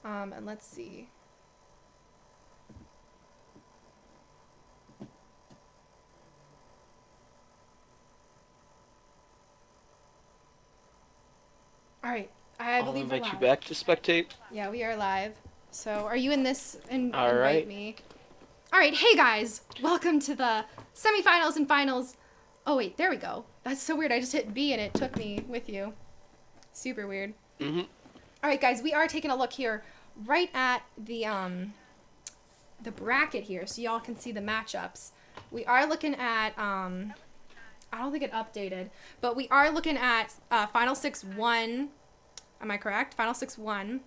And let's see. All right, I I'll believe we're invite you live. back to spectate. Yeah, we are live. So, are you in this? All Invite right. me. All right, hey guys, welcome to the semifinals and finals. Oh wait, there we go. That's so weird. I just hit B and it took me with you. Super weird. Mhm. All right, guys, we are taking a look here, right at the bracket here, so y'all can see the matchups. We are looking at I don't think it updated, but we are looking at Final 6-1. Am I correct? Final 6-1.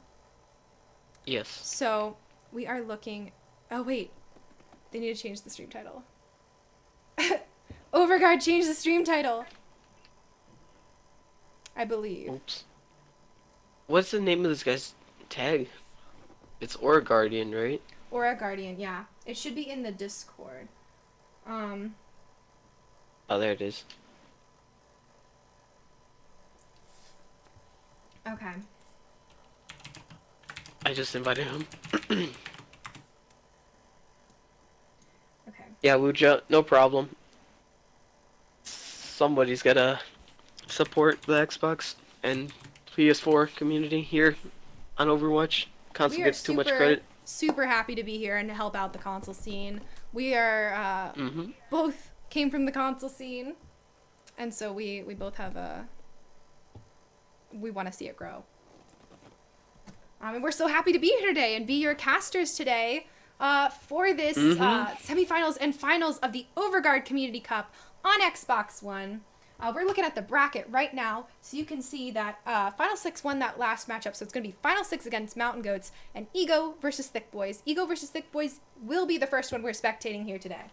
Yes. So we are looking. Oh wait, they need to change the stream title. Overguard changed the stream title. I believe. Oops. What's the name of this guy's tag? It's Aura Guardian, right? Or a Guardian, yeah. It should be in the Discord. Oh, there it is. Okay. I just invited him. Okay. Yeah, Wuja, no problem. Somebody's gotta support the Xbox and PS4 community here on Overwatch. Console We are gets too much credit. super happy to be here and to help out the console scene. We are both came from the console scene, and so we both have we want to see it grow. And we're so happy to be here today and be your casters today for this semifinals and finals of the Overguard Community Cup on Xbox One. We're looking at the bracket right now, so you can see that Final 6 won that last matchup, so it's going to be Final 6 against Mountain Goats and Ego versus Thick Boys. Ego versus Thick Boys will be the first one we're spectating here today.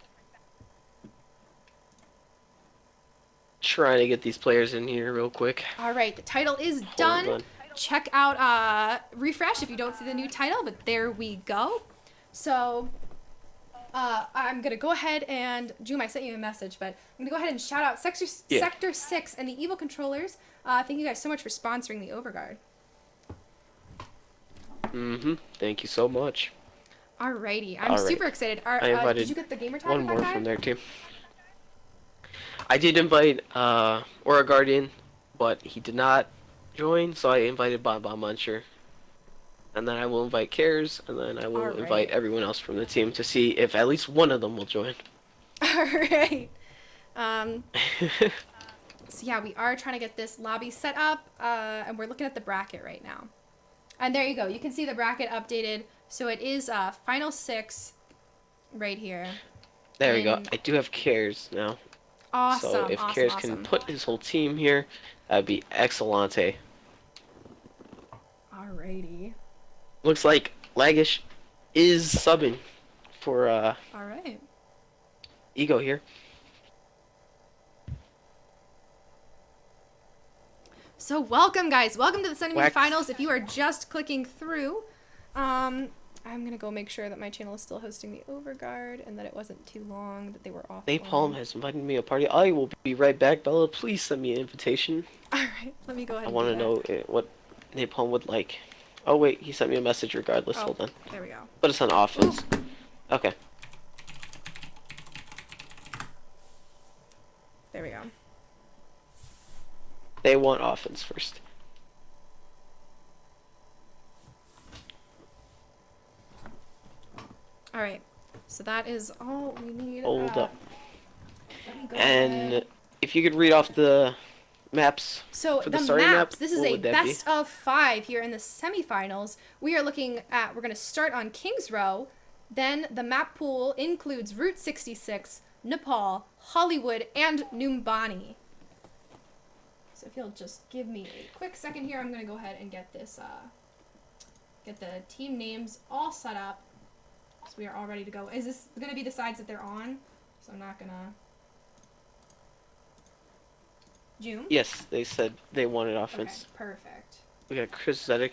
Trying to get these players in here real quick. All right, the title is Hold done. on. Check out refresh if you don't see the new title, but there we go. So I'm gonna go ahead and Joom, I sent you a message, but I'm gonna go ahead and shout out Sector 6 and the Evil Controllers. Thank you guys so much for sponsoring the Overguard. Thank you so much. Alrighty, I'm super excited. I invited did you get the gamer tag one of that more guy? from there too. I did invite Aura Guardian, but he did not join, so I invited Bon Bon Muncher. And then I will invite Cares, and then I will invite everyone else from the team to see if at least one of them will join. Alright. So yeah, we are trying to get this lobby set up, and we're looking at the bracket right now. And there you go. You can see the bracket updated. So it is Final 6 right here. There we go. I do have Cares now. Awesome. So if Cares can put his whole team here, that'd be excellente. Alrighty. Looks like Lagish is subbing for Alright. Ego here. So welcome, guys. Welcome to the semifinals. If you are just clicking through, I'm gonna go make sure that my channel is still hosting the Overguard and that it wasn't too long, that they were off. Napalm has invited me a party. I will be right back, Bella. Please send me an invitation. Alright, let me go ahead. I want to know what Napalm would like. Oh wait, he sent me a message regardless. Hold on. There we go. Put us on offense. Ooh. Okay. There we go. They want offense first. Alright, so that is all we need. Hold up. And if you could read off the maps. So for the starting maps, this is a best be? of 5 here in the semifinals. We are looking at, we're going to start on Kings Row. Then the map pool includes Route 66, Nepal, Hollywood, and Numbani. So if you'll just give me a quick second here, I'm going to go ahead and get this, get the team names all set up. So we are all ready to go. Is this going to be the sides that they're on? So I'm not going to... June? Yes, they said they wanted offense. Okay, perfect. We got Chris Zedek,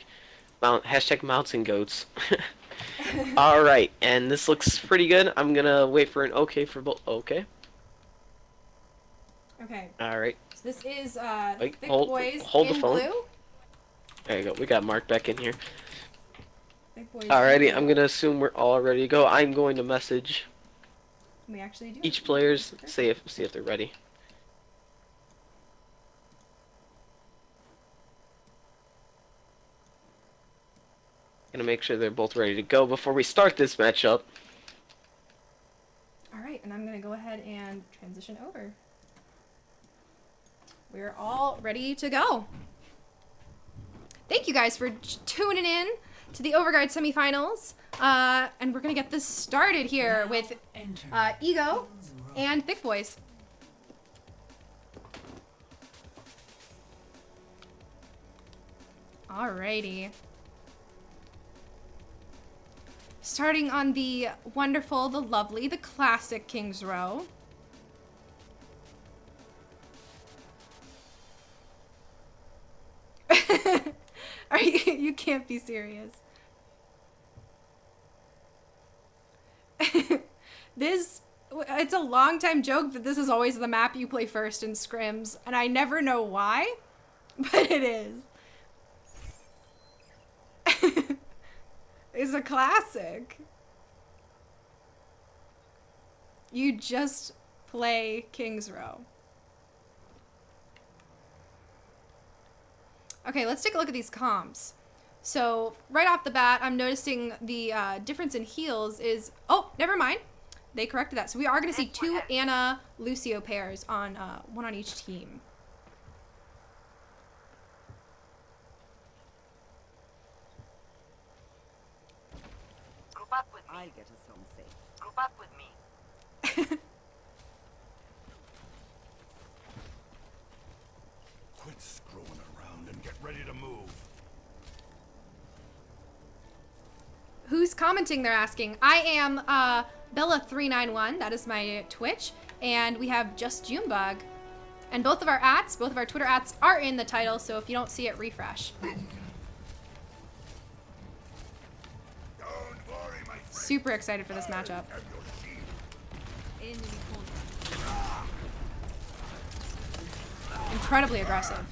hashtag Mountain Goats. Alright, and this looks pretty good. I'm gonna wait for an okay for both. Okay. Okay. Alright. So this is Thick Boys hold in the phone. blue. There you go. We got Mark back in here. Big boys. Alrighty, I'm gonna assume we're all ready to go. I'm going to message We actually do. each players, see if they're ready. Gonna make sure they're both ready to go before we start this matchup. Alright, and I'm gonna go ahead and transition over. We're all ready to go. Thank you guys for tuning in to the Overguard semifinals. And we're gonna get this started here with Ego and Thick Boys. Alrighty. Starting on the wonderful, the lovely, the classic King's Row. Are you can't be serious. It's a long time joke that this is always the map you play first in scrims, and I never know why, but it is. It's a classic. You just play King's Row. Okay, let's take a look at these comps. So, right off the bat, I'm noticing the difference in heals is... Oh, never mind. They corrected that. So we are going to see two Anna Lucio pairs on one on each team. Group up with me. I'll get us home safe. Group up with me. Quit screwing around and get ready to move. Who's commenting, they're asking. I am Bella391, that is my Twitch, and we have Just Junebug. And both of our Twitter ats are in the title, so if you don't see it, refresh. Super excited for this matchup. Incredibly aggressive.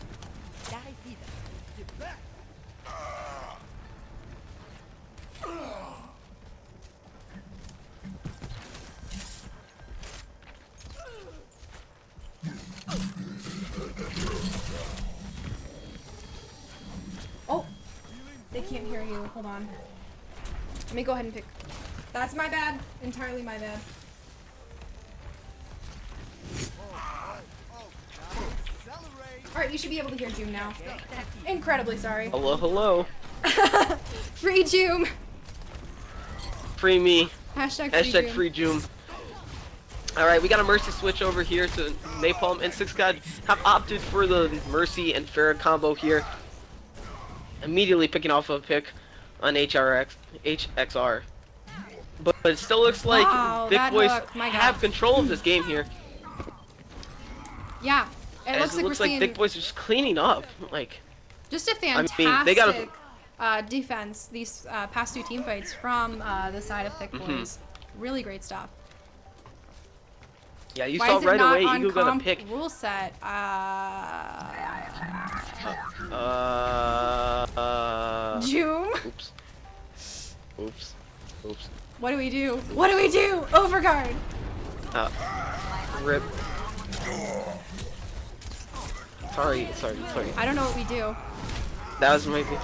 Oh, they can't hear you. Hold on. Let me go ahead and pick. That's my bad. Entirely my bad. Alright, you should be able to hear Joom now. Incredibly sorry. Hello, hello. Free Joom! Free me. Hashtag free Joom. Alright, we got a Mercy switch over here to Napalm, and 6God have opted for the Mercy and Farah combo here. Immediately picking off a pick on HXR. But it still looks like Thick Boys have control of this game here. Yeah, it looks like Thick Boys are just cleaning up. Like, just a fantastic they got defense these past two team fights from the side of Thick Boys. Really great stuff. Yeah, you Why saw is it right not away on Eagle got a comp pick. Rule set. Joom. Oops. Oops. Oops. What do we do? What do we do? Overguard. Rip. Sorry. I don't know what we do. That was maybe.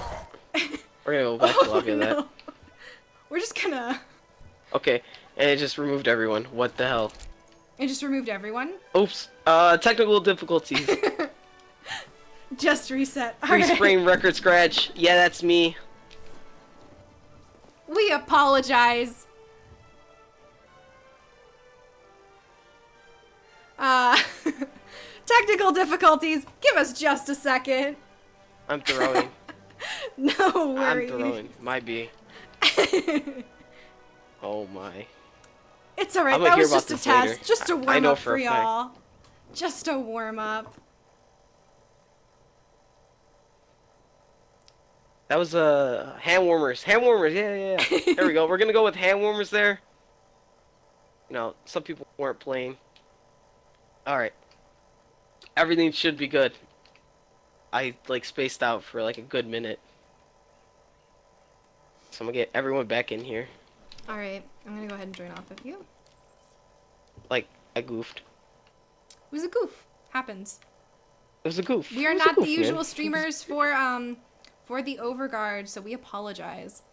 We're gonna go back to lobby on that. We're just gonna. Okay, and it just removed everyone. What the hell? It just removed everyone. Oops. Technical difficulties. Just reset. Freeze frame record scratch. Yeah, that's me. We apologize. Technical difficulties. Give us just a second. I'm throwing. No worries. I'm throwing. My B. Oh my. It's alright. That was just a test. Later. Just a warm up for a y'all. Just a warm up. That was hand warmers. Hand warmers. Yeah. There we go. We're gonna go with hand warmers there. You know, some people weren't playing. All right. Everything should be good. I like spaced out for like a good minute. So I'm gonna get everyone back in here. All right, I'm gonna go ahead and join off of you. Like, I goofed. It was a goof. Happens. It was a goof. We It are was a not the goof, usual man. streamers for the Overguard, so we apologize.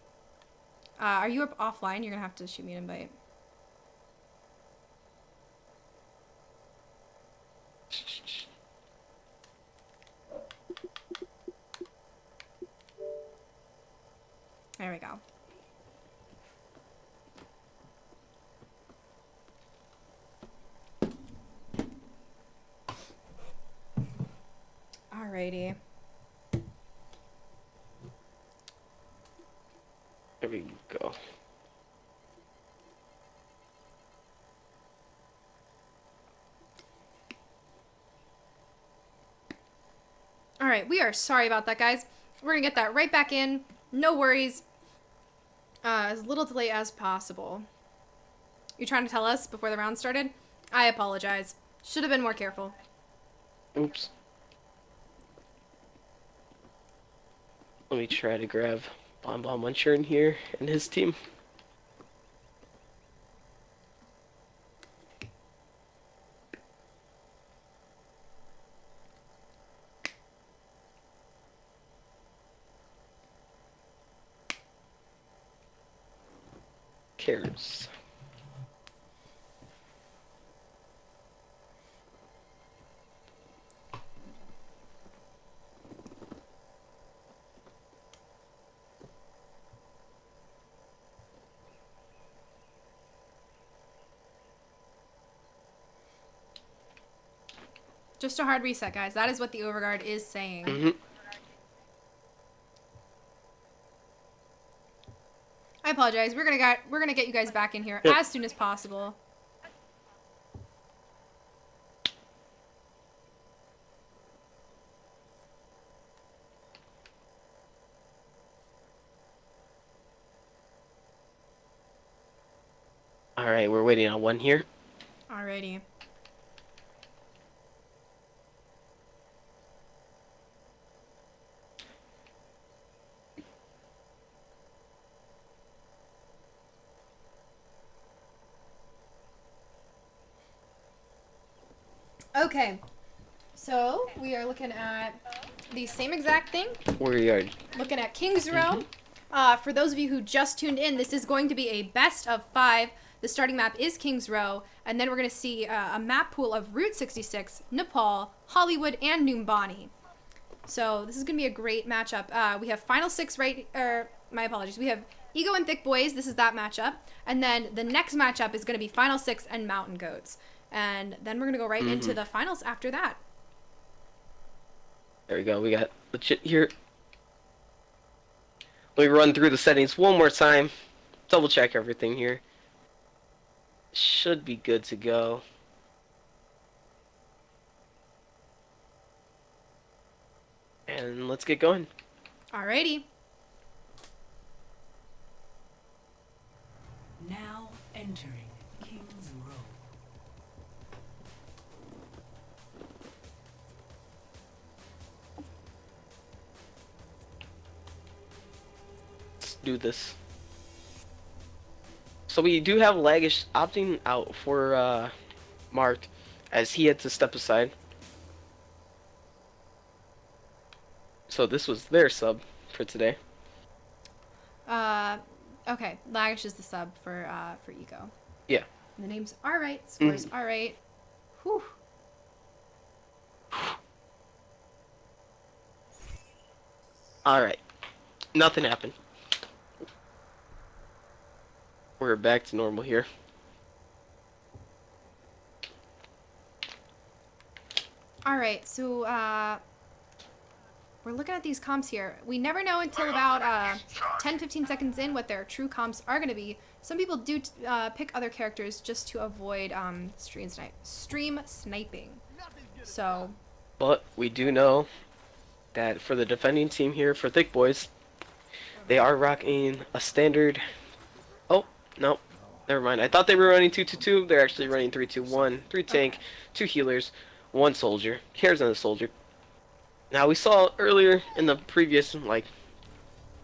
Are you up offline? You're gonna have to shoot me an invite. There we go. Alrighty. There we go. Alright, we are sorry about that, guys. We're gonna get that right back in. No worries. As little delay as possible. You're trying to tell us before the round started? I apologize. Should have been more careful. Oops. Let me try to grab Bomb Muncher in here and his team. Cares. Just a hard reset, guys. That is what the Overguard is saying. Mm-hmm. I apologize. We're gonna get you guys back in here Yep. as soon as possible. Alright, we're waiting on one here. Alrighty. Okay, so we are looking at the same exact thing. We are. Looking at King's Row. For those of you who just tuned in, this is going to be a best of 5. The starting map is King's Row, and then we're going to see a map pool of Route 66, Nepal, Hollywood, and Numbani. So this is going to be a great matchup. We have Final 6 my apologies. We have Ego and Thick Boys. This is that matchup. And then the next matchup is going to be Final 6 and Mountain Goats. And then we're going to go right into the finals after that. There we go. We got legit here. Let me run through the settings one more time. Double check everything here. Should be good to go. And let's get going. Alrighty. Now entering King's Row. Let's do this. So we do have Lagish opting out for Mark, as he had to step aside. So this was their sub for today. Okay. Lagish is the sub for Ego. Yeah. And the name's alright. Scores alright. Whew. Alright. Nothing happened. We're back to normal here. Alright, so we're looking at these comps here. We never know until about 10-15 seconds in what their true comps are going to be. Some people do pick other characters just to avoid stream sniping. So, But we do know that for the defending team here, for Thick Boys, they are rocking a standard... Oh, no. Never mind. I thought they were running 2-2-2. They're actually running 3-2-1. 3 tank, 2 healers, 1 soldier. Cares on the soldier. Now we saw earlier in the previous, like,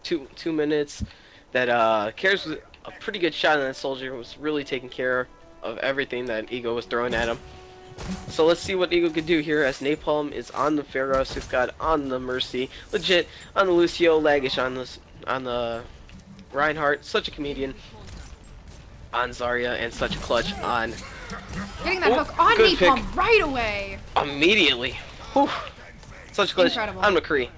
two minutes, that Cares was a pretty good shot on that soldier. Was really taking care of everything that Ego was throwing at him. So let's see what Ego could do here as Napalm is on the Pharaoh, Sifgod on the Mercy, legit on the Lucio, Lagish on the Reinhardt, such a comedian on Zarya, and such a clutch on Getting that hook on good Napalm pick. right away. Immediately. Whew. Such a clutch Incredible. on McCree.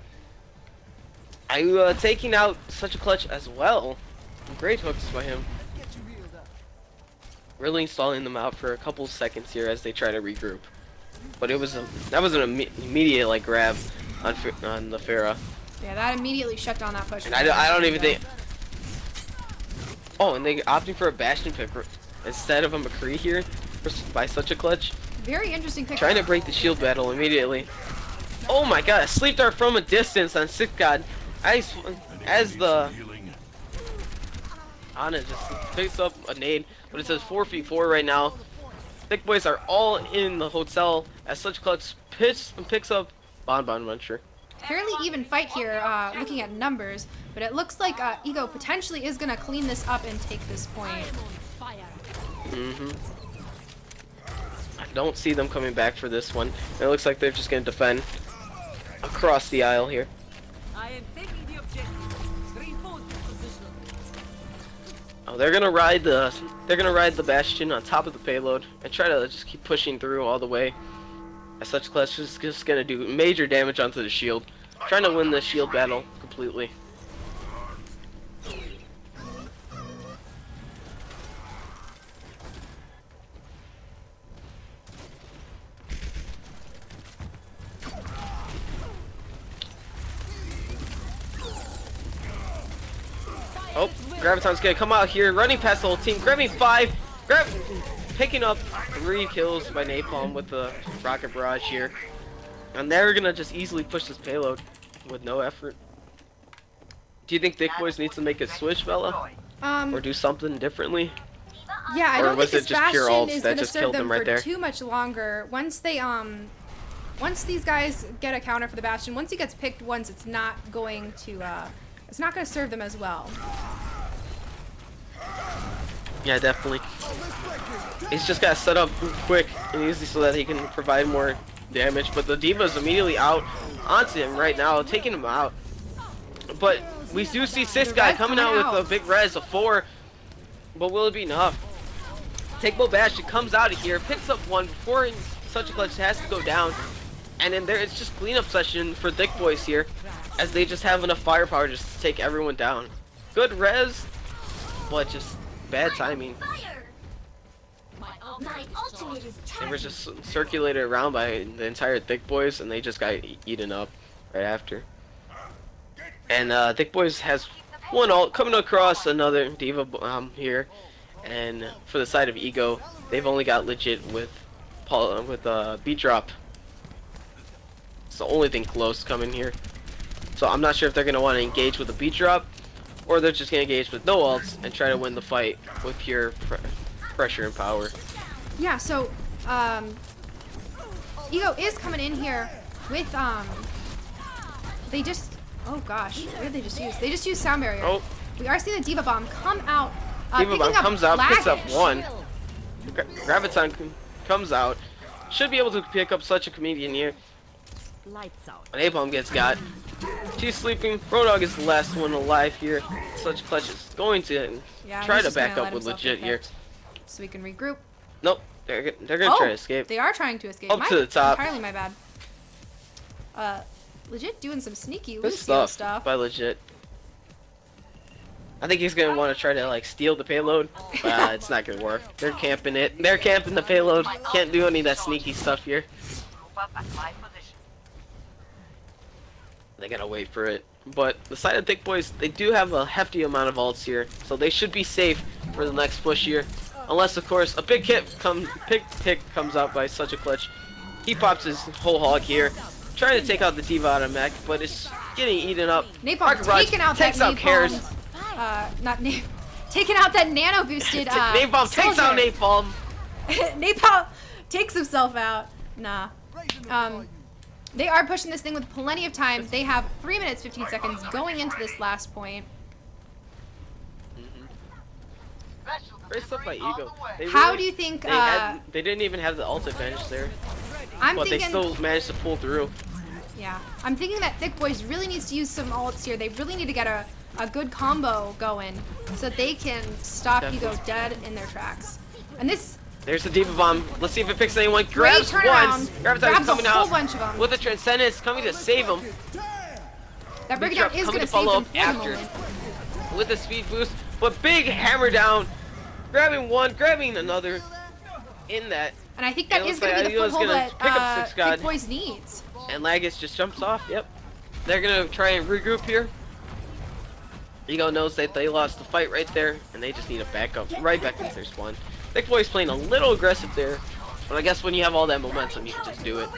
Ayu taking out such a clutch as well. Great hooks by him. Really stalling them out for a couple seconds here as they try to regroup. But that was an immediate like grab on the Pharah. Yeah, that immediately shut down that push. And I don't even think. Oh, and they opting for a Bastion pick instead of a McCree here by such a clutch. Very interesting pick. Trying to break the shield battle immediately. Oh my god, a sleep dart from a distance on Sifgod. As the Ana just picks up a nade, but it says 4v4 right now. Thick boys are all in the hotel as such clutch picks up Bonbon Muncher. Fairly even fight here, looking at numbers, but it looks like Ego potentially is gonna clean this up and take this point. I don't see them coming back for this one. It looks like they're just gonna defend across the aisle here. I am taking the objective. Reinforce the position. Oh, they're gonna ride the Bastion on top of the payload and try to just keep pushing through all the way. As such clutch is just gonna do major damage onto the shield, trying to win the shield battle completely. Oh, Graviton's gonna come out here, running past the whole team, grabbing 5, picking up 3 kills by Napalm with the rocket barrage here. And they're gonna just easily push this payload with no effort. Do you think Thick Boys needs to make a switch, Bella? Or do something differently? Yeah, I Or don't was think it this just pure Bastion ults is that gonna just serve killed them them right for there? too much longer. Once these guys get a counter for the Bastion, once he gets picked once, it's not going to serve them as well. Yeah, definitely. He's just gotta set up quick and easy so that he can provide more damage. But the D.Va's immediately out onto him right now, taking him out. But we do see Sis guy coming out with a big res of 4. But will it be enough? Takebo Bastion comes out of here, picks up 1 before such a clutch has to go down. And then it's just cleanup session for Thick Boys here, as they just have enough firepower just to take everyone down. Good res, but just bad timing. They were just circulated around by the entire Thick Boys, and they just got eaten up right after. And Thick Boys has one ult coming across another D.Va here, and for the side of Ego, they've only got legit with beat drop. It's the only thing close coming here. So I'm not sure if they're gonna want to engage with a beat drop, or they're just gonna engage with no ults and try to win the fight with pure pressure and power. Yeah, so Ego is coming in here with they just, oh gosh, what did they just use? They just used sound barrier. Oh. We are seeing the D.Va bomb come out. D.Va bomb comes out, picks up Lagish. 1. Graviton comes out, should be able to pick up such a comedian here. Lights out. Napalm gets got. She's sleeping. Roadhog is the last one alive here. Such clutch is going to Yeah, try he's to just gonna back let up with himself legit get here. picked. So we can regroup. Nope, they're gonna try to escape. They are trying to escape. Up to the top. Entirely my bad. Legit doing some sneaky Good Lucio stuff by legit. I think he's gonna want to try to like steal the payload, but it's not gonna work. They're camping it. They're camping the payload. Can't do any of that sneaky stuff here. They gotta wait for it. But the side of Thick Boys, they do have a hefty amount of ults here, so they should be safe for the next push here. Unless, of course, a big pick comes out by such a clutch. He pops his whole hog here, trying to take out the D.Va out of mech, but it's getting eaten up. Napalm Rocket Barrage taking out takes that out Cares. taking out that nano boosted Napalm takes out soldier. Napalm. Napalm takes himself out. Nah. They are pushing this thing with plenty of time. They have 3 minutes 15 seconds going into this last point. Great stuff by Ego. How do you think? They didn't even have the ult advantage there, I'm but thinking. they still managed to pull through. Yeah, I'm thinking that Thick Boys really needs to use some ults here. They really need to get a good combo going so that they can stop Ego dead in their tracks. And this. There's the Diva Bomb. Let's see if it picks anyone. Grabs one. Grabs a coming whole out bunch of them. with the Transcendence coming to save him. That breakdown is going to save them for the moment. With a speed boost, but big hammer down. Grabbing one, grabbing another. In that. And I think that is going to be the foothold that Thick Boys needs. And Lagus just jumps off. Yep. They're going to try and regroup here. Ego knows that they lost the fight right there, and they just need a backup right back into their spawn. Thick Boy's playing a little aggressive there, but I guess when you have all that momentum, you can just do it.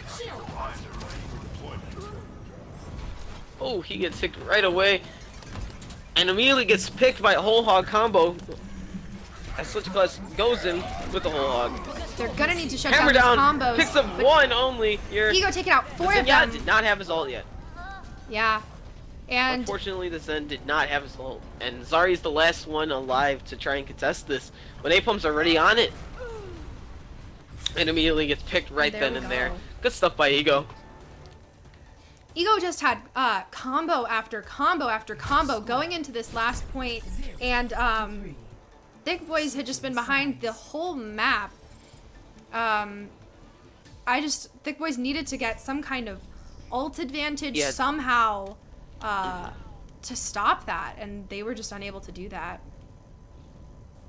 Oh, he gets picked right away, and immediately gets picked by a whole hog combo. As Switch Plus goes in with the whole hog. They're gonna need to shut Hammer down down, these combos. picks up one only here. Ego taking out 4 of them. Zen did not have his ult yet. Yeah. And unfortunately, the Zen did not have his ult, and Zari's the last one alive to try and contest this. When Napalm's already on it, and immediately gets picked right then and there. Good stuff by Ego. Ego just had combo after combo after combo going into this last point, and Thick Boys had just been behind the whole map. Thick Boys needed to get some kind of ult advantage somehow to stop that, and they were just unable to do that.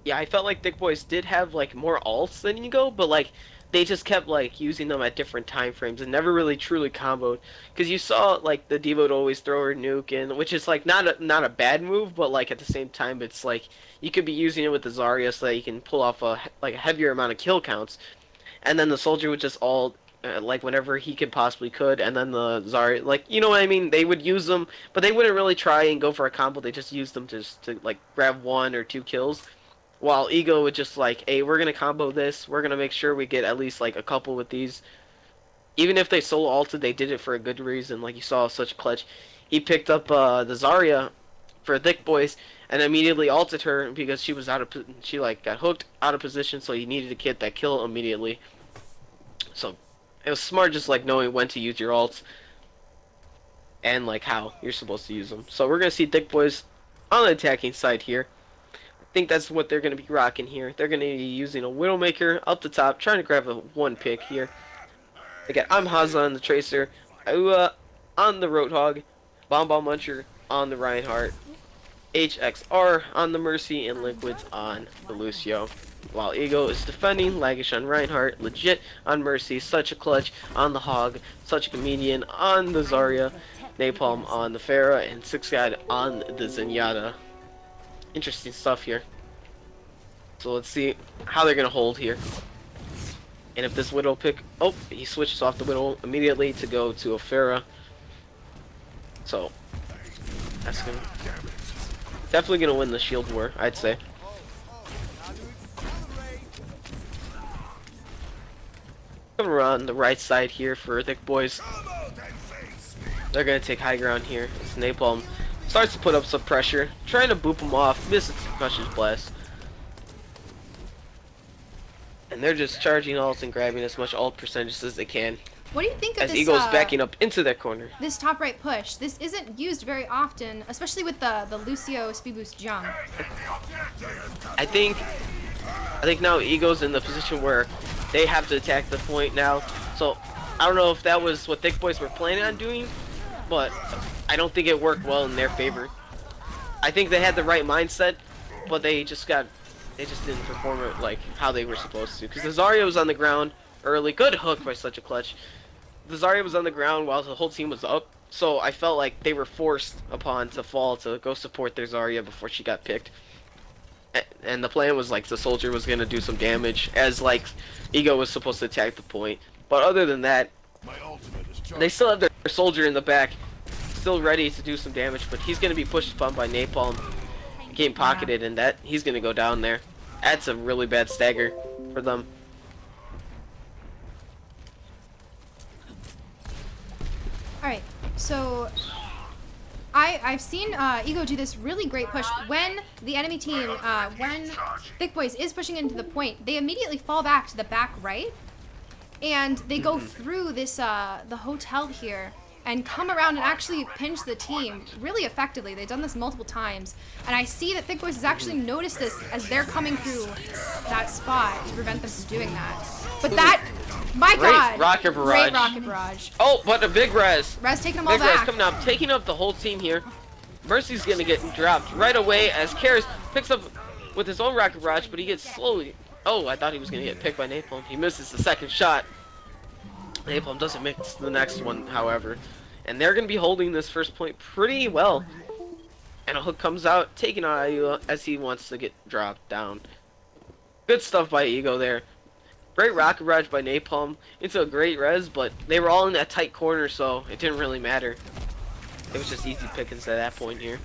Yeah, I felt like Thick Boys did have like more ults than Ego, but like they just kept like using them at different time frames and never really truly comboed. Because you saw like the Diva would always throw her nuke in, which is like not a bad move, but like at the same time it's like you could be using it with the Zarya so that you can pull off a heavier amount of kill counts, and then the soldier would just all like whenever he could, and then the Zarya, like, you know what I mean, they would use them, but they wouldn't really try and go for a combo. They just used them to like grab 1 or 2 kills, while Ego would just like, hey, we're gonna combo this, we're gonna make sure we get at least like a couple with these. Even if they solo ulted, they did it for a good reason. Like you saw such clutch, he picked up the Zarya for Thick Boys and immediately ulted her because she was she like got hooked out of position, so he needed to get that kill immediately. So it was smart, just like knowing when to use your ults and like how you're supposed to use them. So we're gonna see Thick Boys on the attacking side here. I think that's what they're gonna be rocking here. They're gonna be using a Widowmaker up the top, trying to grab a 1 pick here. They got Amhaza on the Tracer, Aua on the Roadhog, Bomb Muncher on the Reinhardt, HXR on the Mercy, and Liquids on the Lucio. While Ego is defending, Lagish on Reinhardt, Legit on Mercy, Such a Clutch on the Hog, Such a Comedian on the Zarya, Napalm on the Pharah, and Six God on the Zenyatta. Interesting stuff here. So let's see how they're going to hold here. And if this Widow pick... Oh, he switches off the Widow immediately to go to a Pharah. So, that's going to... Definitely going to win the shield war, I'd say. Coming around the right side here for Thick Boys. They're going to take high ground here. As Napalm starts to put up some pressure, trying to boop him off, misses Crush's Blast. And they're just charging ults and grabbing as much ult percentages as they can. What do you think of as this? Eagle's backing up into that corner. This top right push. This isn't used very often, especially with the Lucio speed boost jump. I think now Ego's in the position where they have to attack the point now. So I don't know if that was what Thick Boys were planning on doing, but I don't think it worked well in their favor. I think they had the right mindset, but they just didn't perform it like how they were supposed to. Because the Zarya was on the ground early. Good hook by Such a Clutch. The Zarya was on the ground while the whole team was up. So I felt like they were forced upon to fall to go support their Zarya before she got picked. And the plan was like the soldier was going to do some damage as like Ego was supposed to attack the point. But other than that, they still have their soldier in the back, still ready to do some damage. But he's going to be pushed upon by Napalm, getting pocketed, and that he's going to go down there. That's a really bad stagger for them. Alright, so I've seen Ego do this really great push. When the enemy team, when Thick Boys is pushing into the point, they immediately fall back to the back right. And they go through this, the hotel here and come around and actually pinch the team really effectively. They've done this multiple times. And I see that Thick Boys has actually noticed this as they're coming through that spot to prevent them from doing that. But that, my God. Rocket barrage. Great rocket barrage. Oh, but a big res. Res taking them all Big res back. coming up, taking up the whole team here. Mercy's gonna get dropped right away as Karis picks up with his own rocket barrage, but he gets slowly. Oh, I thought he was gonna get picked by Napalm. He misses the second shot. Napalm doesn't miss the next one, however. And they're gonna be holding this first point pretty well. And a hook comes out, taking out Ego as he wants to get dropped down. Good stuff by Ego there. Great rocket barrage by Napalm into a great res, but they were all in that tight corner, so it didn't really matter. It was just easy pickings at that point here.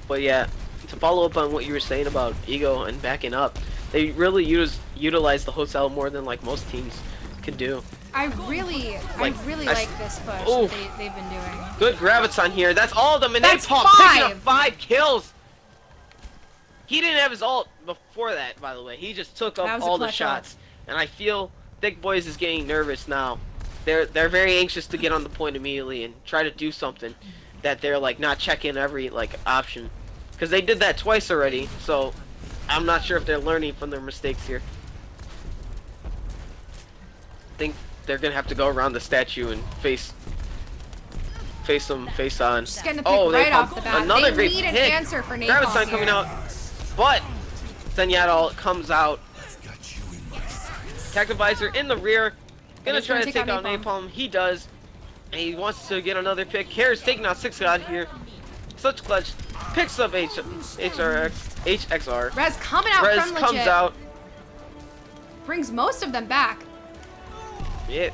But yeah, to follow up on what you were saying about Ego and backing up, they really utilize the hotel more than like most teams can do. I really like this push that they've been doing. Good graviton here. That's all of them, and That's Napalm picking up 5 kills. He didn't have his ult before that, by the way. He just took up all the shots, and I feel Thick Boys is getting nervous now. They're very anxious to get on the point immediately and try to do something that they're like not checking every like option, because they did that twice already. So I'm not sure if they're learning from their mistakes here. I think they're gonna have to go around the statue and face them face on. Just getting the pick right off the bat. Another they great need an pick. answer for Napalm Graviton here. coming out, but Zenyatta comes out. Tactivisor in the rear, gonna try to take out Napalm. He does, and he wants to get another pick. Karis taking out 6 God here. Such clutch. Picks up HXR. Res coming out Res from comes legit. out. Brings most of them back. Yeah.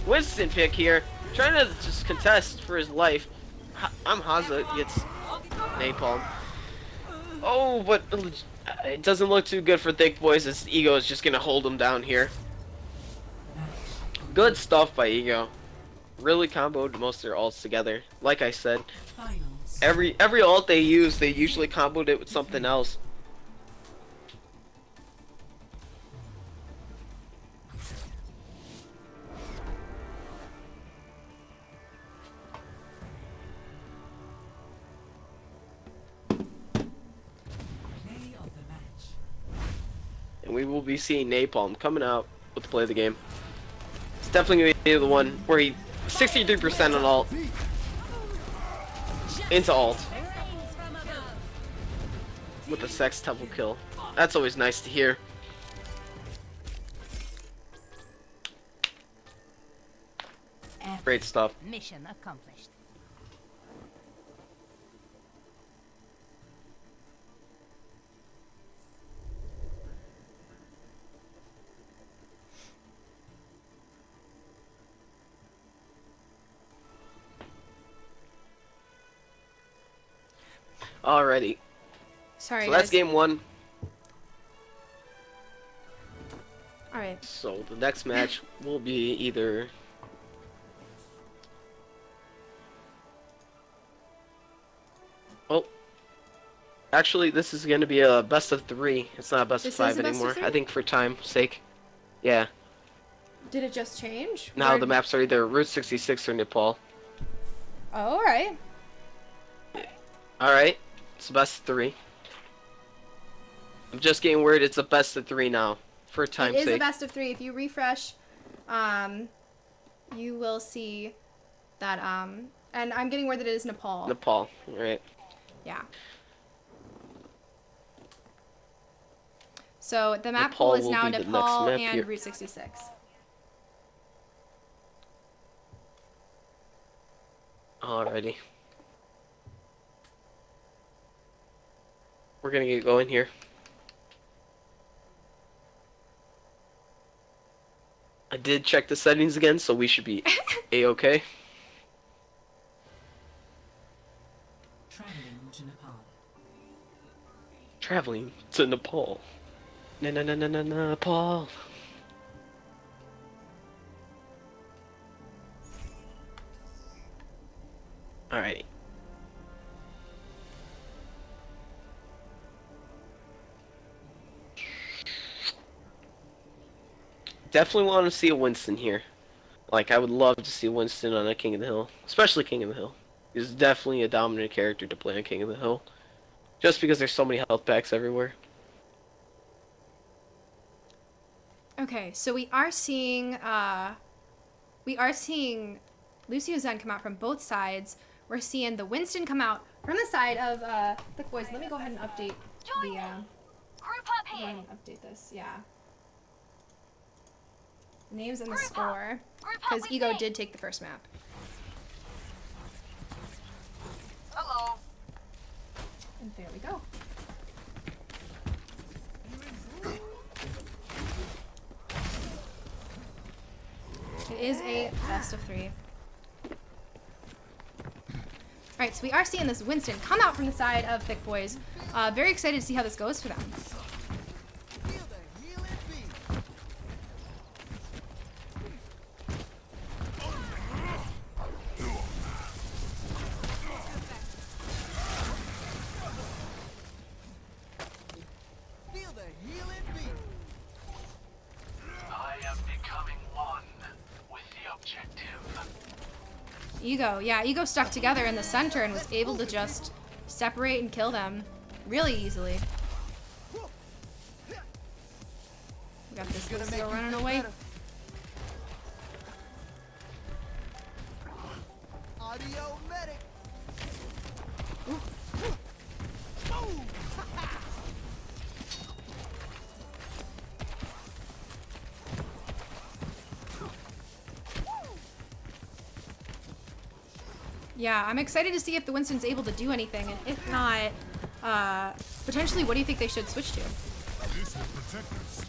Winston pick here, trying to just contest for his life. I'm Haza gets Napalm. Oh, but it doesn't look too good for Thick Boys as Ego is just gonna hold him down here. Good stuff by Ego. Really comboed most of their ults together. Like I said, every ult they use, they usually comboed it with something else. And we will be seeing Napalm coming out with the play of the game. It's definitely going to be the one where he 63% on ult. Into ult. With a Sex Temple kill. That's always nice to hear. Great stuff. Mission accomplished. Alrighty. Sorry, So guys. that's game 1. Alright. So the next match will be either... Oh. Actually, this is going to be a best of 3. It's not a best of 5 anymore. I think for time's sake. Yeah. Did it just change? Now the maps are either Route 66 or Nepal. Oh, alright. Alright. It's a best of 3. I'm just getting word it's a best of 3 now. For time's sake. It is a best of 3. If you refresh, you will see that, and I'm getting word that it is Nepal. Nepal, right. Yeah. So the map Nepal pool is will now be the next Nepal map and here. Route 66. Alrighty. We're gonna get going here. I did check the settings again, so we should be a-okay. Traveling to Nepal. Traveling to Nepal. No, no, no, no, no, no, Paul. Alright. Definitely want to see a Winston here. Like, I would love to see Winston on a King of the Hill. Especially King of the Hill. He's definitely a dominant character to play on King of the Hill. Just because there's so many health packs everywhere. Okay, so we are seeing Lucio Zen come out from both sides. We're seeing the Winston come out from the side of Thick Boys. Let me go ahead and update the Group up go here. ahead and update this. Yeah. Names and the score, because Ego did take the first map. Hello. And there we go. It is a best of 3. Alright, so we are seeing this Winston come out from the side of Thick Boys. Very excited to see how this goes for them. Ego stuck together in the center and was able to just separate and kill them really easily. We got this Lucio running away. Audio medic. Yeah, I'm excited to see if the Winston's able to do anything, and if not, potentially, what do you think they should switch to? This will protect us.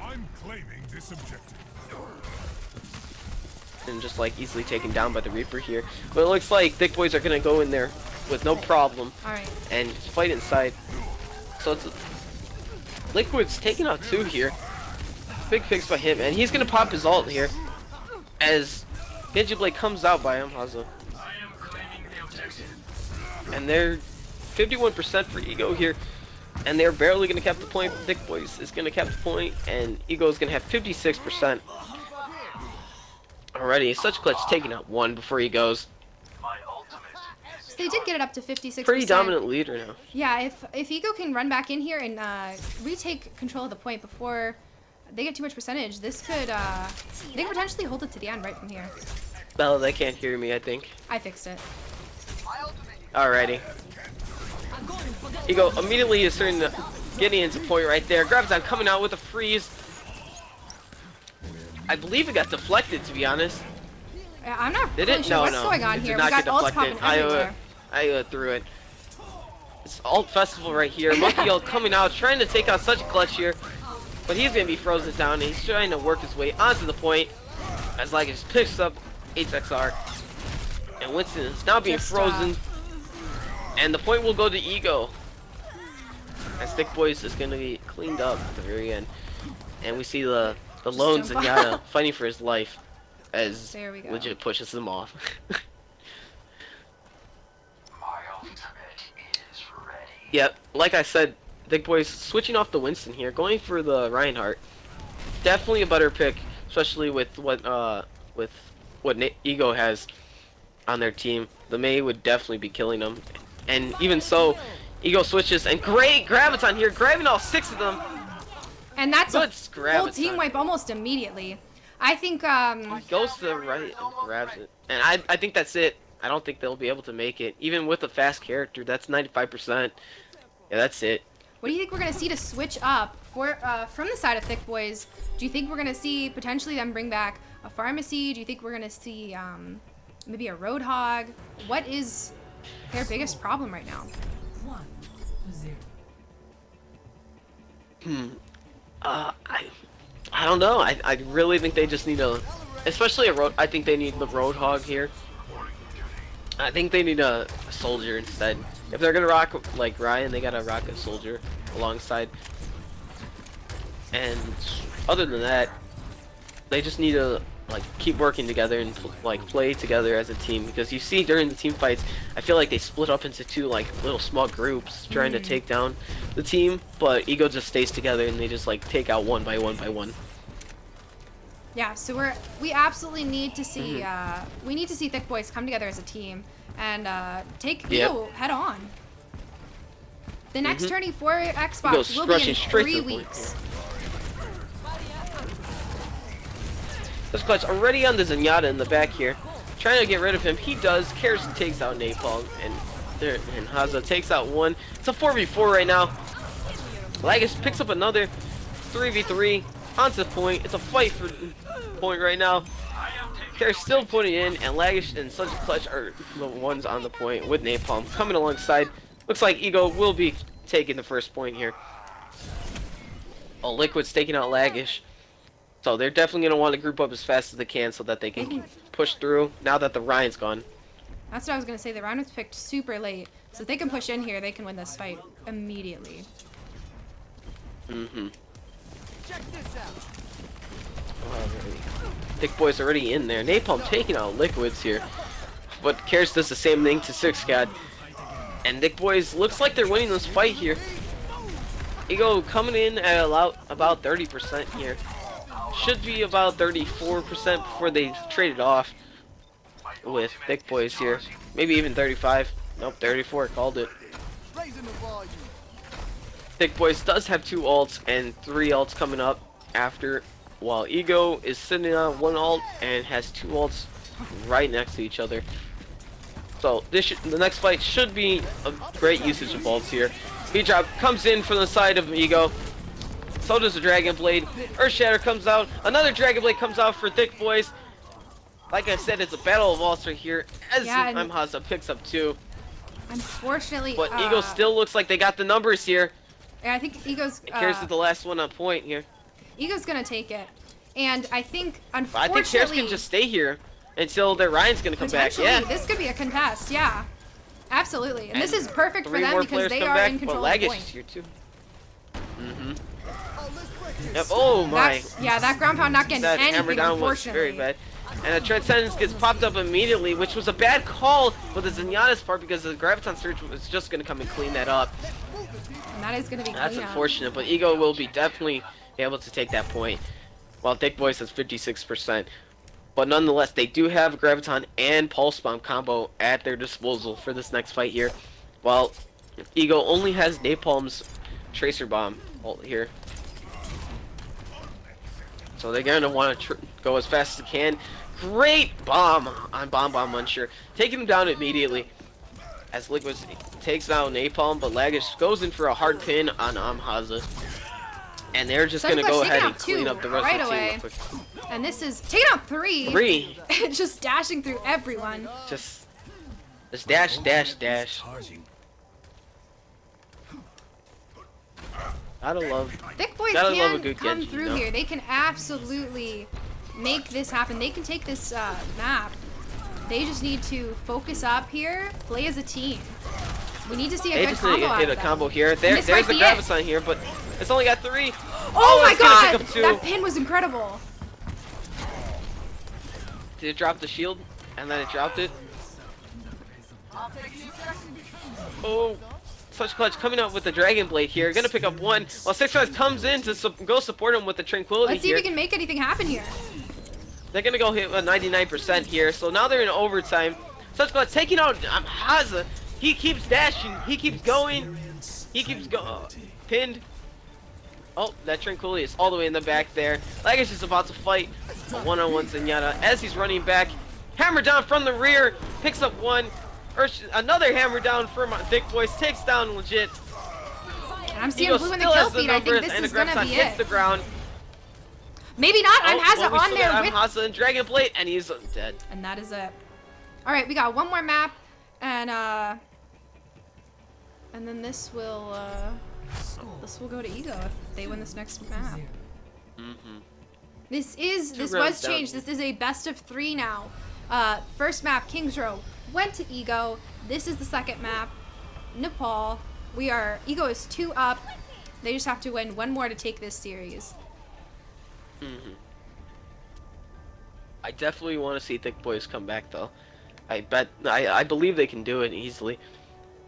I'm claiming this objective. And just like easily taken down by the Reaper here. But it looks like Thick Boys are gonna go in there with no problem. Alright. And fight inside. So it's Liquid's taking out 2 here. Big fix by him, and he's gonna pop his ult here as Genji Blade comes out by him. And they're 51% for Ego here, and they're barely gonna cap the point. Thick Boys is gonna cap the point, and Ego is gonna have 56% already. Such clutch, taking out 1 before he goes. So they did get it up to 56%. Pretty dominant leader now. Yeah, if Ego can run back in here and retake control of the point before they get too much percentage, this could, they could potentially hold it to the end right from here. Bella, they can't hear me, I think. I fixed it. Alrighty. Ego immediately is starting to getting into point right there. Graviton coming out with a freeze. I believe it got deflected, to be honest. Yeah, I'm not Did really it? sure No, what's no. going on It did here. not We got get ults deflected. popping everywhere. I threw it. It's Alt Festival right here. Monkey Ult coming out, trying to take out such a clutch here. But he's going to be frozen down, and he's trying to work his way onto the point. As like just picks up HXR. And Winston is now being frozen. And the point will go to Ego. As Thick Boys is going to be cleaned up at the very end. And we see the Lone Zenyatta fighting for his life. As legit pushes them off. Yep, like I said, Thick Boys switching off the Winston here, going for the Reinhardt. Definitely a better pick, especially with what Ego has on their team. The Mei would definitely be killing them. And even so, Ego switches, and great Graviton here, grabbing all 6 of them. And that's Good a full team wipe almost immediately. I think, goes to the right and grabs it. And I think that's it. I don't think they'll be able to make it. Even with a fast character, that's 95%. Yeah, that's it. What do you think we're going to see to switch up for from the side of Thick Boys? Do you think we're going to see potentially them bring back a Pharmacy? Do you think we're going to see maybe a Roadhog? What is their biggest problem right now? 1-0. I don't know. I really think they just need especially I think they need the Roadhog here. I think they need a soldier instead. If they're gonna rock like Ryan, they gotta rock a soldier alongside. And other than that, they just need to like keep working together and like play together as a team, because you see during the team fights, I feel like they split up into two like little small groups trying to take down the team, but Ego just stays together and they just like take out one by one by one. Yeah, so we absolutely need to see we need to see Thick Boys come together as a team and take Ego head on. The next tourney for Xbox will be in 3 weeks. This clutch already on the Zenyatta in the back here, trying to get rid of him. He does. Karis takes out Napalm, and Haza takes out one. It's a 4v4 right now. Lagus picks up another 3v3 onto point. It's a fight for point right now. Karis still putting in, and Lagish and Such a Clutch are the ones on the point with Napalm coming alongside. Looks like Ego will be taking the first point here. Oh, Liquid's taking out Lagish. So they're definitely going to want to group up as fast as they can so that they can push through now that the Ryan's gone. That's what I was going to say. The Ryan was picked super late. So if they can push in here, they can win this fight immediately. Check this out. Thick Boy's already in there. Napalm taking out Liquids here. But Karis does the same thing to 6God. And Thick Boys looks like they're winning this fight here. Ego coming in at about 30% here. Should be about 34% before they trade it off with Thick Boys here. Maybe even 35. Nope, 34. Called it. Raising the volume. Thick Boys does have 2 ults and 3 ults coming up after, while Ego is sitting on 1 ult and has 2 ults right next to each other. So the next fight should be a great usage of ults here. B-Drop comes in from the side of Ego. So does the Dragon Blade. Earth Shatter comes out. Another Dragon Blade comes out for Thick Boys. Like I said, it's a battle of ults right here. As Haza picks up 2. Unfortunately, but Ego still looks like they got the numbers here. Yeah, I think Ego's. Karis is the last one on point here. Ego's gonna take it, and I think unfortunately. I think Karis can just stay here until their Ryan's gonna come back. Yeah. This could be a contest. Yeah, absolutely, and this is perfect for them because they are in control of the point. Here too. Yep. Oh my. That ground pound not getting anything. Hammer down was very bad. And the Transcendence gets popped up immediately, which was a bad call with the Zenyatta's part because the Graviton Surge was just going to come and clean that up. And that is going to be That's unfortunate, but Ego will be definitely able to take that point, while Thick Boys has 56%. But nonetheless, they do have Graviton and Pulse Bomb combo at their disposal for this next fight here, while Ego only has Napalm's Tracer Bomb ult here. So they're going to want to go as fast as they can. Great bomb on Bomb Muncher, taking him down immediately as Liquid takes down Napalm, but Lagish goes in for a hard pin on Haza. And they're just going to go ahead and clean up the rest of the team real quick. And this is taking out 3. 3. Just dashing through everyone. Just dash, dash, dash. Gotta love. Thick Boys can come through here. They can absolutely make this happen. They can take this map. They just need to focus up here, play as a team. We need to see a good combo out of them. Hit a combo here. There's the Graviton here, but it's only got 3. Oh my god! That pin was incredible. Did it drop the shield? And then it dropped it. Oh. Such Clutch coming out with the Dragon Blade here. Gonna pick up 1. While 6God comes in to go support him with the Tranquility. Let's see if we can make anything happen here. They're gonna go hit 99% here. So now they're in overtime. Such Clutch taking out Haza. He keeps dashing. He keeps going. He keeps going. Pinned. Oh, that Tranquility is all the way in the back there. Lagish is about to fight a one-on-one Zenyatta as he's running back. Hammer down from the rear. Picks up 1. Another hammer down from Thick Boys, takes down legit. And I'm seeing blue in the kill feed. I think this is gonna be it. The ground. Maybe not. I'm Haza on there with Haza and Dragon Blade, and he's dead. And that is it. All right, we got one more map, and then this will go to Ego if they win this next map. This was changed. This is a best of 3 now. First map, Kings Row, went to Ego. This is the second map. Nepal. Ego is 2 up. They just have to win 1 more to take this series. I definitely want to see Thick Boys come back though. I believe they can do it easily.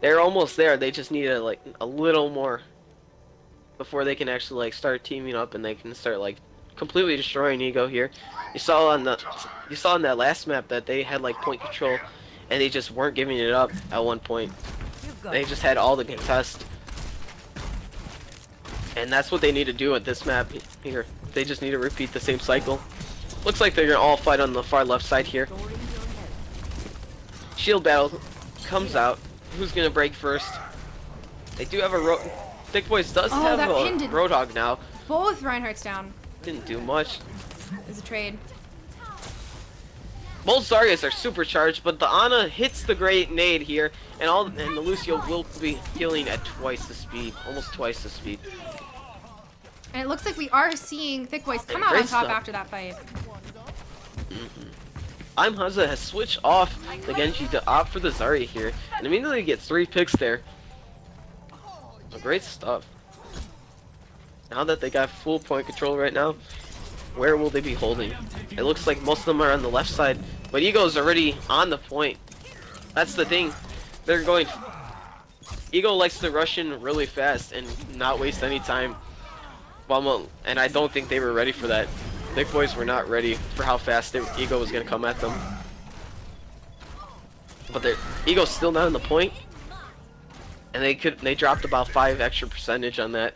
They're almost there. They just need like a little more before they can actually like start teaming up and they can start like completely destroying Ego here. You saw on that last map that they had like point control and they just weren't giving it up at one point. They just had all the contest. And that's what they need to do at this map here. They just need to repeat the same cycle. Looks like they're gonna all fight on the far left side here. Shield battle comes out. Who's gonna break first? They do have a Thick Boys does have a Roadhog now. Both Reinhardt's down. Didn't do much. There's a trade. Both Zaryas are supercharged, but the Ana hits the great nade here, and the Lucio will be healing at twice the speed, almost twice the speed. And it looks like we are seeing Thick Boys come out on top after that fight. Haza has switched off the Genji to opt for the Zarya here, and immediately gets 3 picks there. Great stuff. Now that they got full point control right now, where will they be holding? It looks like most of them are on the left side, but Ego's already on the point. That's the thing. They're going... Ego likes to rush in really fast and not waste any time. And I don't think they were ready for that. Thick Boys were not ready for how fast Ego was going to come at them. But Ego's still not on the point. And they dropped about 5 extra percentage on that.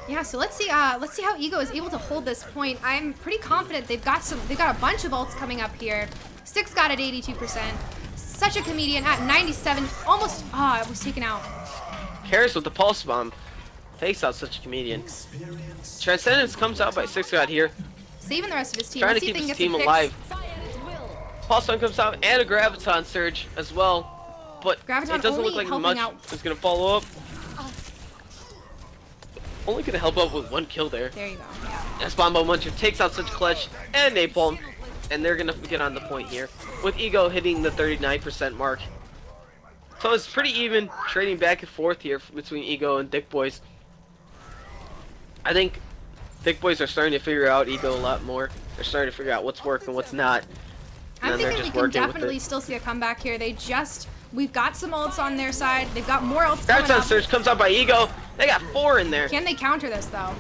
Yeah, so let's see how Ego is able to hold this point. I'm pretty confident they've got a bunch of ults coming up here. 6 got at 82%. Such a comedian at 97. Almost it was taken out. Karis with the pulse bomb takes out such a comedian. Transcendence comes out by 6 God here. Saving the rest of his team. Trying to keep his team alive. Pulse bomb comes out and a graviton surge as well. But Graviton it doesn't look like much is gonna follow up. Only gonna help up with 1 kill there. There you go. Yeah. As Bombo Muncher takes out such clutch and napalm, and they're gonna get on the point here with Ego hitting the 39% mark. So it's pretty even, trading back and forth here between Ego and Thick Boys. I think Thick Boys are starting to figure out Ego a lot more. They're starting to figure out what's working, what's not. I'm thinking we can definitely still see a comeback here. We've got some ults on their side. They've got more ults coming up. Graviton surge comes out by Ego. They got 4 in there. Can they counter this though?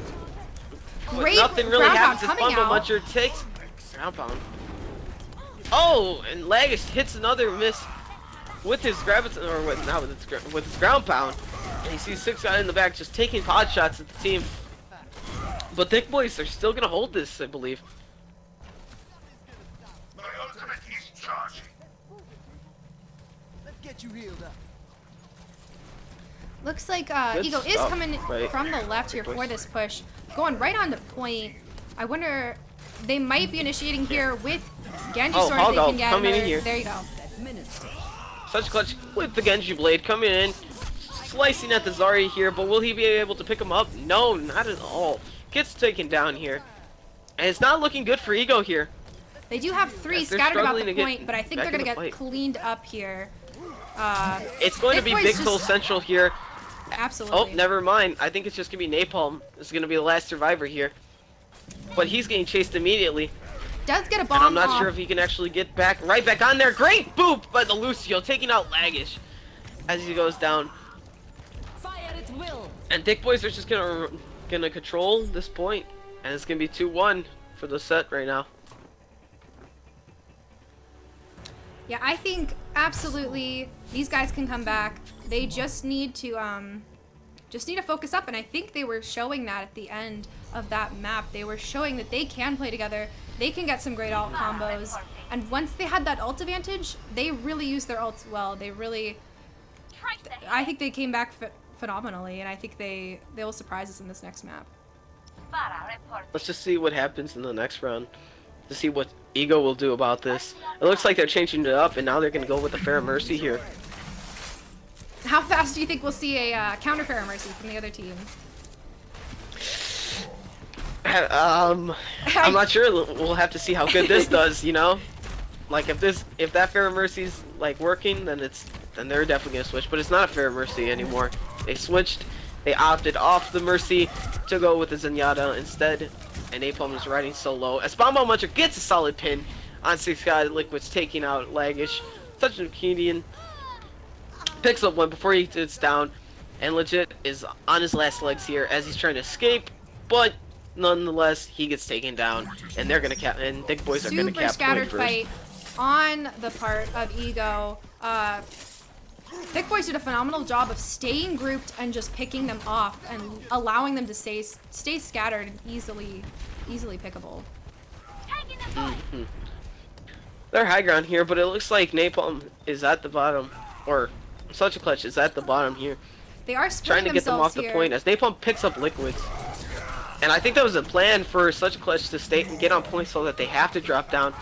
Great. Nothing really happens as coming Bombo out. Muncher takes ground pound. Oh, and Lagish hits another miss with his graviton, or with his ground pound. And you see 6 guys in the back just taking pot shots at the team. But Thick Boys are still gonna hold this, I believe. My ultimate is charging. Let's get you healed up. Looks like Good Ego is stuff, coming right. from the left here for this push. Going right on the point. I wonder, they might be initiating here with Genji Sword if they can get coming in another. here. There you go. Such clutch with the Genji blade coming in, slicing at the Zarya here, but will he be able to pick him up? No, not at all. Gets taken down here. And it's not looking good for Ego here. They do have 3 Yes, they're scattered about struggling the to point, get but I think back they're in going the to get fight. cleaned up here. It's going to be Boys Big just- Soul Central here. Absolutely. Oh, never mind. I think it's just going to be Napalm. This is going to be the last survivor here. But he's getting chased immediately. Does get a bomb And I'm not off. sure if he can actually get right back on there. Great boop by the Lucio, taking out Lagish as he goes down. And Thick Boys are just gonna control this point, and it's gonna be 2-1 for the set right now. Yeah, I think absolutely these guys can come back. They just need to focus up, and I think they were showing that at the end of that map. They were showing that they can play together. They can get some great ult combos, and once they had that ult advantage, they really used their ults well. I think they came back phenomenally, and I think they will surprise us in this next map. Let's just see what happens in the next round to see what Ego will do about this. It looks like they're changing it up, and now they're gonna go with the Fair Mercy here. How fast do you think we'll see a counter Fair Mercy from the other team? I'm not sure. We'll have to see how good this does. You know, like if that Fair Mercy's like working, then they're definitely gonna switch. But it's not a Fair Mercy anymore. They switched. They opted off the Mercy to go with the Zenyatta instead, and Napalm is riding so low. As Bomb Muncher gets a solid pin on 6God, Liquid's taking out Laggish. Such a Canadian. Picks up one before he sits down, and legit is on his last legs here as he's trying to escape, but nonetheless he gets taken down, and they're gonna and Thick Boys are gonna cap scattered point fight on the part of Ego. Thick Boys did a phenomenal job of staying grouped and just picking them off and allowing them to stay scattered and easily pickable. Mm-hmm. They're high ground here, but it looks like Napalm is at the bottom, or Such a Clutch is at the bottom here. They are trying to get them off the point as Napalm picks up Liquids. And I think that was a plan for Such a Clutch to stay and get on point so that they have to drop down.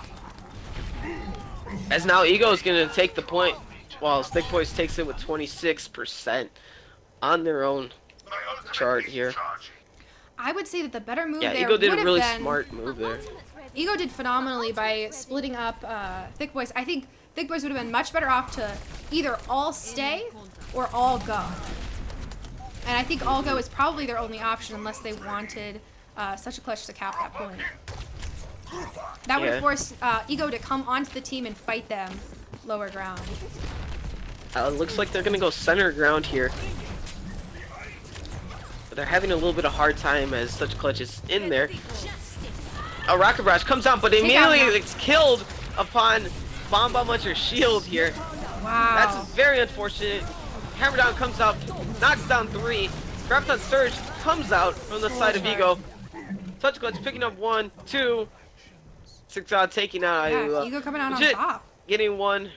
As now Ego is going to take the point, while Thick Boys takes it with 26% on their own chart here. I would say that the better move yeah, there Ego did a really been, smart move there. Ego did phenomenally by splitting up Thick Boys. I think Thick Boys would have been much better off to either all stay or all go. And I think all go is probably their only option unless they wanted Such a Clutch to cap that point. That would have forced Ego to come onto the team and fight them lower ground. Looks like they're going to go center ground here. But they're having a little bit of hard time as Such a Clutch is in there. A Rocket Barrage comes out, but immediately it's killed upon Bomb Muncher's shield here. Wow. That's very unfortunate. Hammer Down comes out, knocks down 3. Graviton Surge comes out from the side of Ego. Such a Clutch picking up 1, 2. 6God taking out Ego coming out on legit top. Getting 1.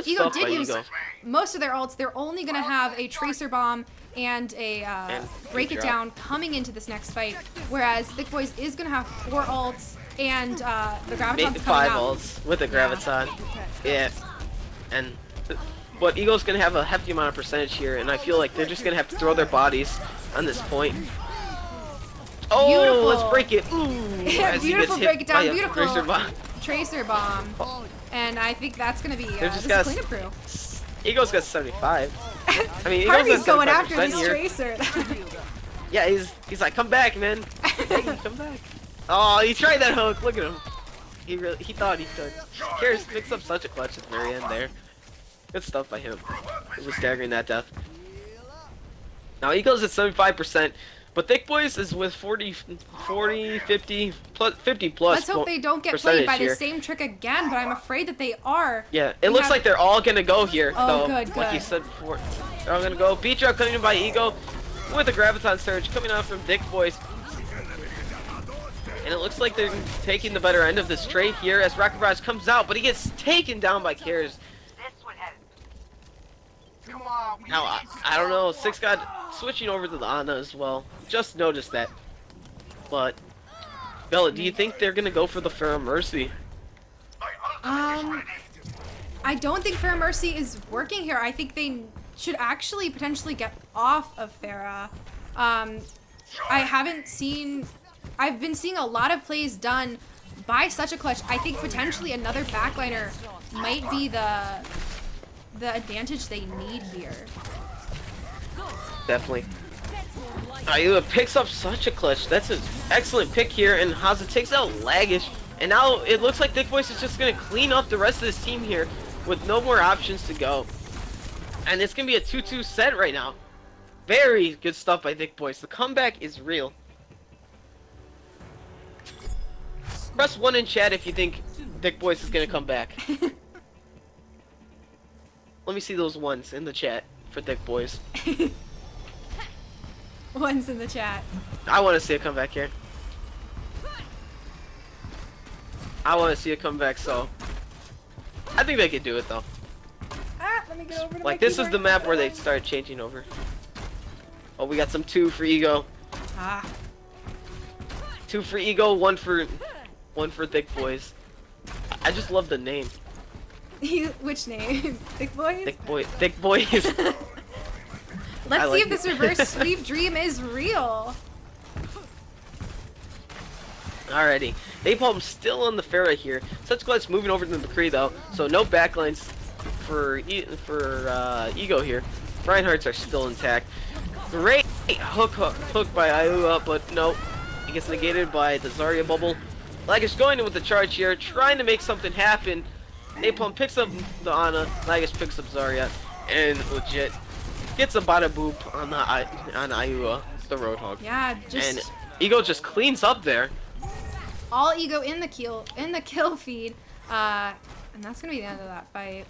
Ego did use most of their ults. They're only going to have a Tracer Bomb and a Break It Down coming into this next fight, whereas Thick Boys is going to have 4 ults and the Graviton's coming 5 out. ults with the Graviton. Yeah. And but Ego's going to have a hefty amount of percentage here, and I feel like they're just going to have to throw their bodies on this point. Oh, Beautiful. let's break it. Ooh, as he Beautiful gets Break hit It Down. by a Beautiful Tracer Bomb. Tracer Bomb. And I think that's going to be They're just this got is cleanup crew. Ego's got 75. I mean, Ego's Harvey's got going after 75% this here. Tracer. Yeah, he's like, come back, man. Hey, come back. Oh, he tried that hook. Look at him. He thought he could. Karis picks up Such a Clutch at the very end there. Good stuff by him. He was staggering that death. Now Ego's at 75%, but Thick Boys is with 40, 50 plus 50 plus. Let's hope they don't get played by the same trick again, but I'm afraid that they are. Yeah, it looks like they're all gonna go here. Oh, though. good. Like you said before, they're all gonna go. Beat Drop coming in by Ego with a Graviton Surge coming out from Thick Boys. And it looks like they're taking the better end of this trade here as Rocket Barrage comes out, but he gets taken down by Karis. Now, I don't know, 6God switching over to the Ana as well. Just noticed that. But, Bella, do you think they're going to go for the Fair Mercy? I don't think Fair Mercy is working here. I think they should actually potentially get off of Farah. I've been seeing a lot of plays done by Such a Clutch. I think potentially another backliner might be the advantage they need here. Definitely. Ayula picks up Such a Clutch. That's an excellent pick here, and Haza takes out Laggish. And now it looks like Thick Voice is just going to clean up the rest of this team here with no more options to go. And it's going to be a 2-2 set right now. Very good stuff by Thick Voice. The comeback is real. Press 1 in chat if you think Thick Voice is going to come back. Let me see those ones in the chat for Thick Boys. One's in the chat. I want to see a comeback here. I want to see a comeback, so I think they could do it though. Let me get over to Like this is the map where they start changing over. Oh, we got some 2 for Ego. 2 for Ego, 1 for Thick Boys. I just love the name. Which name? Thick Boys? Thick Boys. Let's see like if this it. reverse sweep dream is real. Alrighty. Napalm's still on the fair right here. Such Glut's moving over to the McCree though, so no backlines for Ego here. Reinhardt's are still intact. Great hook by Ayua, but no. He gets negated by the Zarya bubble. Lagish going in with the charge here, trying to make something happen. Napalm picks up the Ana, Lagish picks up Zarya, and legit gets a bada boop on Ayua, the Roadhog. Yeah, And just Ego just cleans up there. all Ego in the kill feed. And that's gonna be the end of that fight.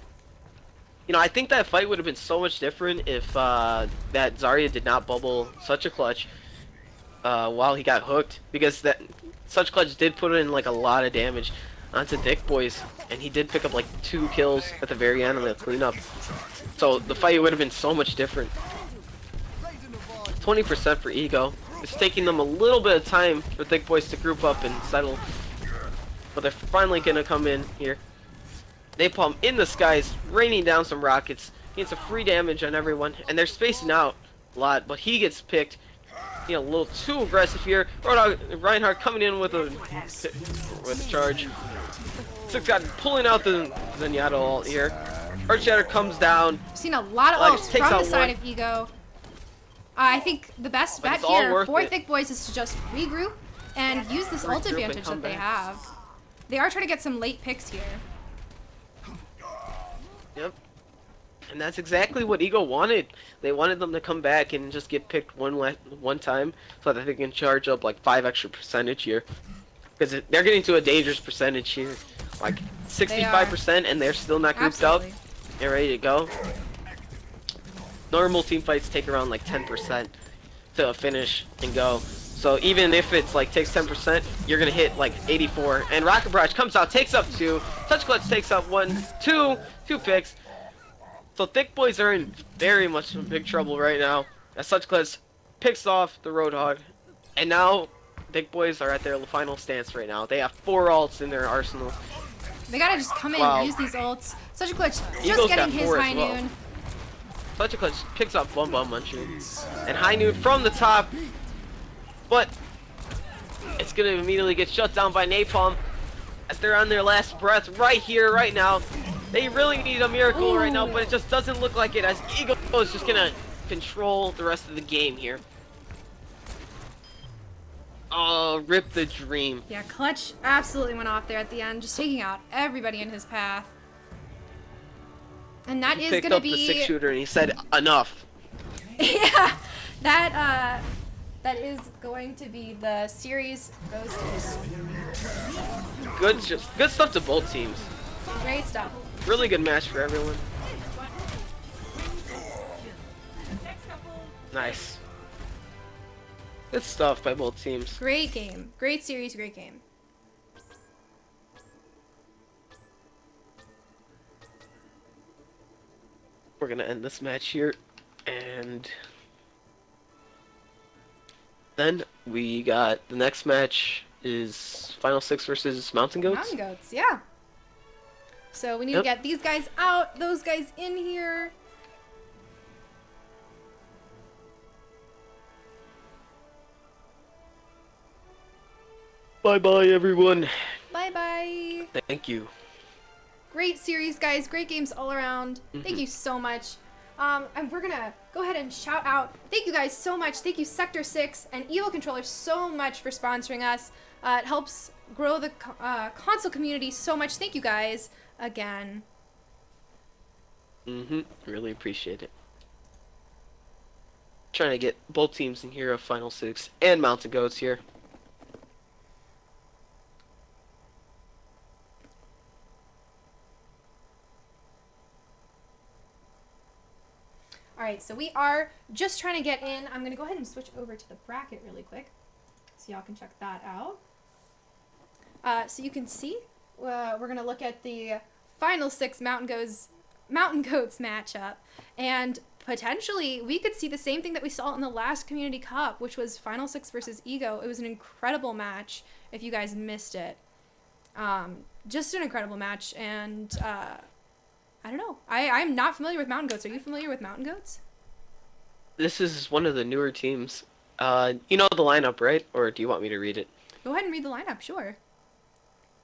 You know, I think that fight would have been so much different if that Zarya did not bubble such a clutch while he got hooked, because that such clutch did put in like a lot of damage onto Dick Boys, and he did pick up like 2 kills at the very end on the cleanup. So the fight would have been so much different. 20% for Ego. It's taking them a little bit of time for Thick Boys to group up and settle, but they're finally gonna come in here. Napalm in the skies, raining down some rockets. He gets a free damage on everyone, and they're spacing out a lot, but he gets picked. You know, a little too aggressive here. Reinhardt coming in with a charge. Six got pulling out the Zenyatta ult here. Earthshatter comes down. I've seen a lot of Lagish ults takes from out the side one. of Ego. I think the best But bet it's all here worth for it. Thick Boys is to just regroup and use this ult Regroup and advantage come that they back. have. They are trying to get some late picks here. Yep. And that's exactly what Ego wanted. They wanted them to come back and just get picked one time so that they can charge up like 5 extra percentage here. Because they're getting to a dangerous percentage here. Like 65%, and they're still not grouped Absolutely. up and ready to go. Normal team fights take around like 10% to finish and go. So even if it's like takes 10%, you're gonna hit like 84. And Rocket Barrage comes out, takes up 2. Touch Clutch takes up 1, 2 picks. So Thick Boys are in very much in big trouble right now, as Such Clutch picks off the Roadhog. And now Thick Boys are at their final stance right now. They have 4 ults in their arsenal. They gotta just come in Wow. and use these ults. Such a glitch. Just Eagle's getting got his 4 high as well. noon. Such a Clutch picks up Bum Bum Muncher. And High Noon from the top. But it's gonna immediately get shut down by Napalm as they're on their last breath right here, right now. They really need a miracle right now, but it just doesn't look like it, as Ego is just gonna control the rest of the game here. Oh, rip the dream. Yeah, Clutch absolutely went off there at the end, just taking out everybody in his path. And that He is picked gonna up the be 6-shooter and he said, enough. yeah, that is going to be the series goes to Good stuff to both teams. great stuff. Really good match for everyone. Nice. Good stuff by both teams. Great game. Great series, great game. We're gonna end this match here, and then we got the next match is Final 6 versus Mountain Goats. Mountain Goats, yeah. So we need Yep. to get these guys out, those guys in here. Bye bye everyone. Bye bye. Thank you. Great series, guys. Great games all around. Mm-hmm. Thank you so much. And we're gonna go ahead and shout out. Thank you guys so much. Thank you Sector 6 and Evil Controller so much for sponsoring us. It helps grow the console community so much. Thank you guys again. Really appreciate it. Trying to get both teams in here of Final 6 and Mountain Goats here. All right, so we are just trying to get in. I'm gonna go ahead and switch over to the bracket really quick, so y'all can check that out. So you can see, we're gonna look at the Final 6 Mountain Goats matchup, and potentially we could see the same thing that we saw in the last Community Cup, which was Final 6 versus Ego. It was an incredible match. If you guys missed it, just an incredible match, and I don't know. I'm not familiar with Mountain Goats. Are you familiar with Mountain Goats? This is one of the newer teams. You know the lineup, right? Or do you want me to read it? Go ahead and read the lineup, sure.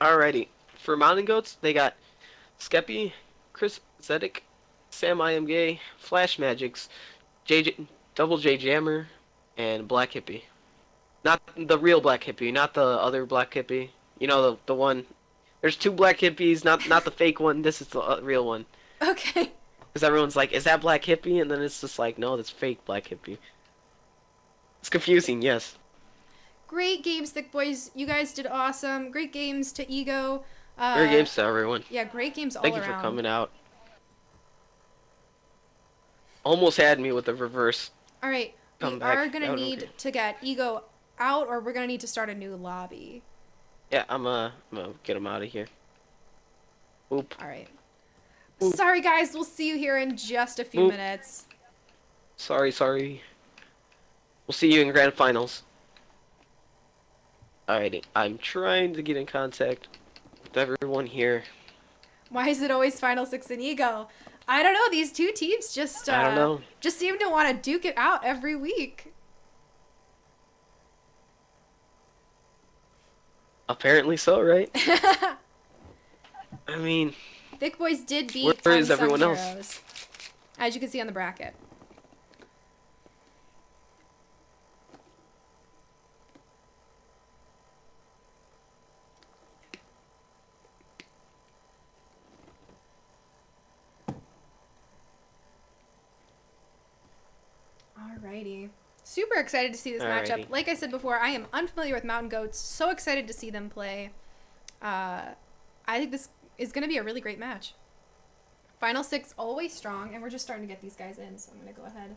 Alrighty. For Mountain Goats, they got Skeppy, Chris Zedek, Sam I Am Gay, Flash Magics, JJ, Double J Jammer, and Black Hippie. Not the real Black Hippie, not the other Black Hippie. You know the one. There's two Black Hippies, not the fake one. This is the real one. Okay. Because everyone's like, is that Black Hippie? And then it's just like, no, that's fake Black Hippie. It's confusing, yes. Great games, Thick Boys. You guys did awesome. Great games to Ego. Great games to everyone. Yeah, great games all Thank around. you for coming out. Almost had me with the reverse. All right. Come We back. are going to Oh, need okay. to get Ego out, or we're going to need to start a new lobby. Yeah, I'm gonna get him out of here. Oop. All right. Oop. Sorry, guys. We'll see you here in just a few Oop. minutes. Sorry. We'll see you in grand finals. Alrighty, I'm trying to get in contact with everyone here. Why is it always Final Six and Ego? I don't know. These two teams just I don't know. just seem to want to duke it out every week. Apparently so, right? I mean, Thick Boys did beat Where is Unsung everyone else? Heroes, as you can see on the bracket. Alrighty. Super excited to see this matchup. Alrighty. Like I said before, I am unfamiliar with Mountain Goats. So excited to see them play. I think this is going to be a really great match. Final Six always strong, and we're just starting to get these guys in, so I'm going to go ahead.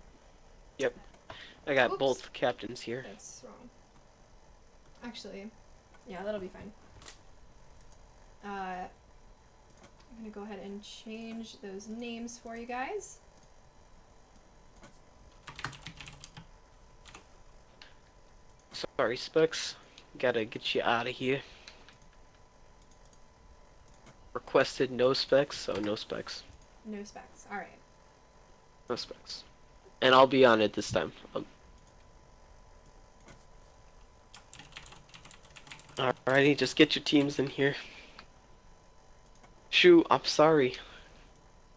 yep. I got Oops. both captains here. That's wrong. Actually, yeah, that'll be fine. I'm going to go ahead and change those names for you guys. Sorry, Specs. Gotta get you out of here. Requested no specs, so no specs. No specs. Alright. No specs. And I'll be on it this time. Alrighty, just get your teams in here. Shoo, I'm sorry.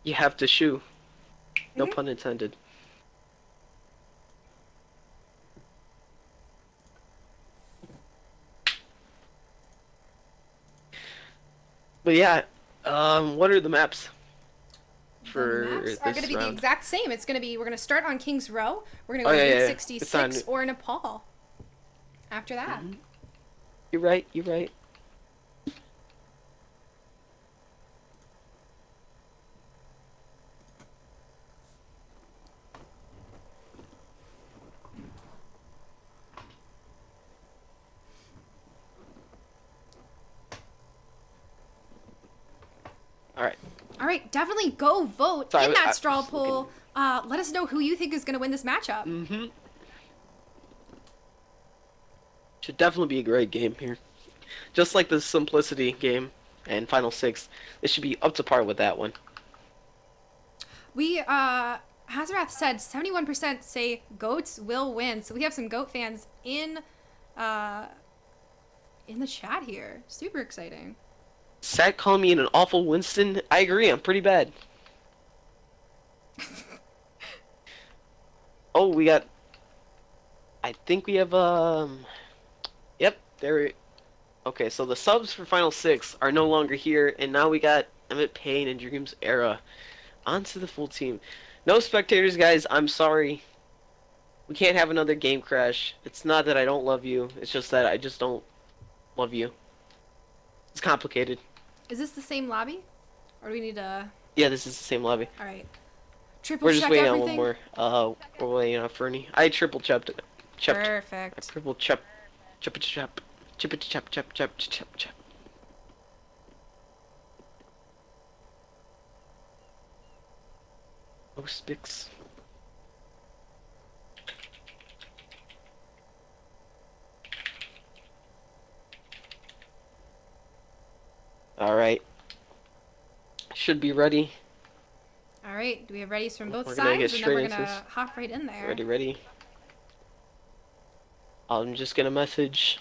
You have to shoo. No Mhm. pun intended. But yeah, what are the maps for The maps this are going to be the round? exact same. It's going to be, we're going to start on King's Row. We're going to Oh, go to yeah, Route yeah. 66 It's on- or Nepal after that. Mhm. You're right. Alright. All right, definitely go vote Sorry, in I that straw was poll. Let us know who you think is going to win this matchup. Mm-hmm. Should definitely be a great game here. Just like the Simplicity game and Final Six, this should be up to par with that one. We, Hazarath said 71% say goats will win. So we have some goat fans in the chat here. Super exciting. Sat calling me an awful Winston. I agree, I'm pretty bad. Oh, we got... I think we have, Yep, there... Okay, so the subs for Final Six are no longer here, and now we got Emmett Payne and Dreams Era onto the full team. No spectators, guys, I'm sorry. We can't have another game crash. It's not that I don't love you, it's just that I just don't love you. It's complicated. Is this the same lobby? Or do we need to... Yeah, this is the same lobby. All right. Triple We're just check waiting everything. on one more. We're waiting on Fernie. I triple checked. Perfect. Triple chep. Chip chep. Chip chep chep chep chep chep. Oh, sticks. Alright. Should be ready. All right, do we have readies from both We're gonna get sides? And then we're straight into gonna hop right in there. Ready. I'm just gonna message.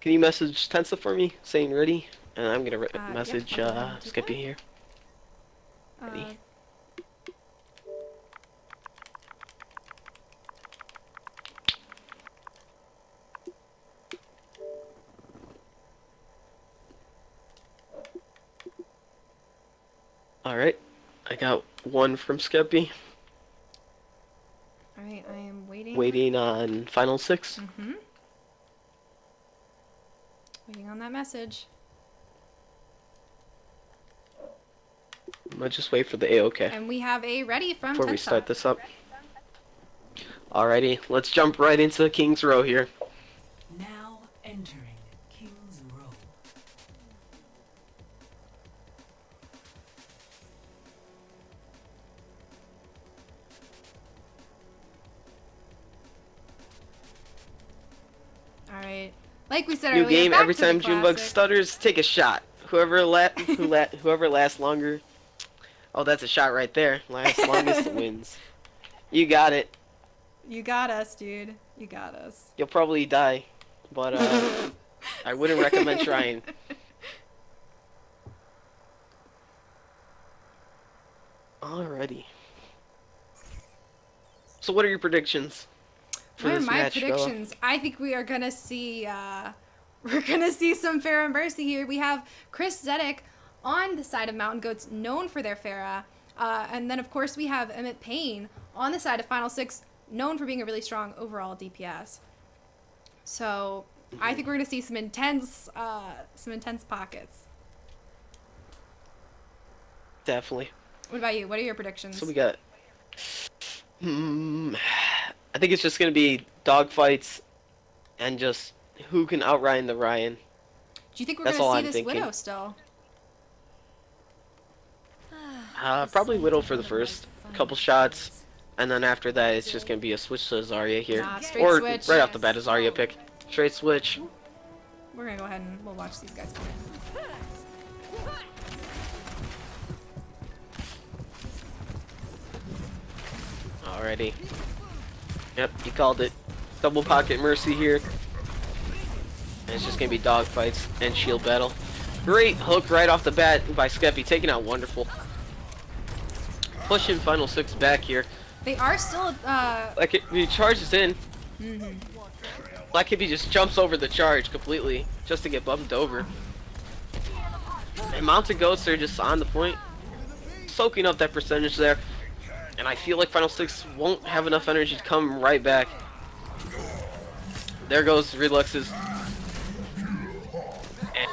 Can you message Tensa for me, saying ready? And I'm gonna message yep, I'll do Skippy that. here. Ready. Alright, I got one from Skippy. Alright, I am waiting. Waiting on final 6. Mm-hmm. Waiting on that message. I'm gonna just wait for the A-OK And we have a ready from before we Tensa. start this up. Alrighty, let's jump right into King's Row here. Now entering King's Row. Alright. Like we said New earlier, game, back every to the time Junebug classic. stutters, take a shot. Whoever lasts longer. Oh, that's a shot right there. Last longest wins. You got it. You got us, dude. You got us. You'll probably die, but I wouldn't recommend trying. Alrighty. So what are your predictions for What are this my match, Bella? predictions? I think we are gonna see we're gonna see some Farah Mercy here. We have Chris Zedek on the side of Mountain Goats, known for their Farah. And then of course we have Emmett Payne on the side of Final Six, known for being a really strong overall DPS. So I think we're gonna see some intense pockets. Definitely. What about you? What are your predictions? So we got. I think it's just gonna be dogfights, and just who can outrun the Ryan. Do you think we're That's gonna all see I'm this thinking. Widow still? Probably Widow for the first couple shots, and then after that it's just gonna be a switch to Zarya here, Nah, straight or switch. right off the bat a Zarya pick, straight switch. We're gonna go ahead and we'll watch these guys come in. Alrighty. Yep, you called it. Double pocket Mercy here. And it's just gonna be dogfights and shield battle. Great hook right off the bat by Skeppy, taking out Wonderful. Pushing Final Six back here. They are still Like he charges in. Black Hippie just jumps over the charge completely just to get bumped over. And Mounted Goats are just on the point, soaking up that percentage there. And I feel like Final Six won't have enough energy to come right back. There goes Relux's.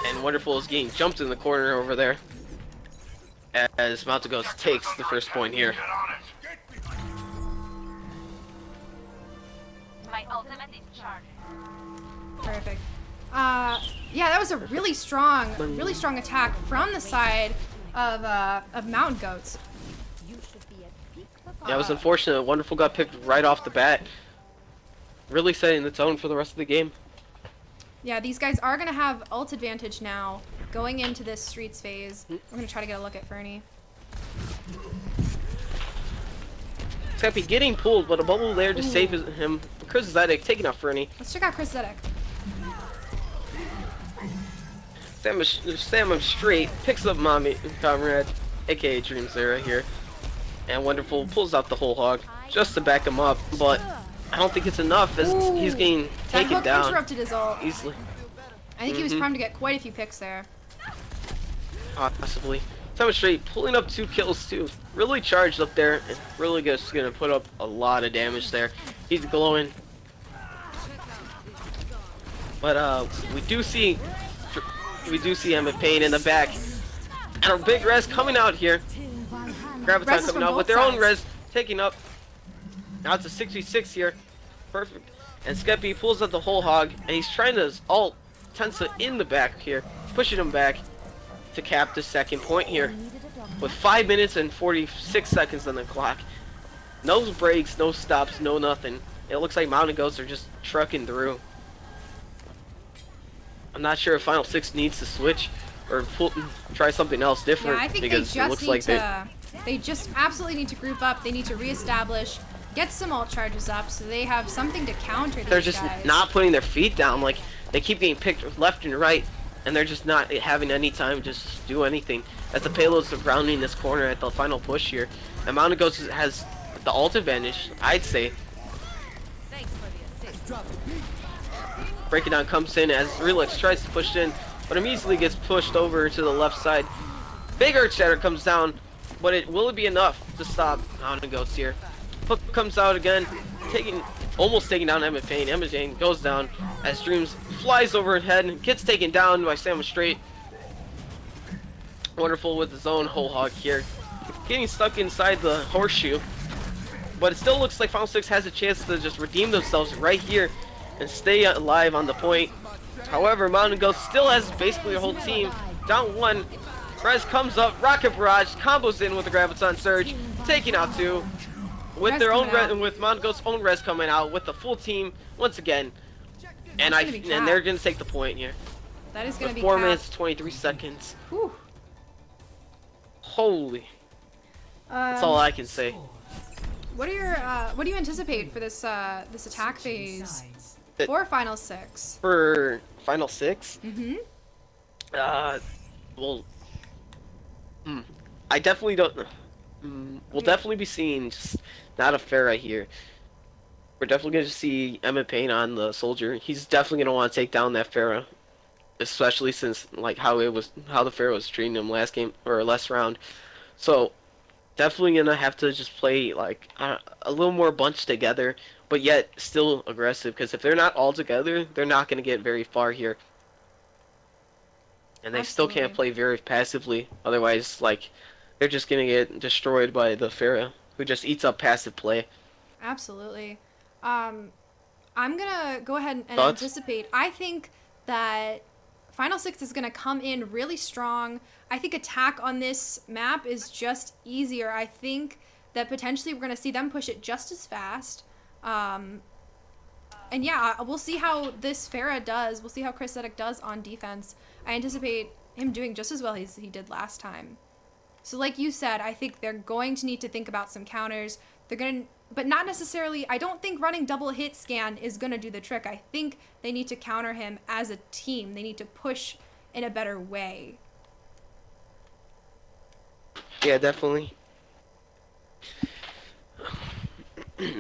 And Wonderful is getting jumped in the corner over there. As Mounted Goats takes the first point here. My ultimate is charged. perfect. Yeah, that was a really strong attack from the side of Mountain Goats. Yeah, it was unfortunate. Wonderful got picked right off the bat. Really setting the tone for the rest of the game. Yeah, these guys are going to have ult advantage now going into this Streets phase. We're going to try to get a look at Fernie. Skeppy getting pulled, but a bubble there to save him. Chris Zedek taking out Fernie. Let's check out Chris Zedek. Sam him straight, picks up Mommy Comrade, aka Dreams there right here. And Wonderful pulls out the whole hog just to back him up, but I don't think it's enough as he's getting That taken hook down interrupted his ult. easily. I think he was primed to get quite a few picks there. Possibly. Sam straight pulling up 2 kills too. Really charged up there and really just gonna put up a lot of damage there. He's glowing. But we do see Emmett Payne in the back. And our big res coming out here. Graviton Res is coming from out both with their own sides. res taking up. Now it's a 66 here. Perfect. And Skeppy pulls out the whole hog and he's trying to ult Tensa in the back here, pushing him back to cap the second point here. With 5 minutes and 46 seconds on the clock. No breaks, no stops, no nothing. It looks like Mountain Goats are just trucking through. I'm not sure if Final Six needs to switch or try something else different Yeah, I think because they it just looks need like to They just absolutely need to group up. They need to reestablish, get some ult charges up so they have something to counter these They're just guys. not putting their feet down. Like, they keep getting picked left and right, and they're just not having any time to just do anything. As the payloads are rounding this corner at the final push here, and Mountain Goats has the ult advantage, I'd say. Thanks for the assist. Breaking Down comes in as Relix tries to push in, but immediately gets pushed over to the left side. Big Earth Shatter comes down, but will it be enough to stop Mountain Goats here? Hook comes out again, almost taking down Emma Payne. Emma Payne goes down as Dreams flies overhead and gets taken down by Sam Straight. Wonderful with his own whole hog here. Getting stuck inside the horseshoe. But it still looks like Final 6 has a chance to just redeem themselves right here and stay alive on the point. However, Mountain Goats still has basically a whole team down one. Rez comes up, Rocket Barrage combos in with the Graviton Surge, taking out two. With their own with Mountain Goats' own Res coming out with the full team once again. And they're gonna take the point here. That is gonna With be 4 capped. minutes 23 seconds. Whew. Holy. That's all I can say. What do you anticipate for this this attack phase Sides. for Final 6? For Final 6? Mm-hmm. Well, I definitely don't. We'll definitely be seeing just not a Pharah here. We're definitely going to see Emma Payne on the Soldier. He's definitely going to want to take down that Pharah, especially since like how the Pharah was treating him last game or last round. So definitely going to have to just play like a little more bunched together, but yet still aggressive. Because if they're not all together, they're not going to get very far here. And they still can't play very passively. Otherwise, like, they're just gonna get destroyed by the Pharah, who just eats up passive play. Absolutely. I'm gonna go ahead and Thoughts? anticipate. I think that Final 6 is gonna come in really strong. I think attack on this map is just easier. I think that potentially we're gonna see them push it just as fast. And yeah, we'll see how this Pharah does. We'll see how Chris Zedek does on defense. I anticipate him doing just as well as he did last time. So like you said, I think they're going to need to think about some counters. They're going to, but not necessarily, I don't think running double hit scan is going to do the trick. I think they need to counter him as a team. They need to push in a better way. Yeah, definitely.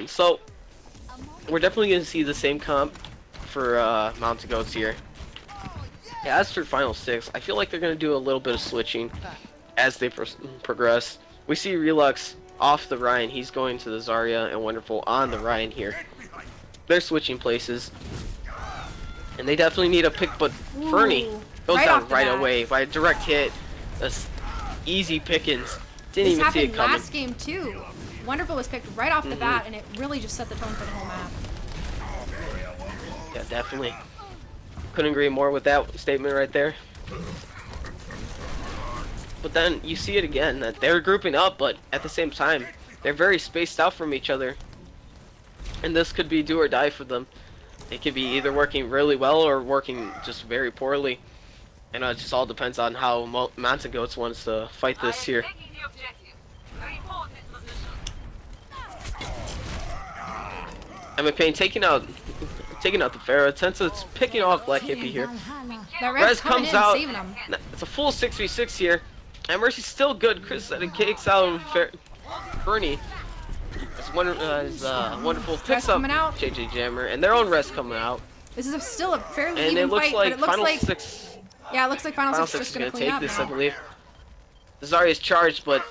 So, we're definitely going to see the same comp for Mountain Goats here. Yeah, as for Final 6, I feel like they're going to do a little bit of switching as they progress. We see Relux off the Ryan. He's going to the Zarya, and Wonderful on the Ryan here. They're switching places. And they definitely need a pick, but Fernie goes right down off the right bat. away by a direct hit. That's easy pickings. Didn't This even see it happened coming. last game too. Wonderful was picked right off the bat, and it really just set the tone for the whole map. Yeah, definitely. Couldn't agree more with that statement right there. But then you see it again, that they're grouping up, but at the same time, they're very spaced out from each other. And this could be do or die for them. It could be either working really well or working just very poorly. And it just all depends on how Mountain Goats wants to fight this here. Emma Payne taking out the Pharah. Tensa's picking off Black Hippie here. That Rez coming comes in, out. saving him. It's a full 6v6 here. And Mercy's still good. Chris kicks out Fernie. It's Wonderful picks up coming out. JJ Jammer, and their own Rest coming out. This is still a fairly And even it looks fight, like but it looks Final like 6. yeah, it looks like Final Final 6 is 6 just is gonna gonna clean take up this, now. I believe. Zarya's charged, but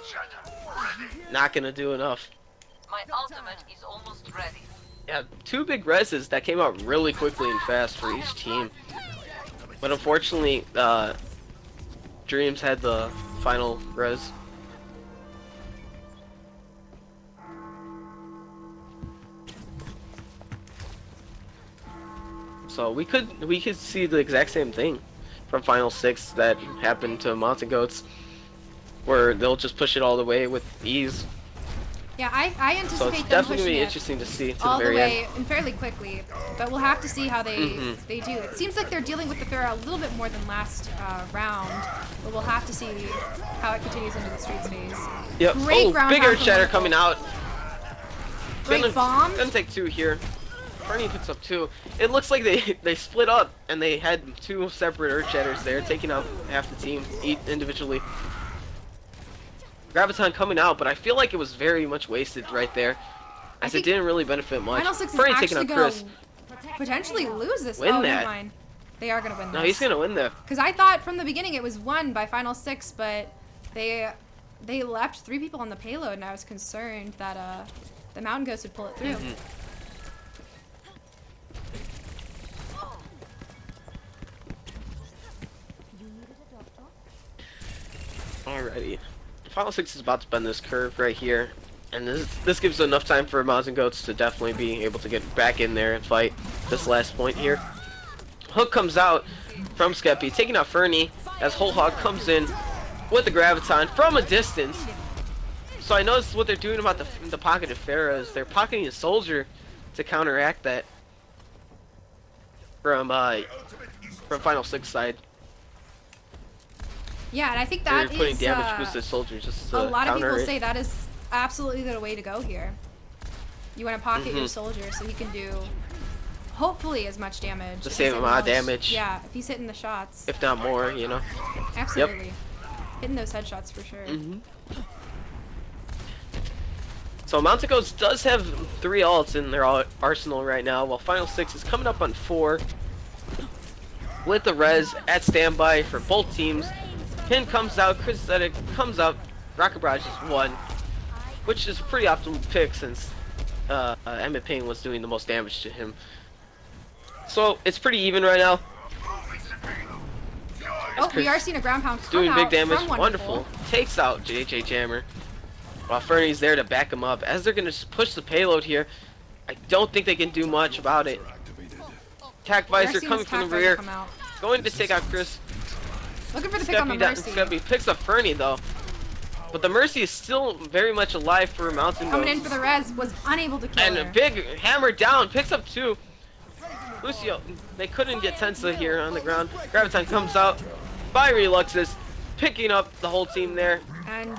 not gonna do enough. My ultimate is almost ready. Yeah, 2 big reses that came out really quickly and fast for each team. But unfortunately, Dreams had the final res. So we could see the exact same thing from Final 6 that happened to Mountain Goats, where they'll just push it all the way with ease. Yeah, I So anticipate it's them definitely going to pushing be it interesting to see to all the the very way end. and fairly quickly, but we'll have to see how they do. It seems like they're dealing with the Thera a little bit more than last round, but we'll have to see how it continues into the streets phase. Yep. Great ground big pound Earth from Shatter Wonderful. coming out. Great bomb. Gonna take 2 here. Fernie picks up 2. It looks like they split up and they had 2 separate Earth Shatters there, taking out half the team individually. Graviton coming out, but I feel like it was very much wasted right there, as it didn't really benefit much. Final 6 is Fernie taking actually out going Chris. to potentially lose this. Win oh, that. never mind. They are going to win this. No, he's gonna win there. Because I thought from the beginning it was won by Final 6, but they left 3 people on the payload, and I was concerned that the Mountain Ghost would pull it through. Alrighty. Final 6 is about to bend this curve right here, and this gives enough time for Mountain Goats to definitely be able to get back in there and fight this last point here. Hook comes out from Skeppy, taking out Fernie, as Whole Hog comes in with the Graviton from a distance. So I noticed what they're doing about the pocket of Pharah is they're pocketing a soldier to counteract that from Final 6 side. Yeah, and I think They're that putting is damage boosted soldiers just to a lot of counter people it. say that is absolutely the way to go here. You want to pocket your soldier so he can do hopefully as much damage. The if same he's hitting amount of those- damage. Yeah, if he's hitting the shots. If not more, you know. Absolutely. Hitting those headshots for sure. So Mountain Goats does have 3 ults in their arsenal right now, while Final 6 is coming up on 4. With the res at standby for both teams. Pin comes out, Chris Zedek comes out, Rocket Barrage is 1, which is a pretty optimal pick since Emmett Payne was doing the most damage to him. So it's pretty even right now. Oh, we are seeing a ground pound come Doing out big damage, from wonderful. Takes out JJ Jammer. While Fernie's there to back him up. As they're going to push the payload here, I don't think they can do much about it. Tac We are Visor seeing coming this from the Tac Visor rear. come out. Going to take out Chris. Looking for the pick on the Mercy. Skeppy picks up Fernie though. But the Mercy is still very much alive for Mountain Coming Goats. in for the res, was unable to kill And her. a big hammer down, picks up 2. Lucio, they couldn't get Tensa here on the ground. Graviton comes out by Reluxes, picking up the whole team there. And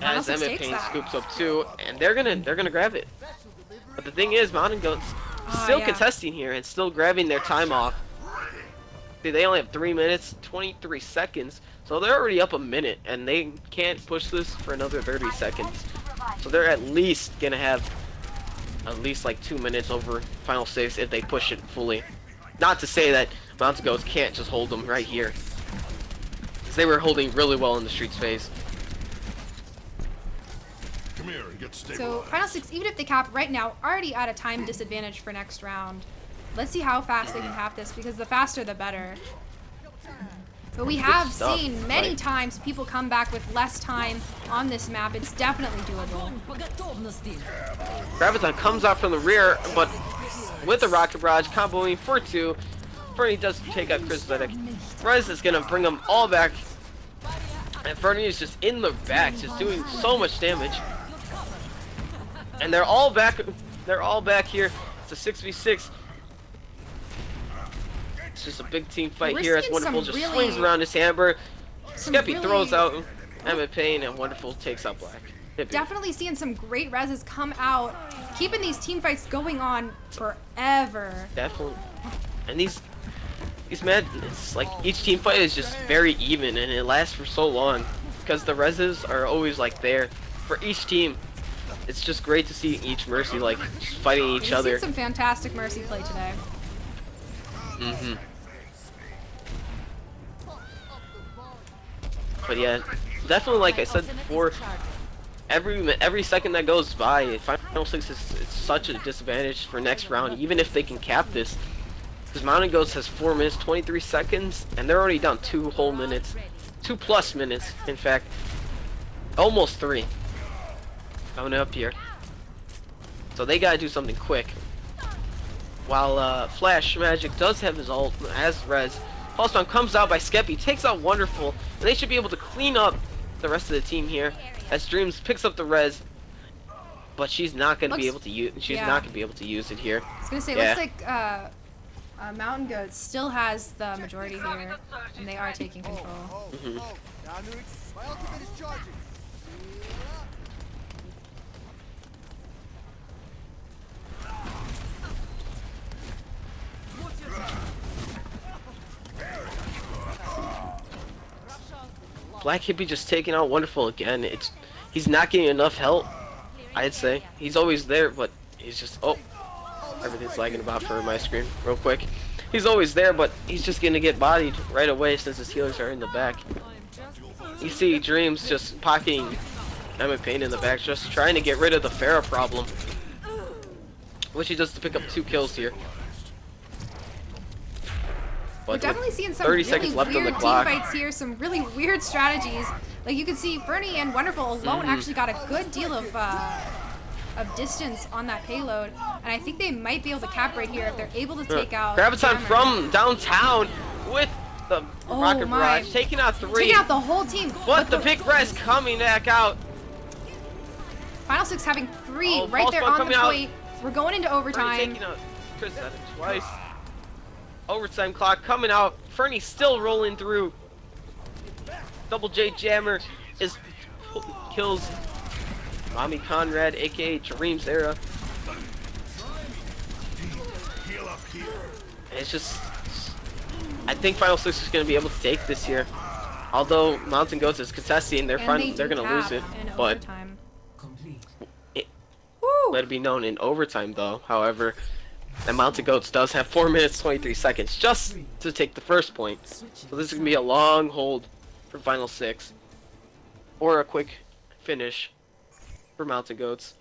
As Six Emmett takes Payne that. scoops up 2, and they're gonna grab it. But the thing is, Mountain Goats still yeah. contesting here and still grabbing their time off. See, they only have 3 minutes, 23 seconds, so they're already up a minute, and they can't push this for another 30 seconds. So they're at least gonna have at least like 2 minutes over Final 6 if they push it fully. Not to say that Mountain Goats can't just hold them right here, because they were holding really well in the streets phase. Come here and get so stabilized. Final 6, even if they cap right now, already at a time disadvantage for next round. Let's see how fast they can cap this, because the faster the better. But we have stuff. seen many Like- times people come back with less time on this map. It's definitely doable. Graviton comes out from the rear, but with the Rocket Barrage comboing for 2. Fernie does take out Chris Zedek. Rez is gonna bring them all back. And Fernie is just in the back, just doing so much damage. And they're all back here. It's a 6v6. It's just a big team fight We're here as seeing Wonderful some just really- swings around his hammer. Some Skeppy really- throws out Emmett Payne, and Wonderful takes out Black. Hippie. Definitely seeing some great reses come out, keeping these team fights going on forever. Definitely. And these it's like each team fight is just very even, and it lasts for so long because the reses are always like there for each team. It's just great to see each Mercy like just fighting each We've other. seen some fantastic Mercy play today. But yeah, definitely like I said before, every second that goes by, Final 6 is such a disadvantage for next round, even if they can cap this. Because Mountain Goats has 4 minutes, 23 seconds, and they're already down 2 whole minutes. 2+ minutes, in fact. Almost 3. Coming up here. So they gotta do something quick. While Flash Magic does have his ult as Rez. Pulse Bomb comes out by Skeppy, takes out Wonderful, and they should be able to clean up the rest of the team here. As Dreams picks up the Rez. but she's not gonna be Looks- able to use. She's yeah. not gonna be able to use it here. I was gonna say, Yeah. looks like Mountain Goat still has the majority here, and they are taking control. Mhm. Now my ultimate is charging. Black Hippie just taking out Wonderful again. He's not getting enough help. I'd say he's always there, but he's just everything's lagging about for my screen real quick. He's always there, but he's just gonna get bodied right away since his healers are in the back. You see Dreams just pocketing Emma Payne in the back, just trying to get rid of the Pharah problem, which he does to pick up 2 kills here. We're But definitely seeing some 30 really seconds left on the weird team clock. fights here, some really weird strategies. Like you can see Fernie and Wonderful alone actually got a good deal of distance on that payload, and I think they might be able to cap right here if they're able to take out Graviton Jammer. from downtown with the Oh rocket my. barrage, taking out 3. Taking out the whole team. But the big res coming back out. Final 6 having 3 Oh, right false there one on the coming out. point. We're going into Fernie overtime. taking out Chris at it twice. Overtime clock coming out. Fernie still rolling through. Double J Jammer kills Mommy Conrad, aka Dreams Era. Heal up here. It's just, I think Final 6 is going to be able to take this here. Although Mountain Goats is contesting, they're And they're do going to lose cap it. in But Complete. Woo! let it be known in overtime though, however, that Mountain Goats does have 4 minutes 23 seconds just to take the first point. So this is going to be a long hold for Final 6. Or a quick finish for Mountain Goats.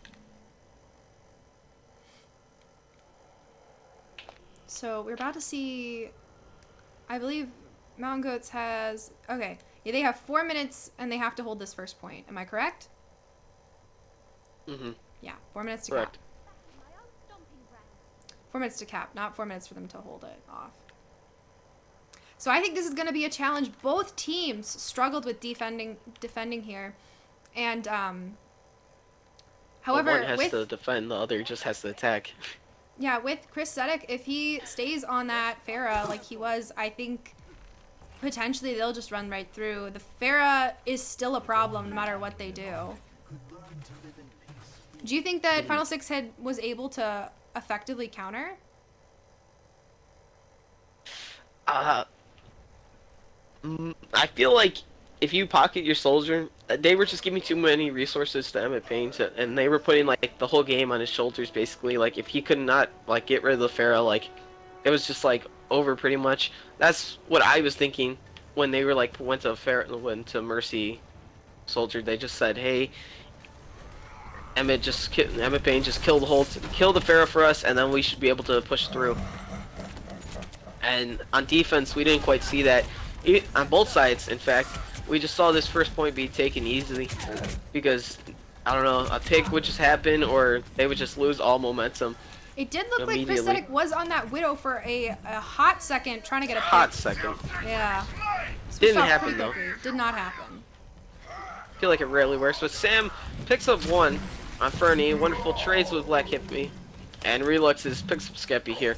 So we're about to see, I believe Mountain Goats has, okay, yeah, they have 4 minutes and they have to hold this first point. Am I correct? Mm-hmm. Yeah, 4 minutes to Correct. cap. 4 minutes to cap, not 4 minutes for them to hold it off. So I think this is going to be a challenge. Both teams struggled with defending here, and however, one has with to defend, the other just has to attack. yeah, with Chris Zedek, if he stays on that Pharah like he was, I think potentially they'll just run right through. The Pharah is still a problem no matter what they do. Do you think that Final 6 was able to effectively counter? I feel like if you pocket your soldier, they were just giving too many resources to Emmett Payne, and they were putting like the whole game on his shoulders basically. Like if he could not like get rid of the Pharah, like it was just like over pretty much. That's what I was thinking when they were like went to Mercy soldier. They just said, hey, Emmett Payne just kill the Pharah for us, and then we should be able to push through. And on defense, we didn't quite see that. On both sides, in fact, we just saw this first point be taken easily because, I don't know, a pick would just happen or they would just lose all momentum. It did look like Chris Immediately. Zedek was on that Widow for a hot second trying to get a pick. Hot second. Yeah. Didn't Switched off happen, pretty though. quickly. Did not happen. I feel like it rarely works, but Sam picks up 1 on Fernie. Wonderful trades with Black Hippie, and Relux picks up Skeppy here.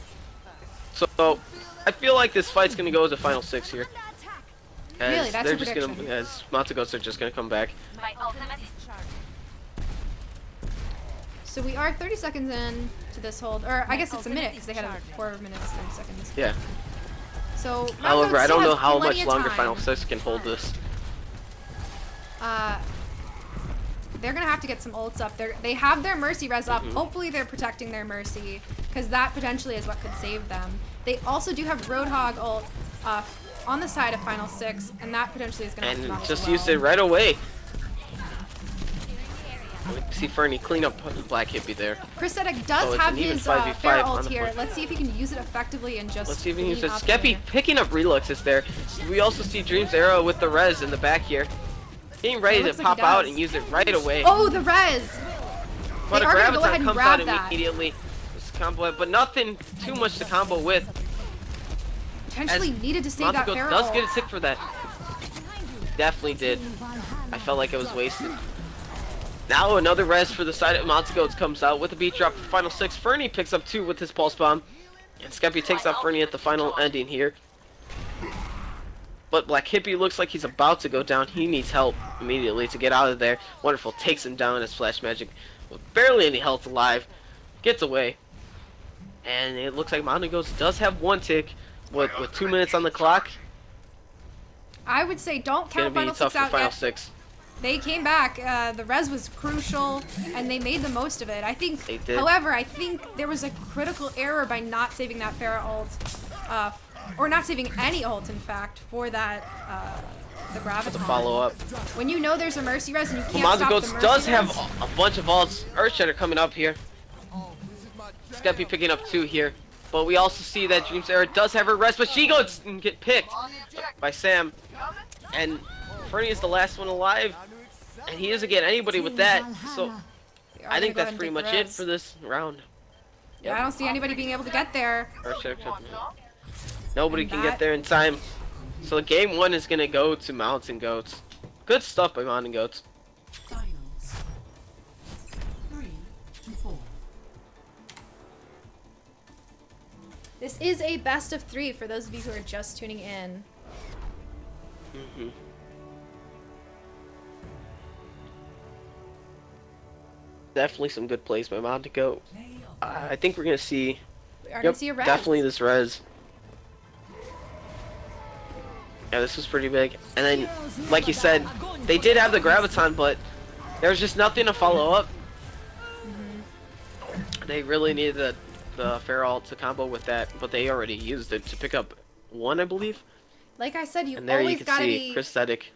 So I feel like this fight's gonna go to Final 6 here. As Really? That's they're your just prediction? as Mountain Goats are just gonna come back. My ultimate is charged. So we are 30 seconds in to this hold, or I guess it's a minute because they had 4 minutes 30 seconds. Yeah. So Mountain However, Goat I still don't know has how plenty much of longer time. Final 6 can hold this. They're gonna have to get some ults up. They have their Mercy res up. Mm-hmm. Hopefully they're protecting their Mercy, because that potentially is what could save them. They also do have Roadhog ult on the side of Final 6, and that potentially is gonna help them out And as just well. used it right away. We see Fernie clean up Black Hippie there. Chris Zedek Oh, does it's have an even his 5v5 fair on ult the here. point. Let's see if he can use it effectively and just Let's see if we can use it. clean up Skeppy here. picking up Reluxes there. We also see Dream's arrow with the res in the back here. Getting ready to looks like pop he out does. and use it right away. Oh, the res! But they a are gonna go ahead Graviton and comes grab out that. immediately. This combo, but nothing too much to combo with. Potentially As needed to save that Mountain fair Goat does ult. get a tick for that. Definitely did. I felt like it was wasted. Now another res for the side of Mountain Goats comes out with a beat drop for final 6. Fernie picks up 2 with his pulse bomb. And Skeppy takes out Fernie at the final ending here. But Black Hippie looks like he's about to go down. He needs help immediately to get out of there. Wonderful takes him down as Flash Magic with barely any health alive. Gets away. And it looks like Mountain Goats does have 1 tick with 2 minutes on the clock. I would say don't count Gonna be final tough 6 for out final yet. 6. They came back. The res was crucial, and they made the most of it. I think. They did. However, I think there was a critical error by not saving that Pharah ult, or not saving any ult, in fact, for that the Graviton. To follow up. When you know there's a Mercy res and you can't Mountain stop Goats the Mercy does have res, a bunch of ults. Earthshatter coming up here. Skeppy picking up 2 here. But we also see that Dream Sarah does have her rest, but she goes and get picked by Sam. And Fernie is the last one alive. And he doesn't get anybody with that. So we are I think gonna that's go and pretty take much the it res. for this round. Yeah, I don't see anybody being able to get there. Earthshatter coming up. Nobody And can that- get there in time. So game 1 is gonna go to Mountain Goats. Good stuff by Mountain Goats. Finals. 3 to 4. This is a best of 3 for those of you who are just tuning in. Mhm. Definitely some good plays by Mountain Goat. Play of I think we're gonna see. We are gonna see a res. Definitely this res. Yeah, this was pretty big. And then, like you said, they did have the Graviton, but there was just nothing to follow up. They really needed the Feral to combo with that, but they already used it to pick up 1, I believe. Like I said, you And there you always can gotta see be. Prosthetic.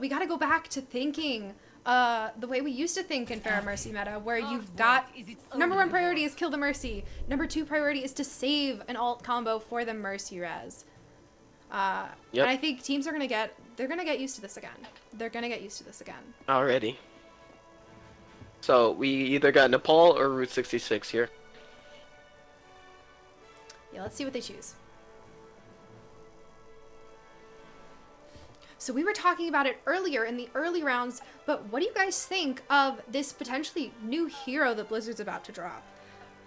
We gotta go back to thinking the way we used to think in Pharah Mercy meta, where you've got number 1 priority is kill the Mercy, number 2 priority is to save an alt combo for the Mercy res. Yep. And I think teams are gonna get used to this again. They're gonna get used to this again. Already. So we either got Nepal or Route 66 here. Yeah, let's see what they choose. So we were talking about it earlier in the early rounds, but what do you guys think of this potentially new hero that Blizzard's about to drop?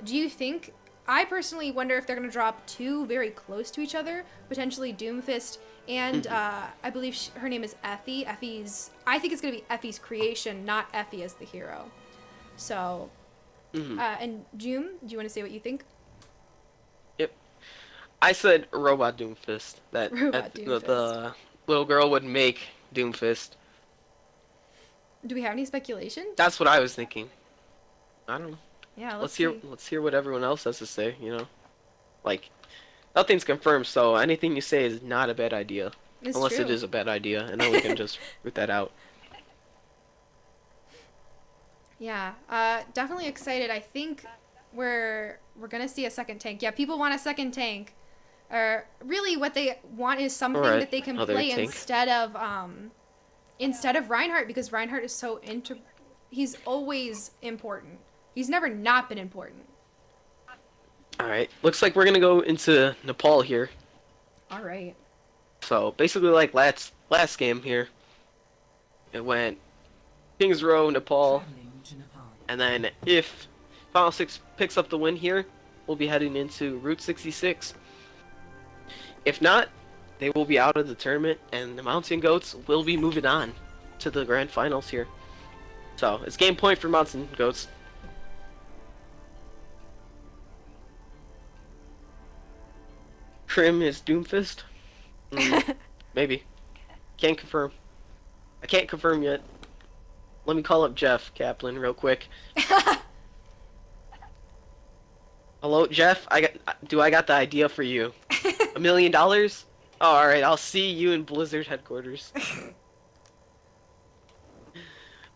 Do you think, I personally wonder if they're going to drop 2 very close to each other, potentially Doomfist and I believe her name is Effie. I think it's going to be Effie's creation, not Effie as the hero. So, and June, do you want to say what you think? Yep. I said Robot Doomfist. Robot Doomfist. The little girl would make Doomfist. Do we have any speculation? That's what I was thinking. I don't know. Yeah, Let's see. hear what everyone else has to say, you know? Like, nothing's confirmed, so anything you say is not a bad idea. It's Unless true. it is a bad idea, and then we can just root that out. Yeah, definitely excited. I think we're gonna see a second tank. Yeah, people want a second tank. Or really, what they want is something Alright, that they can another play tank. instead of Reinhardt, because Reinhardt is so he's always important. He's never not been important. Alright, looks like we're gonna go into Nepal here. All right. So, basically like last game here. It went Kings Row, Nepal, traveling to Nepal. and then if Final 6 picks up the win here, we'll be heading into Route 66. If not, they will be out of the tournament, and the Mountain Goats will be moving on to the grand finals here. So, it's game point for Mountain Goats. Trim is Doomfist? Maybe. Can't confirm. I can't confirm yet. Let me call up Jeff Kaplan real quick. Hello, Jeff. I got the idea for you. $1 million? Oh, all right. I'll see you in Blizzard headquarters.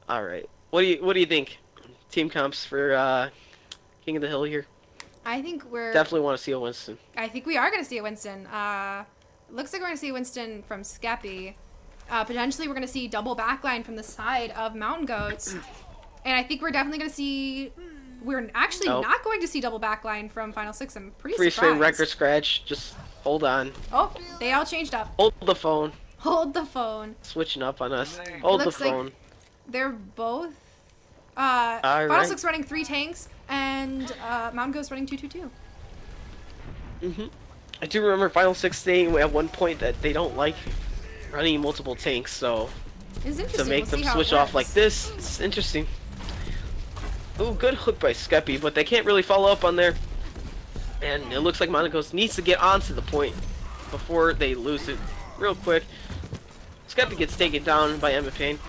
All right. What do you think? Team comps for King of the Hill here. I think we're Definitely want to see a Winston. I think we are gonna see a Winston. Looks like we're gonna see a Winston from Skeppy. Potentially, we're gonna see double backline from the side of Mountain Goats, and I think we're definitely gonna see. We're actually Nope. not going to see double backline from Final 6. I'm pretty Freeze frame surprised. record scratch. Just hold on. Oh, they all changed up. Hold the phone. Hold the phone. Switching up on us. Hold the Looks like- phone. They're both Final right. 6 running 3 tanks, and Mountain Ghost running 2-2-2. I do remember Final 6 saying at one point that they don't like running multiple tanks, so It's interesting. to make We'll them see how it switch off works. like this, it's interesting. Ooh, good hook by Skeppy, but they can't really follow up on there. And it looks like Monagos needs to get onto the point before they lose it real quick. Skeppy gets taken down by Emma Payne.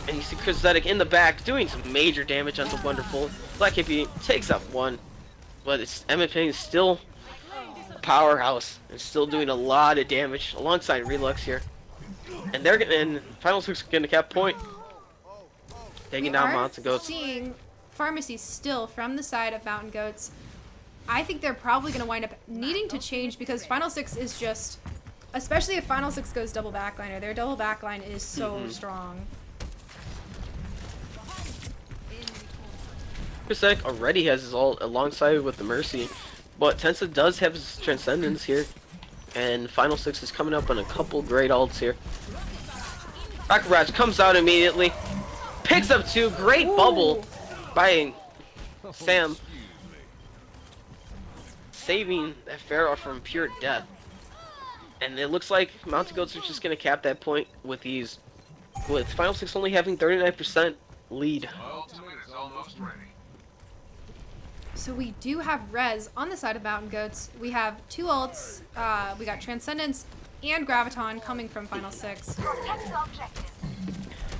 And you see Chris Zedek in the back doing some major damage onto Wonderful. Black Hippie takes up one, but it's Emma Payne is still a powerhouse and still doing a lot of damage alongside Relux here. And they're and Final 6 gonna cap point. Taking down Mountain Goats. Seeing Pharmacy still from the side of Mountain Goats. I think they're probably going to wind up needing to change because Final 6 is just, especially if Final 6 goes double backliner, their double backline is so strong. Krisek already has his ult alongside with the Mercy, but Tensa does have his Transcendence here, and Final 6 is coming up on a couple great ults here. Rocket comes out immediately, picks up 2, great bubble by Sam, saving that Pharaoh from pure death. And it looks like Mountain Goats are just going to cap that point with ease, with Final 6 only having 39% lead. So we do have Res on the side of Mountain Goats. We have 2 ults. We got Transcendence and Graviton coming from Final 6.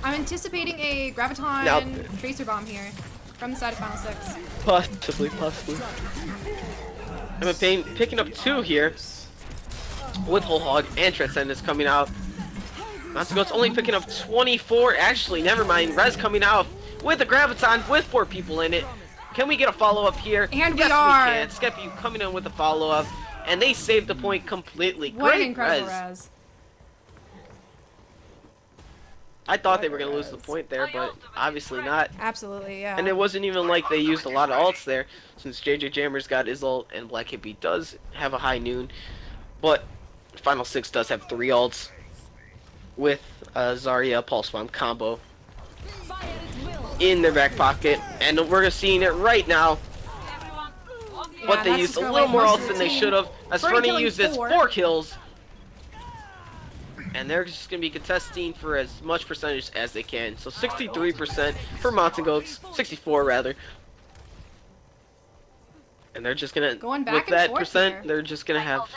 I'm anticipating a Graviton Tracer Bomb here from the side of Final 6. Possibly. Emma Payne picking up 2 here with Whole Hog and Transcendence coming out. Mountain Goats only picking up 24. Actually, never mind. Res coming out with the Graviton with 4 people in it. Can we get a follow-up here? And yes, we are. We can. Skeppy coming in with a follow-up. And they saved the point completely. What an Great incredible res. res. I thought they were going to lose the point there, but obviously not. Absolutely, yeah. And it wasn't even like they used a lot of ults there, since JJ Jammer's got his ult and Black Hippie does have a high noon. But Final 6 does have 3 ults with Zarya Pulse Bomb combo in their back pocket. And we're seeing it right now. But they used a little more ults than they should have, as Fernie used his 4 kills. And they're just going to be contesting for as much percentage as they can. So 63% for Mountain Goats, 64 rather. And they're just going to, with that percent, here. they're just going to have,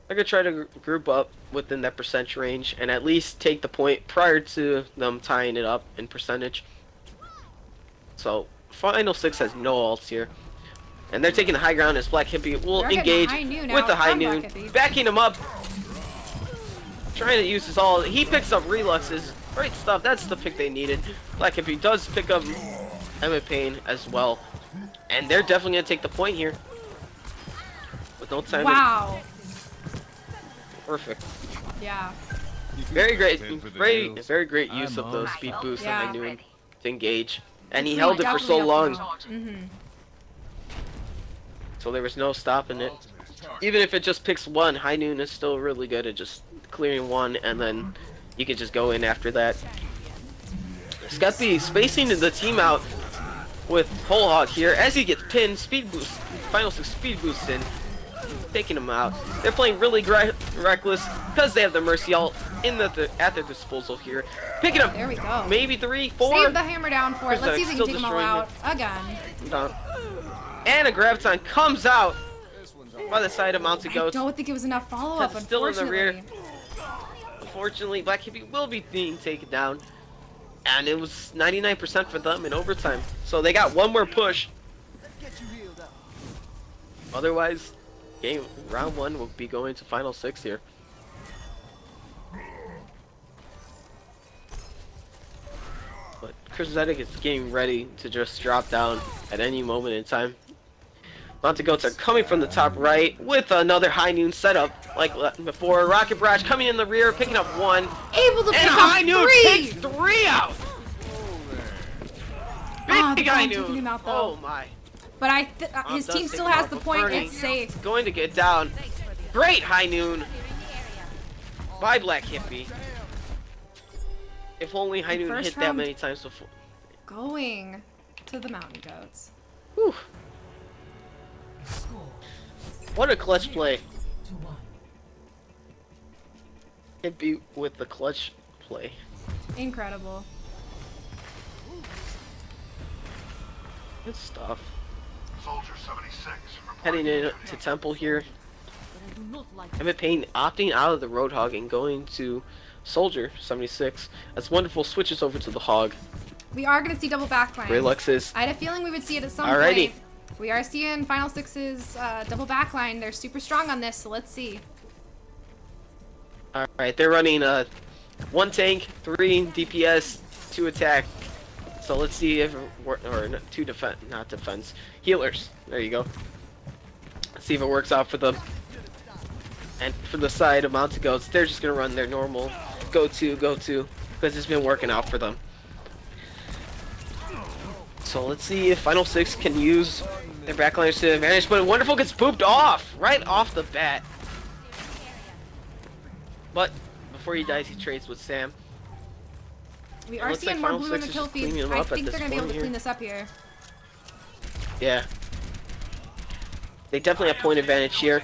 they're going to try to group up within that percentage range and at least take the point prior to them tying it up in percentage. So Final 6 has no ults here. And they're taking the high ground as Black Hippie will engage with the high noon, backing him up. Trying to use his all. He picks up Reluxes. Great stuff. That's the pick they needed. Black Hippie does pick up Emma Payne as well. And they're definitely going to take the point here. With no time. Wow. Perfect. Yeah. Very great. Very great use of those speed boosts on high noon to engage. And he held it for so long. So there was no stopping it. Even if it just picks 1, high noon is still really good at just clearing 1, and then you can just go in after that. Skeppy spacing the team out with Whole Hog here as he gets pinned. Speed boost, Final 6 speed boost in, taking him out. They're playing really reckless because they have the Mercy ult at their disposal here. Picking up, there we go. Maybe 3, 4. Save the hammer down for it. Let's see if we can take them all out again. And a Graviton comes out by the side of Mountain Goats. I don't think it was enough follow-up, That's still in the rear. Unfortunately, Black Hippie will be being taken down. And it was 99% for them in overtime. So they got 1 more push. Otherwise, round 1 will be going to Final 6 here. But Chris Zedek is getting ready to just drop down at any moment in time. Mountain Goats are coming from the top right with another high noon setup like before. Rocket Barrage coming in the rear, picking up 1. Able to pick up high 3! noon takes 3 out! Big high noon! Oh my. But his team still has the point. It's safe. Going to get down. Great high noon by Black Hippie. If only Hainun First hit that round. many times before. Going to the mountain goats. Whew. Score What a clutch play. 2-1. It beat with the clutch play. Incredible. Good stuff. Soldier 76. Heading in to Temple here. But I do not like Emmett Payne opting out of the Roadhog and going to Soldier 76. That's wonderful. Switches over to the Hog. We are going to see double backline. Reluxes. I had a feeling we would see it at some Alrighty. point. We are seeing Final Six's double backline. They're super strong on this, so let's see. Alright, they're running 1 tank, 3 DPS, 2 attack. So let's see if or 2 defense, not defense, healers. There you go. Let's see if it works out for them. And for the side of Mountain Goats, they're just gonna run their normal go-to, because it's been working out for them. So let's see if Final Six can use their backliners to their advantage, but Wonderful gets pooped off right off the bat. But before he dies, he trades with Sam. We are looks like seeing more Final blue in Six the is kill just feed. cleaning them I up at think this they're going to be able point to here. clean this up here. Yeah. They definitely have point advantage here.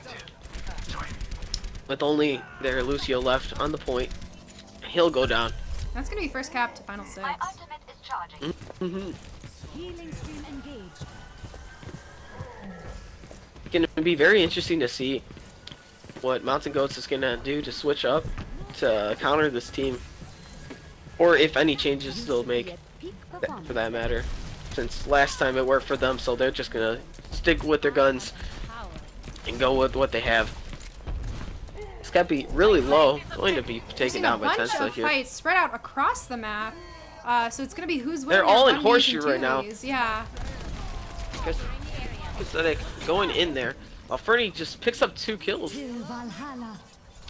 With only their Lucio left on the point. He'll go down. That's going to be first cap to Final Six. my ultimate is charging. Mm-hmm. Healing stream engaged. It's gonna be very interesting to see what Mountain Goats is gonna do to switch up to counter this team. Or if any changes they'll make, for that matter. Since last time it worked for them, so they're just gonna stick with their guns and go with what they have. It's gotta be really low. Going to be We've taken seen down a by bunch Tensa of here. fights spread out across the map. So it's going to be who's winning. They're all their in 1Vs horseshoe and right now. 2Vs. Yeah. Pathetic going in there. While Fernie just picks up 2 kills. Valhalla.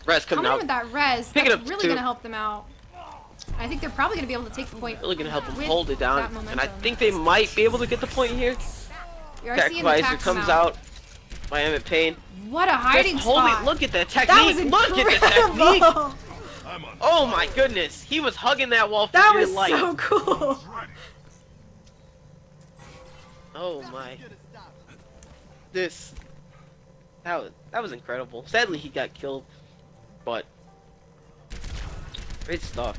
Res coming Coming in out. with that res, Pick it that's up, really too. going to help them out. I think they're probably going to be able to take the point. Really gonna help them with hold it down. that And I momentum. think they might be able to get the point here. We are Attack seeing the Visor attack comes out by Emmett Payne. What a hiding Just hold it. spot. Look at that That was technique. Look at the technique. incredible. I'm on. Oh my goodness. He was hugging that wall for That dear was life. so cool. Oh my. That was incredible. Sadly he got killed, but great stuff.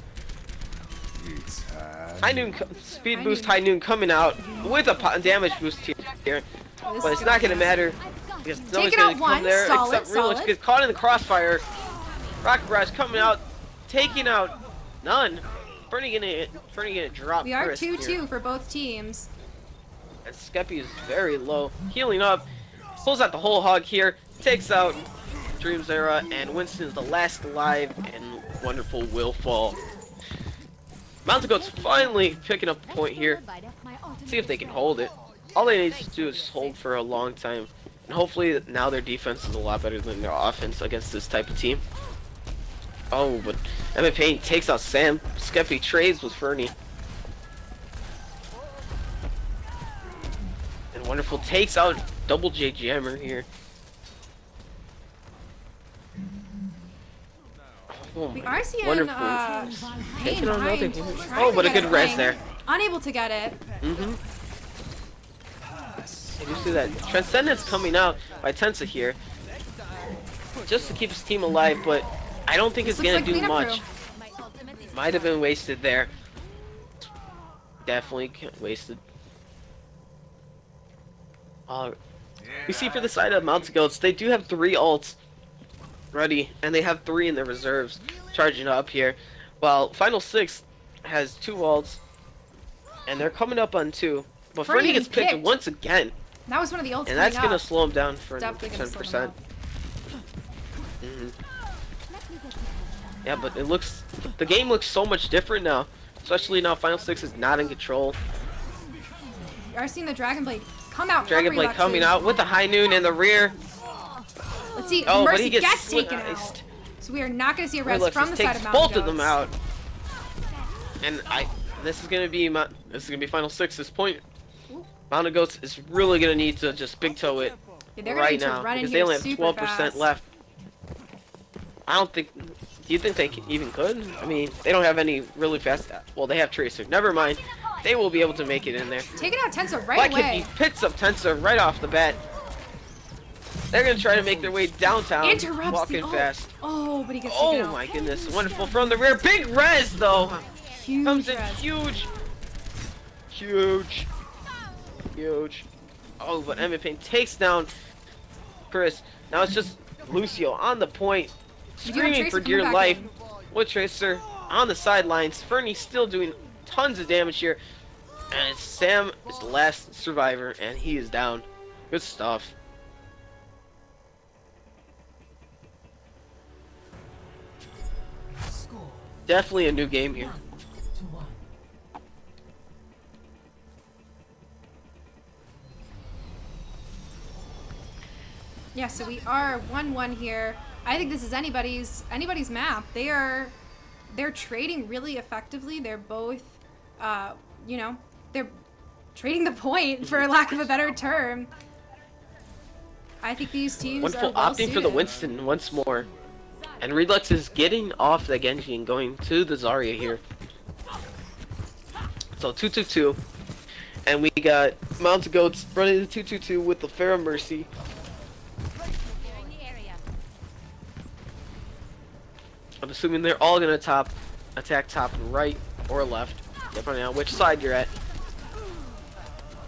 High Noon speed boost High Noon coming out with a damage boost here, This but is it's not gonna be- matter because no one's Taking gonna out come one, there solid, except Relix solid. gets caught in the crossfire. Rocket Barrage coming out, taking out none. Fernie gonna drop. We are Chris here. 2-2 for both teams. And Skeppy is very low, healing up, pulls out the whole hog here, takes out Dreams Era, and Winston's the last alive, and Wonderful will fall. Mountain Goat's finally picking up the point here. See if they can hold it. All they need to do is hold for a long time, and hopefully now their defense is a lot better than their offense against this type of team. Oh, but Emmett Payne takes out Sam. Skeppy trades with Fernie. And Wonderful takes out Double J Jammer here. Oh We my, are seeing Wonderful. Payne Taking on another behind. hit. trying Oh, to but a get good it res going. there. Unable to get it. Mm-hmm. I do see that. Transcendence coming out by Tensa here. Just to keep his team alive, but I don't think This it's looks gonna like do cleanup much. crew. Might have been wasted there. Definitely wasted. We see for the side of Mountain Goats, they do have 3 ults ready, and they have 3 in their reserves charging up here. While Final Six has 2 ults, and they're coming up on 2. But Fernie Fernie gets getting picked picked. once again, That was one of the ults and that's coming gonna up. slow him down for Definitely gonna slow 10%. them Mhm. Yeah, but the game looks so much different now. Especially now Final Six is not in control. We are seeing the Dragon Blade come out. Dragon from Blade Reluxes. coming out with the High Noon in the rear. Let's see. Oh, but Mercy he gets taken out. sliced. So we are not going to see a res Relux from the takes side of Mountain both of them Goats. out. And this is gonna be Final Six's point. Mountain Goats is really gonna need to just big toe it Yeah, they're right going to now run in because they here only have super 12% fast. left. I don't think Do you think they even could? I mean, they don't have any really fast. Well, they have Tracer. Never mind. They will be able to make it in there. Taking out Tensa right Black away. Hippie picks up Tensa right off the bat. They're gonna try to make their way downtown, Interrupts walking the ult. fast. Oh, but he gets taken Oh out. my goodness, wonderful from the rear. Big res though. Huge Comes in res. huge. Huge. Huge. Oh, but Emmett Payne takes down Chris. Now it's just Lucio on the point, We do have screaming Tracer for coming dear back life. in. With Tracer on the sidelines. Fernie still doing tons of damage here. And Sam is the last survivor, and he is down. Good stuff. Score Definitely a new game here. 1-1. Yeah, so we are 1-1 here. I think this is anybody's map. They're trading really effectively. They're both, you know, they're trading the point for lack of a better term. I think these teams Wonderful are well opting for the suited. Winston once more. And Redux is getting off the Genji and going to the Zarya here. So 2-2-2. And we got Mountain Goats running the 2-2-2 with the Farrah Mercy. I'm assuming they're all gonna attack top right or left, depending on which side you're at.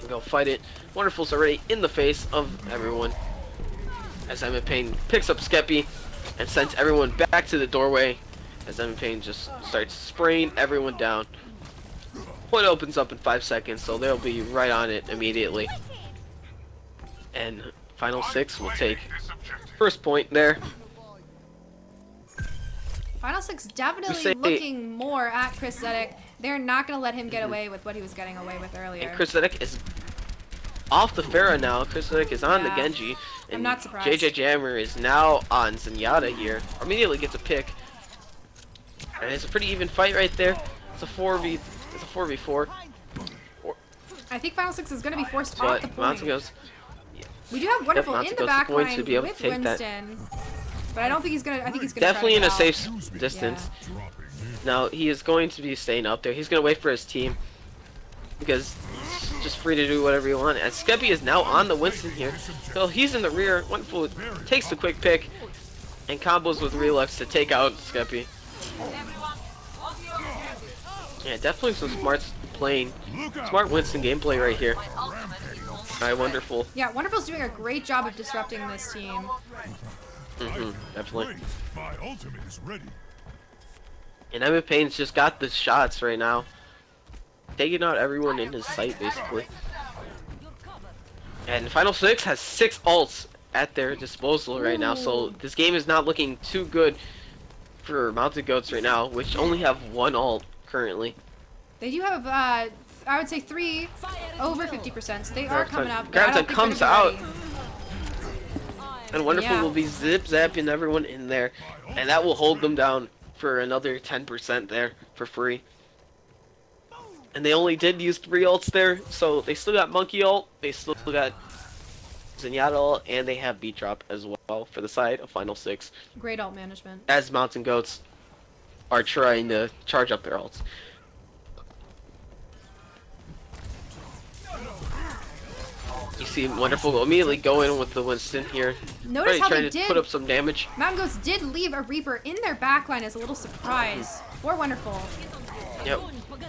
You go fight it. Wonderful's already in the face of everyone. As Emmett Payne picks up Skeppy and sends everyone back to the doorway. As Emmett Payne just starts spraying everyone down. Point opens up in 5 seconds, so they'll be right on it immediately. And Final 6 will take first point there. Final Six definitely say- looking more at Chris Zedek. They're not going to let him get away with what he was getting away with earlier. And Chris Zedek is off the Farrah now. Chris Zedek is on the Yeah. Genji. And not surprised. JJ Jammer is now on Zenyatta here. Immediately gets a pick. And it's a pretty even fight right there. It's a 4v4. I think Final Six is going to be forced off the But point. Mountain goes, We do have Wonderful Mountain in the goes to back point line to be able to with take that. Winston. But I don't think he's going to, I think he's going to definitely in a try to safe get out. distance. Now he is going to be staying up there. He's going to wait for his team. Because he's just free to do whatever you want. And Skeppy is now on the Winston here. So he's in the rear. Wonderful takes the quick pick. And combos with Relux to take out Skeppy. Yeah, definitely some smart playing. Smart Winston gameplay right here. Alright, Wonderful. Yeah, Wonderful's doing a great job of disrupting this team. Definitely. My ultimate is ready. And Emmett Payne's just got the shots right now. Taking out everyone in his sight, basically. And Final 6 has 6 ults at their disposal right now, so this game is not looking too good for Mountain Goats right now, which only have 1 ult currently. They do have, I would say 3 over 50%, so they are coming up. but I Graviton don't think comes they're out. gonna be ready. And Wonderful Yeah. will be zip-zapping everyone in there, and that will hold them down for another 10% there for free. And they only did use 3 ults there, so they still got Monkey ult, they still got Zenyatta ult, and they have Beat Drop as well for the side of Final 6. Great ult management. As Mountain Goats are trying to charge up their ults. You see Wonderful immediately go in with the Winston here. Notice how trying they to did. put up some damage. Mountain Goats did leave a Reaper in their backline as a little surprise for Wonderful. Yep.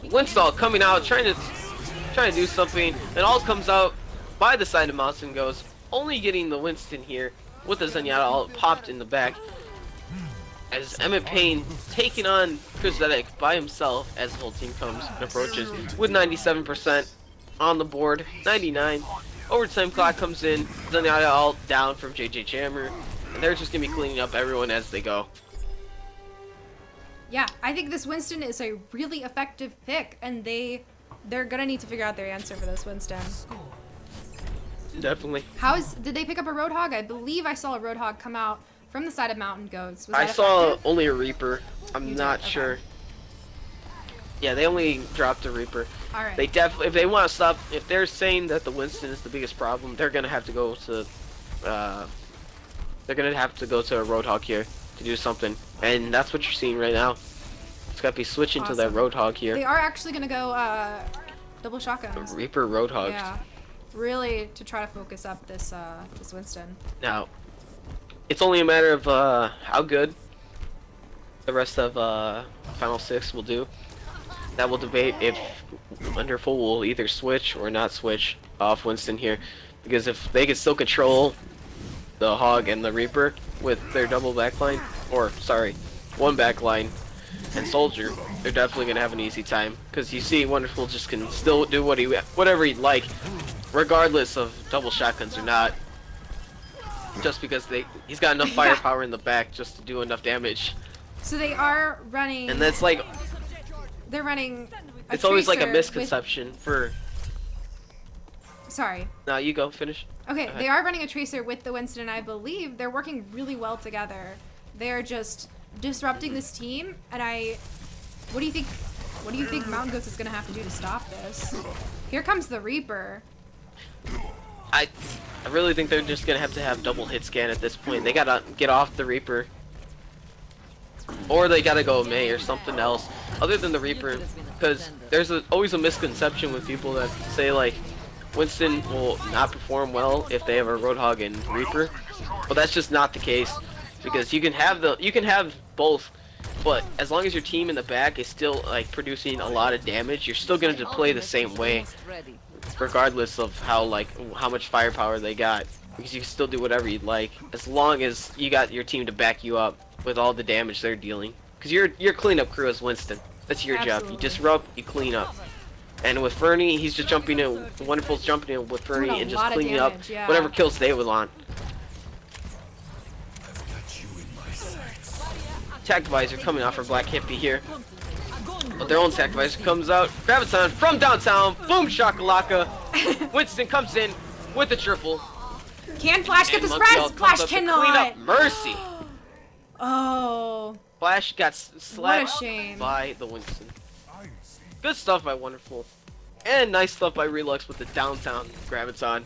Winstall coming out, trying to do something, and all comes out by the side of Mountain Goes, only getting the Winston here with the Zenyatta all popped in the back. As Emmett Payne taking on Chris Zedek by himself as the whole team comes and approaches with 97% on the board, 99. Overtime clock comes in, Zenyatta all down from JJ Jammer, and they're just gonna be cleaning up everyone as they go. Yeah, I think this Winston is a really effective pick, and they're gonna need to figure out their answer for this Winston. Definitely. Did they pick up a Roadhog? I believe I saw a Roadhog come out from the side of Mountain Goats. Was I that saw effective? only a Reaper. I'm You did? not Okay. sure. Yeah, they only dropped a Reaper. All right. They if they want to stop, if they're saying that the Winston is the biggest problem, they're gonna have to go to, a Roadhog here to do something, and that's what you're seeing right now. It's got to be switching to that Awesome. Roadhog here. They are actually gonna go double The shotguns. Reaper Roadhog. Yeah, really to try to focus up this this Winston. Now, it's only a matter of how good the rest of Final Six will do. That will debate if Wonderful will either switch or not switch off Winston here, because if they can still control the Hog and the Reaper with their double backline, or sorry, one backline and Soldier, they're definitely gonna have an easy time. Because you see, Wonderful just can still do whatever he'd like, regardless of double shotguns or not. Just because he's got enough firepower in the back just to do enough damage. So they are running. And that's like, they're running. it's always like a tracer misconception for. Sorry. Now you go finish. Okay, Go ahead. they are running a tracer with the Winston, and I believe they're working really well together. They're just disrupting this team, and what do you think? What do you think Mountain Goats is gonna have to do to stop this? Here comes the Reaper. I really think they're just gonna have to have double hit scan at this point. They gotta get off the Reaper, or they gotta go May or something else other than the Reaper, because there's always a misconception with people that say like Winston will not perform well if they have a Roadhog and Reaper, but that's just not the case, because you can have both, but as long as your team in the back is still like producing a lot of damage, you're still gonna play the same way, regardless of how much firepower they got, because you can still do whatever you'd like as long as you got your team to back you up with all the damage they're dealing. Because your cleanup crew is Winston. That's your job. You disrupt, you clean up. And with Fernie, he's just jumping in. Wonderful's jumping in with Doing Fernie a and just lot of cleaning up damage, yeah. whatever kills they would want. I've got you in my sights. Attack Visor coming off for Black Hippie here. But their own Attack Visor comes out. Graviton from downtown. Boom shakalaka. Winston comes in with the triple. Can Flash get And the Monkey spreads? All comes Flash up to clean cannot. up. Mercy. Oh, Flash got slapped shame. by the Winston. Good stuff by Wonderful. And nice stuff by Relux with the downtown Graviton.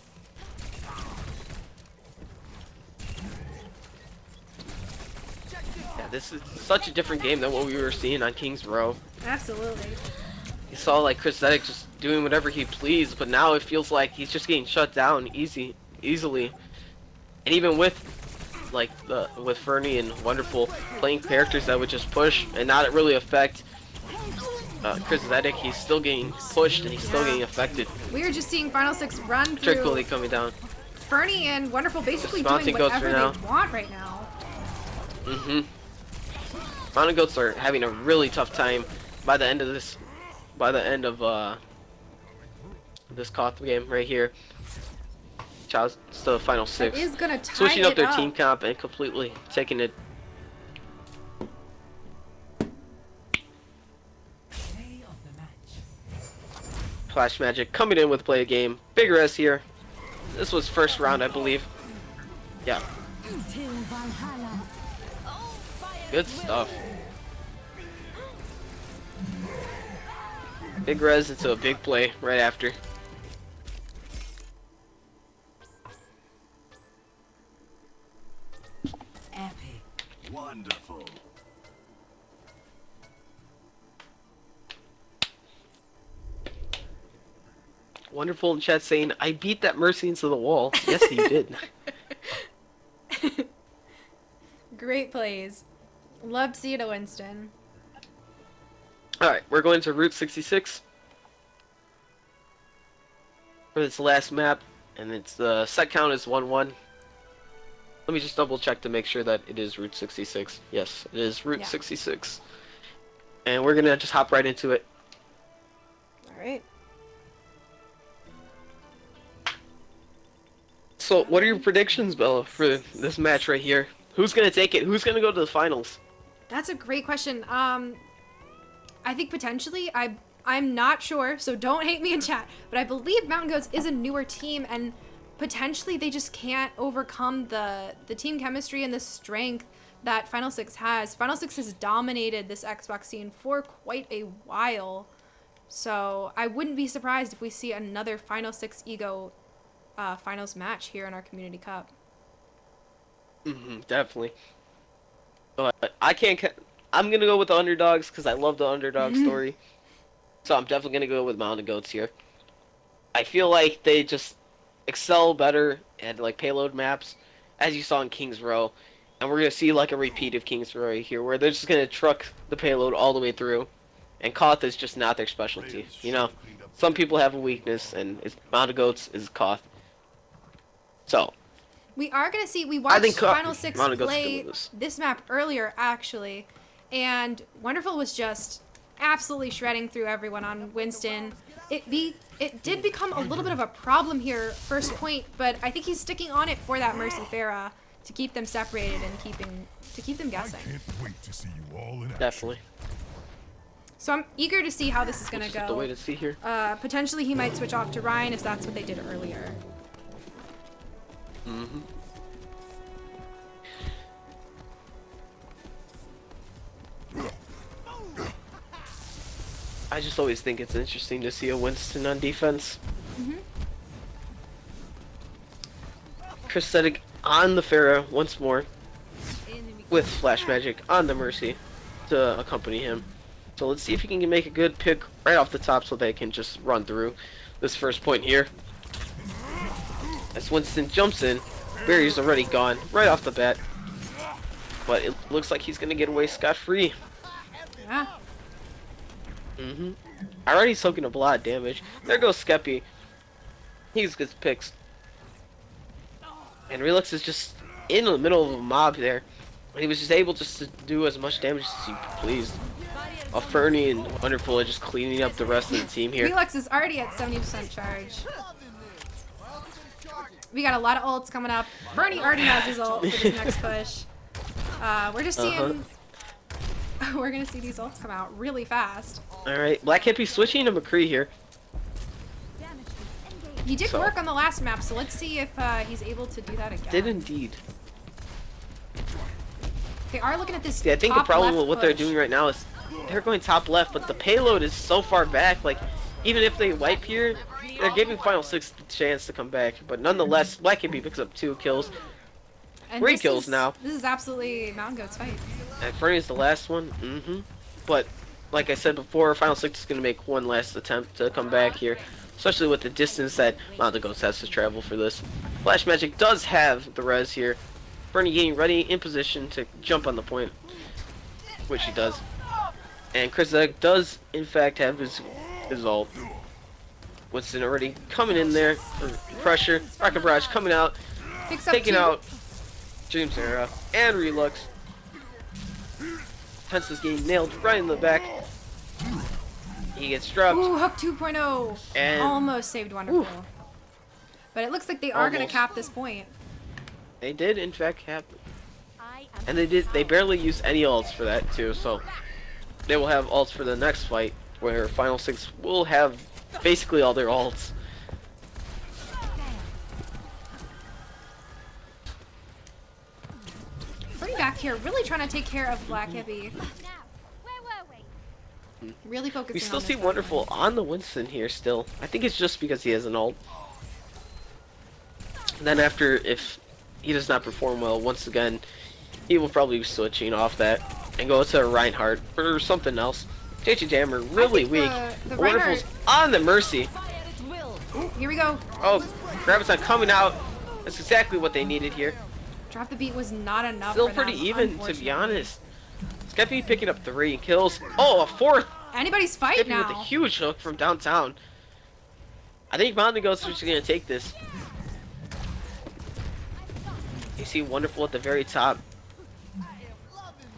Yeah, this is such a different game than what we were seeing on King's Row. absolutely. You saw like Chris Zedek just doing whatever he pleased, but now it feels like he's just getting shut down easily. And even with with Fernie and Wonderful playing characters that would just push and not really affect Chris Zedek, he's still getting pushed and he's still getting affected. We are just seeing Final Six run through Trickily coming down. Fernie and Wonderful basically Mountain doing Goats whatever right they now. want right now. Mountain Goats are having a really tough time by the end of this this Koth game right here. Child's the final six. That is gonna tie Switching up it their team comp and completely taking it. Play of the match. Flash Magic coming in with play a game. Big Res here. This was first round, I believe. Yeah. Good stuff. Big Res into a big play right after. Epic. Wonderful. Wonderful in chat saying, I beat that Mercy into the wall. Yes, you did. Great plays. Love to see it to Winston. Alright, we're going to Route 66 for this last map, and it's the set count is 1-1. Let me just double check to make sure that it is Route 66. Yes, it is Route Yeah. 66. And we're gonna just hop right into it. Alright. So, what are your predictions, Bella, for this match right here? Who's gonna take it? Who's gonna go to the finals? That's a great question. I think potentially, I'm not sure, so don't hate me in chat, but I believe Mountain Goats is a newer team, and potentially they just can't overcome the team chemistry and the strength that Final Six has. Final Six has dominated this Xbox scene for quite a while, so I wouldn't be surprised if we see another Final Six Ego finals match here in our Community Cup. Definitely. But I can't. I'm gonna go with the underdogs because I love the underdog story. So I'm definitely gonna go with Mountain Goats here. I feel like they just excel better at like payload maps, as you saw in King's Row, and we're gonna see like a repeat of King's Row right here, where they're just gonna truck the payload all the way through, and Koth is just not their specialty. You know, some people have a weakness, and it's Mountain Goats is Koth. So We are going to see, we I watched think Final Six Mountain Goats play can win this map earlier, actually, and Wonderful was just absolutely shredding through everyone on Winston. It did become a little bit of a problem here, first point, but I think he's sticking on it for that Mercy Farah to keep them separated and keep them I guessing. can't wait to see you all in action. definitely. So I'm eager to see how this is going to Just the way go. to see here. Potentially he might switch off to Ryan if that's what they did earlier. Mm-hmm. I just always think it's interesting to see a Winston on defense. Chrysatic on the Pharah once more, with Flash Magic on the Mercy to accompany him. So let's see if he can make a good pick right off the top so they can just run through this first point here. As Winston jumps in, Barry's already gone right off the bat. But it looks like he's gonna get away scot-free. Yeah. Already soaking up a lot of damage. There goes Skeppy. He gets picks. And Relux is just in the middle of a mob there. He was just able just to do as much damage as he pleased. While Fernie and Wonderful are just cleaning up the rest of the team here. Relux is already at 70% charge. We got a lot of ults coming up. Bernie already has his ult for this next push. We're just seeing... We're going to see these ults come out really fast. Alright, Black Hippie switching to McCree here. He did So- work on the last map, so let's see if he's able to do that again. Did indeed. They are looking at this See, I think the top problem left with what they're push. doing right now is they're going top left, but the payload is so far back. Like, even if they wipe here, they're giving Final Six the chance to come back. But nonetheless, Black Hippie picks up 2 kills. And 3 this kills is- now. This is absolutely Mountain Goat's fight. And Fernie's the last one. But, like I said before, Final Six is going to make one last attempt to come back here. Especially with the distance that Mountain Goats has to travel for this. Flash Magic does have the res here. Fernie getting ready in position to jump on the point. Which he does. And Chris Egg does, in fact, have his ult. Winston already coming in there for pressure. Rocket Barrage coming out, Picks up taking 2. out Dreams Era and Relux. Tensa's getting nailed right in the back. He gets dropped. Ooh, Hook 2.0. And- Almost saved Wonderful. But it looks like they are going to Almost. cap this point. They did, in fact, happen. And they barely use any ults for that, too, so they will have ults for the next fight, where Final Six will have basically all their ults. Pretty back here, really trying to take care of Black Hippie. Really focusing We still on see this Wonderful on the Winston here still. I think it's just because he has an ult. And then after, if he does not perform well, once again, he will probably be switching off that and go to Reinhardt or something else. JJ Jammer really think weak. the Wonderful's on the Mercy. Ooh, here we go. Oh, Graviton coming out. That's exactly what they needed here. Drop the beat was not enough. Still for pretty them, even, to be unfortunately. honest. Skeppy picking up 3 kills. Oh, a 4th. Anybody's fight Skeppy now. with a huge hook from downtown. I think Mountain Goats are just going to take this. You see Wonderful at the very top.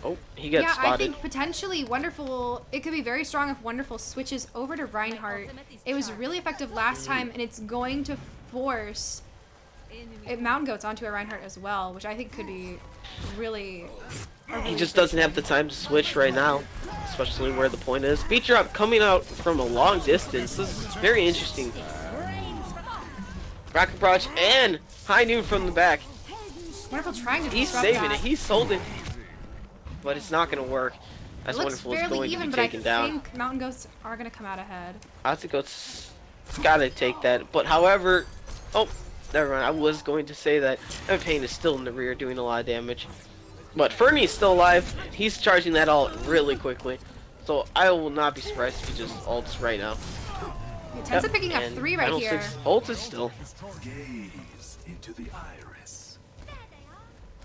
Oh, he gets Yeah, spotted. I think potentially Wonderful, it could be very strong if Wonderful switches over to Reinhardt. It was really effective last time, and it's going to force Mountain Goats onto a Reinhardt as well, which I think could be really... He just doesn't have the time to switch right now, especially where the point is. Beat drop coming out from a long distance. This is very interesting. Rocket Barrage and High Noon from the back. Wonderful trying to He's disrupt saving that. it. He's holding. But it's not going to work. As It looks Wonderful is fairly going even, to but be I taken down. think Mountain Goats are going to come out ahead. I think it's got to take that. But however, oh, never mind. I was going to say that Pain is still in the rear doing a lot of damage. But Fernie's still alive. He's charging that ult really quickly. So I will not be surprised if he just ults right now. Tensa picking up and 3 right Final here. 6 ult is still. Gaze into the iris.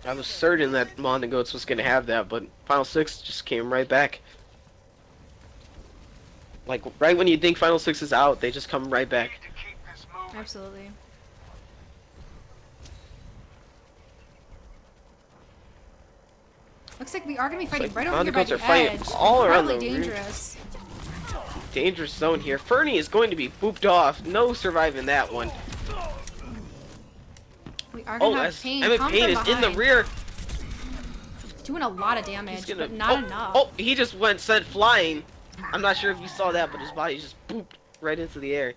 I was certain that Mondagoats was going to have that, but Final 6 just came right back. Like, right when you think Final 6 is out, they just come right back. Absolutely. Looks like we are going to be fighting right over here by Mondagoats the are fighting edge. all around the Incredibly room. dangerous. Dangerous zone here. Fernie is going to be booped off. No surviving that one. We are Oh, going to have as Pain Emmett come Payne from is in the behind. rear. Doing a lot of damage, but not enough. Oh, he just went sent flying. I'm not sure if you saw that, but his body just booped right into the air.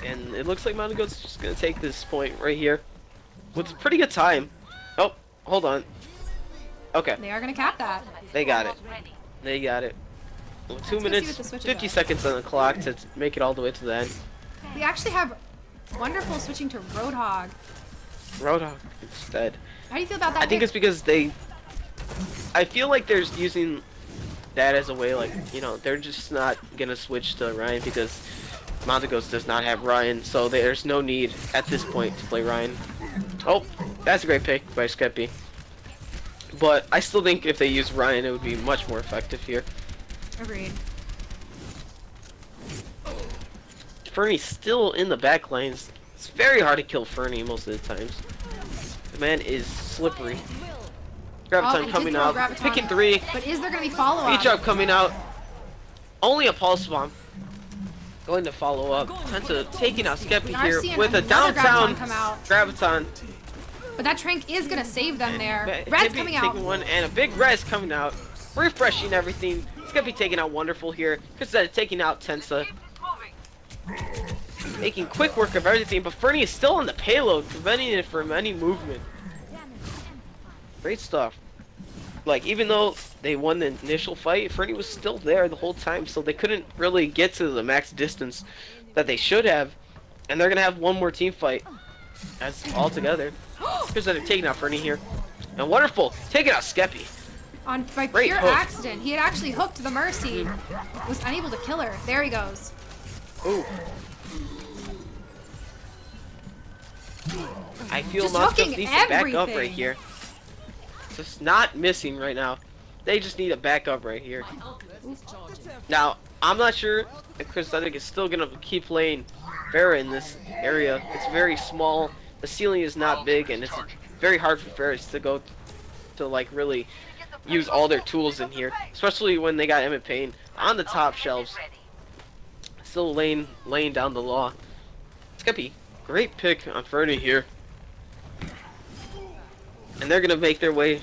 And it looks like Mondagoat's just gonna take this point right here with pretty good time. Oh, hold on. Okay, They are going to cap that. they got it. They got it. Well, 2 go see minutes, what the switches 50 are. seconds on the clock to make it all the way to the end. We actually have wonderful switching to Roadhog. Roadhog instead. How do you feel about that? I think pick? it's because I feel like they're using that as a way, like, you know, they're just not gonna switch to Ryan because Mondagoats does not have Ryan, so there's no need at this point to play Ryan. Oh, that's a great pick by Skeppy. But I still think if they use Ryan, it would be much more effective here. Agreed. Fernie's still in the back lanes. It's very hard to kill Fernie most of the times. The man is slippery. Graviton he did coming throw out, Graviton. picking 3. But is there going to be follow-up? Beach up coming out. Only a pulse bomb. Going to follow up. Tensa taking out We Skeppy are here seeing with a another downtown Graviton come out. Graviton. But that Trank is going to save them there. Hippie Red's coming out. taking one and a big res coming out. Refreshing everything. Skeppy taking out Wonderful here. Chris taking out Tensa. Making quick work of everything, but Fernie is still on the payload, preventing it from any movement. Great stuff. Like, even though they won the initial fight, Fernie was still there the whole time, so they couldn't really get to the max distance that they should have. And they're gonna have one more team fight as all together. Here's that they're taking out Fernie here. And Wonderful taking out Skeppy. By Great pure hook. accident. He had actually hooked the Mercy. Was unable to kill her. There he goes. Ooh. I feel Just Mondagoats hooking needs to back up right everything. here. Just not missing right now. They just need a backup right here. Now, I'm not sure if Chris Dundick is still gonna keep playing Pharah in this area. It's very small. The ceiling is not big, and it's very hard for Pharahs to go to like really use all their tools in here, especially when they got Emmett Payne on the top shelves, still laying down the law. Skeppy, great pick on Fernie here, and they're gonna make their way.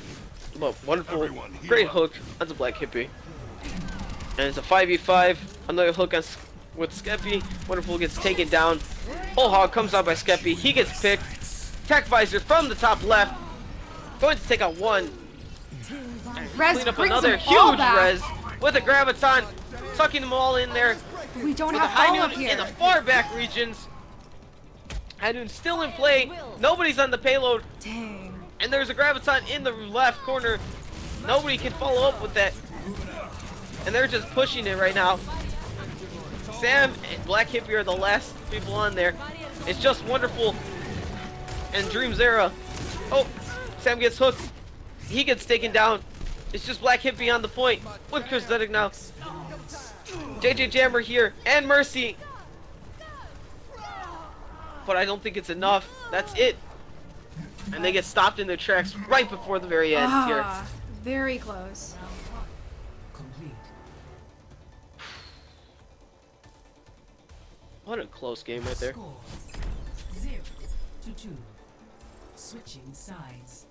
Well, wonderful, great hook. That's a Black Hippie, and it's a 5v5. Another hook on with Skeppy. Wonderful gets taken down. Whole hog comes out by Skeppy. He gets picked. Tech visor from the top left. Going to take out one. Res Clean up brings another them all huge back. res with a Graviton, sucking them all in there. We don't With a have high follow-up noon here. in the far back regions. High noon still in play. Nobody's on the payload, Dang. and there's a Graviton in the left corner. Nobody can follow up with that, and they're just pushing it right now. Sam and Black Hippie are the last people on there. It's just Wonderful and Dream Zera. Oh, Sam gets hooked. He gets taken down. It's just Black Hippie on the point with Chris Zedek now. JJ Jammer here and Mercy. But I don't think it's enough. That's it. And they get stopped in their tracks right before the very end here. Very close. Complete. What a close game right there. Score 0-2. Switching sides.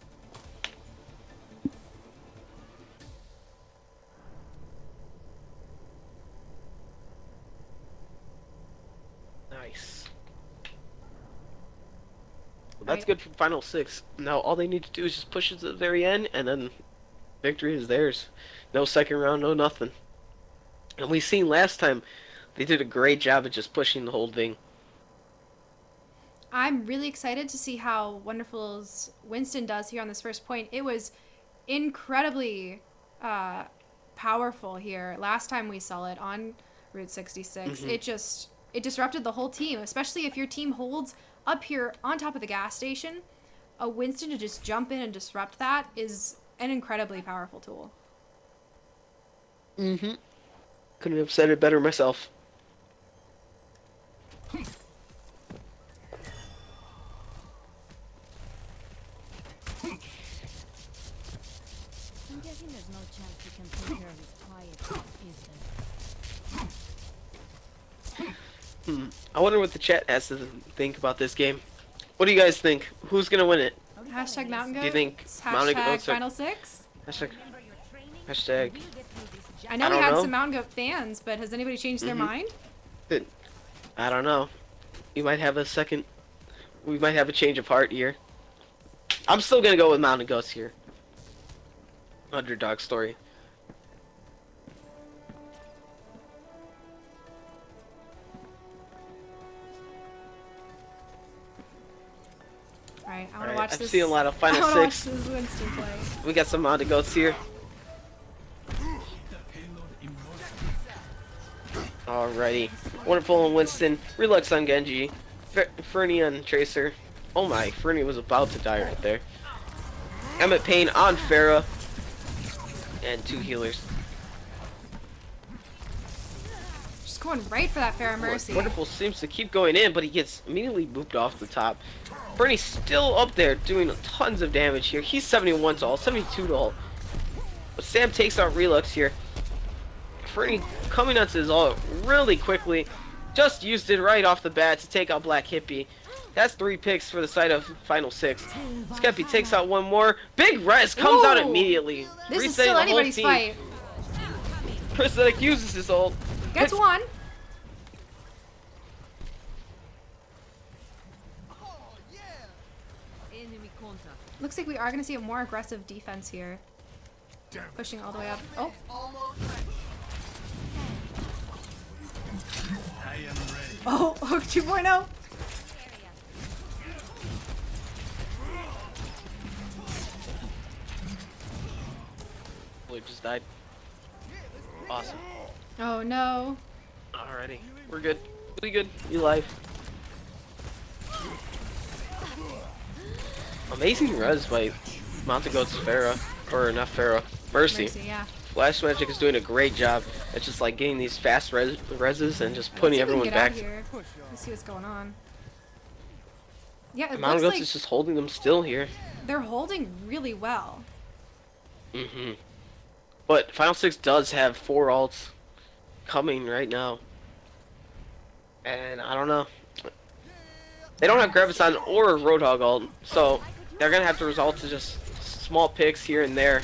Nice. Well, that's good for final 6. Now all they need to do is just push it to the very end, and then victory is theirs. No second round, no nothing. And we seen last time they did a great job of just pushing the whole thing. I'm really excited to see how Wonderful's Winston does here on this first point. It was incredibly powerful here last time we saw it on Route 66. It disrupted the whole team, especially if your team holds up here on top of the gas station. A Winston to just jump in and disrupt that is an incredibly powerful tool. Couldn't have said it better myself. I'm guessing there's no chance he can take care of his quiet, is there? I wonder what the chat has to think about this game. What do you guys think? Who's gonna win it? Hashtag Mountain Goat. Do you think Mountain Goats are... Final Six. Hashtag... I know I we don't had know. some Mountain Goat fans, but has anybody changed their mind? I don't know. We might have a second... We might have a change of heart here. I'm still gonna go with Mountain Goats here. Underdog story. Alright, I want to Alright, watch I've this. seen a lot of I Final want to watch Six. this Winston play. We got some Mountain Goats here. Alrighty. Wonderful on Winston. Relux on Genji. Fernie on Tracer. Oh my, Fernie was about to die right there. Emmett Payne on Pharah. And 2 healers. Just going right for that Pharah Mercy. Wonderful seems to keep going in, but he gets immediately moved off the top. Fernie's still up there doing tons of damage here. He's 71 to all, 72 to all. But Sam takes out Relux here. Fernie coming onto his ult really quickly. Just used it right off the bat to take out Black Hippie. That's 3 picks for the side of Final 6. Skeppy takes out one more. Big Res comes out Ooh. immediately. This is Resetting still the whole anybody's team. fight. Prosthetic uses his ult. Gets one. Enemy contact. Looks like we are going to see a more aggressive defense here. Pushing all the way up. Oh, I am ready. oh, Hook 2.0. Blue just died. Awesome. Oh no. Alrighty. We're good. We good. You live. Amazing res by Mountain Goat's Pharah. Or not Pharah. Mercy. Mercy, yeah. Flash Magic is doing a great job at just like getting these fast reses and just putting Let's see if we can everyone get back. out here. Let's see what's going on. Yeah, it Mountain looks Goats like is just holding them still here. they're holding really well. But Final 6 does have 4 ults coming right now. And I don't know. They don't have Graviton or Roadhog ult, so they're gonna have to resort to just small picks here and there.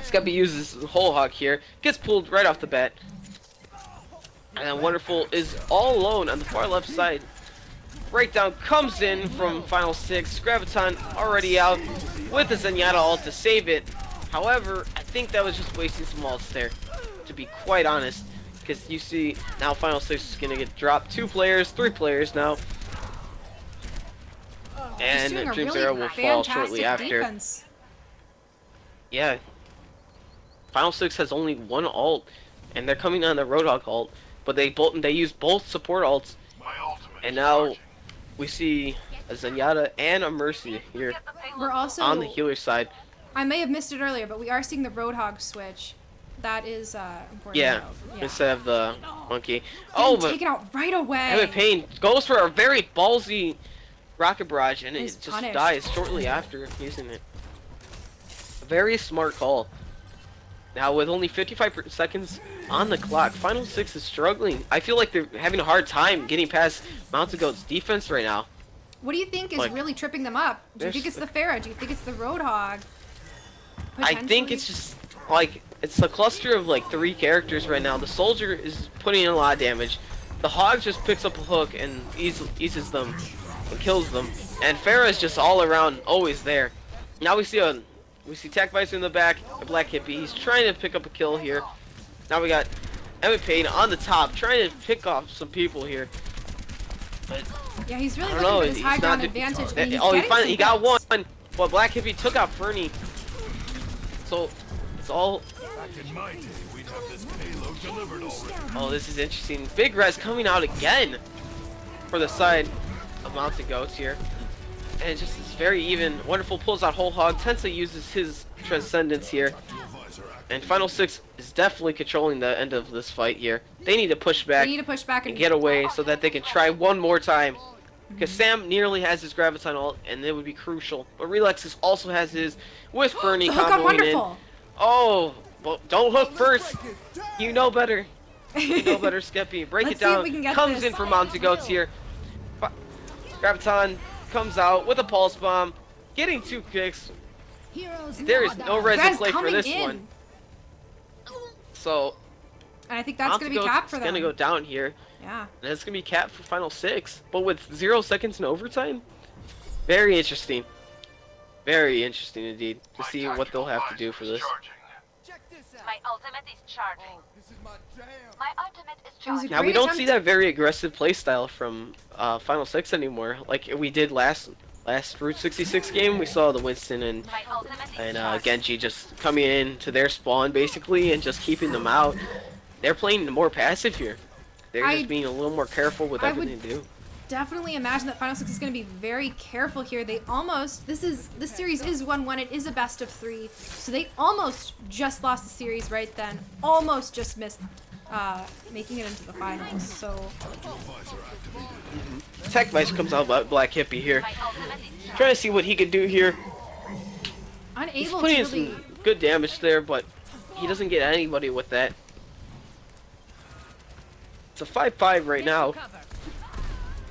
Skeppy uses the whole hog here, gets pulled right off the bat. And then Wonderful is all alone on the far left side. Breakdown comes in from Final 6. Graviton already out with the Zenyatta ult to save it. However, I think that was just wasting some ults there, to be quite honest. Because you see, now Final 6 is going to get dropped. 2 players, 3 players now. And Just doing a Dream really Zero will fall shortly fantastic after. defense. Yeah. Final 6 has only 1 ult, and they're coming on the Roadhog ult, but they use both support ults. My ultimate And is now charging. we see a Zenyatta and a Mercy here We're also on the healer side. I may have missed it earlier, but we are seeing the Roadhog switch. That is important. Yeah, to note. instead of the monkey. Oh, Oh, but taken out right away. Emmett Payne goes for a very ballsy rocket barrage, and it He's just punished. dies shortly after using it. A very smart call. Now with only 55 seconds on the clock, Final 6 is struggling. I feel like they're having a hard time getting past Mountain Goat's defense right now. What do you think is Like, really tripping them up? Do you there's- think it's the Pharah? Do you think it's the Roadhog? I think it's just like it's a cluster of like 3 characters right now. The soldier is putting in a lot of damage. The hog just picks up a hook and eases them and kills them. And Pharah is just all around always there. Now we see Tech Visor in the back, a Black Hippie. He's trying to pick up a kill here. Now we got Emmett Payne on the top trying to pick off some people here. But Yeah, he's really I don't looking know. for this He's high not ground do- advantage. And he's Oh, he getting finally some got hits. one. But Black Hippie took out Fernie. So it's all. Back in my day, we'd have this payload delivered already. Oh, this is interesting. Big Res coming out again for the side of Mountain Goats here. And it just is very even. Wonderful pulls out Whole Hog. Tensa uses his Transcendence here. And Final Six is definitely controlling the end of this fight here. They need to push back They need to push back and get away so that they can try one more time. Because Sam nearly has his Graviton ult, and it would be crucial. But Relexus also has his with Fernie The hook on comboing in. Wonderful. Oh, well, don't hook first. You know better. You know better, Skeppy. Break Let's it see if down. we can get Comes this. in for Mountain Goats here. Graviton comes out with a Pulse Bomb, getting 2 kicks. Heroes There is now no die. res in Res play for coming this in. one. So, And I think that's going to be capped for them. going to go down here. Yeah. And it's going to be capped for Final Six. But with 0 seconds in overtime, very interesting. Very interesting indeed to see what they'll have to do for this. Check this out. My ultimate is charging. Oh, this is my jam. My ultimate is It was a charging. Now we great don't attempt. see that very aggressive playstyle from Final Six anymore, like we did last Route 66 game. We saw the Winston and My ultimate is charging. Genji just coming in to their spawn basically and just keeping them out. They're playing more passive here. They're I- just being a little more careful with I everything they do. Definitely imagine that Final Six is going to be very careful here. They almost, this series is 1-1. It is a best of 3. So they almost just lost the series right then. Almost just missed making it into the finals. So Tech Vice comes out by Black Hippie here, My ultimate is charging. trying to see what he can do here. He's unable putting to in really. some good damage there, but he doesn't get anybody with that. It's a 5-5 right now.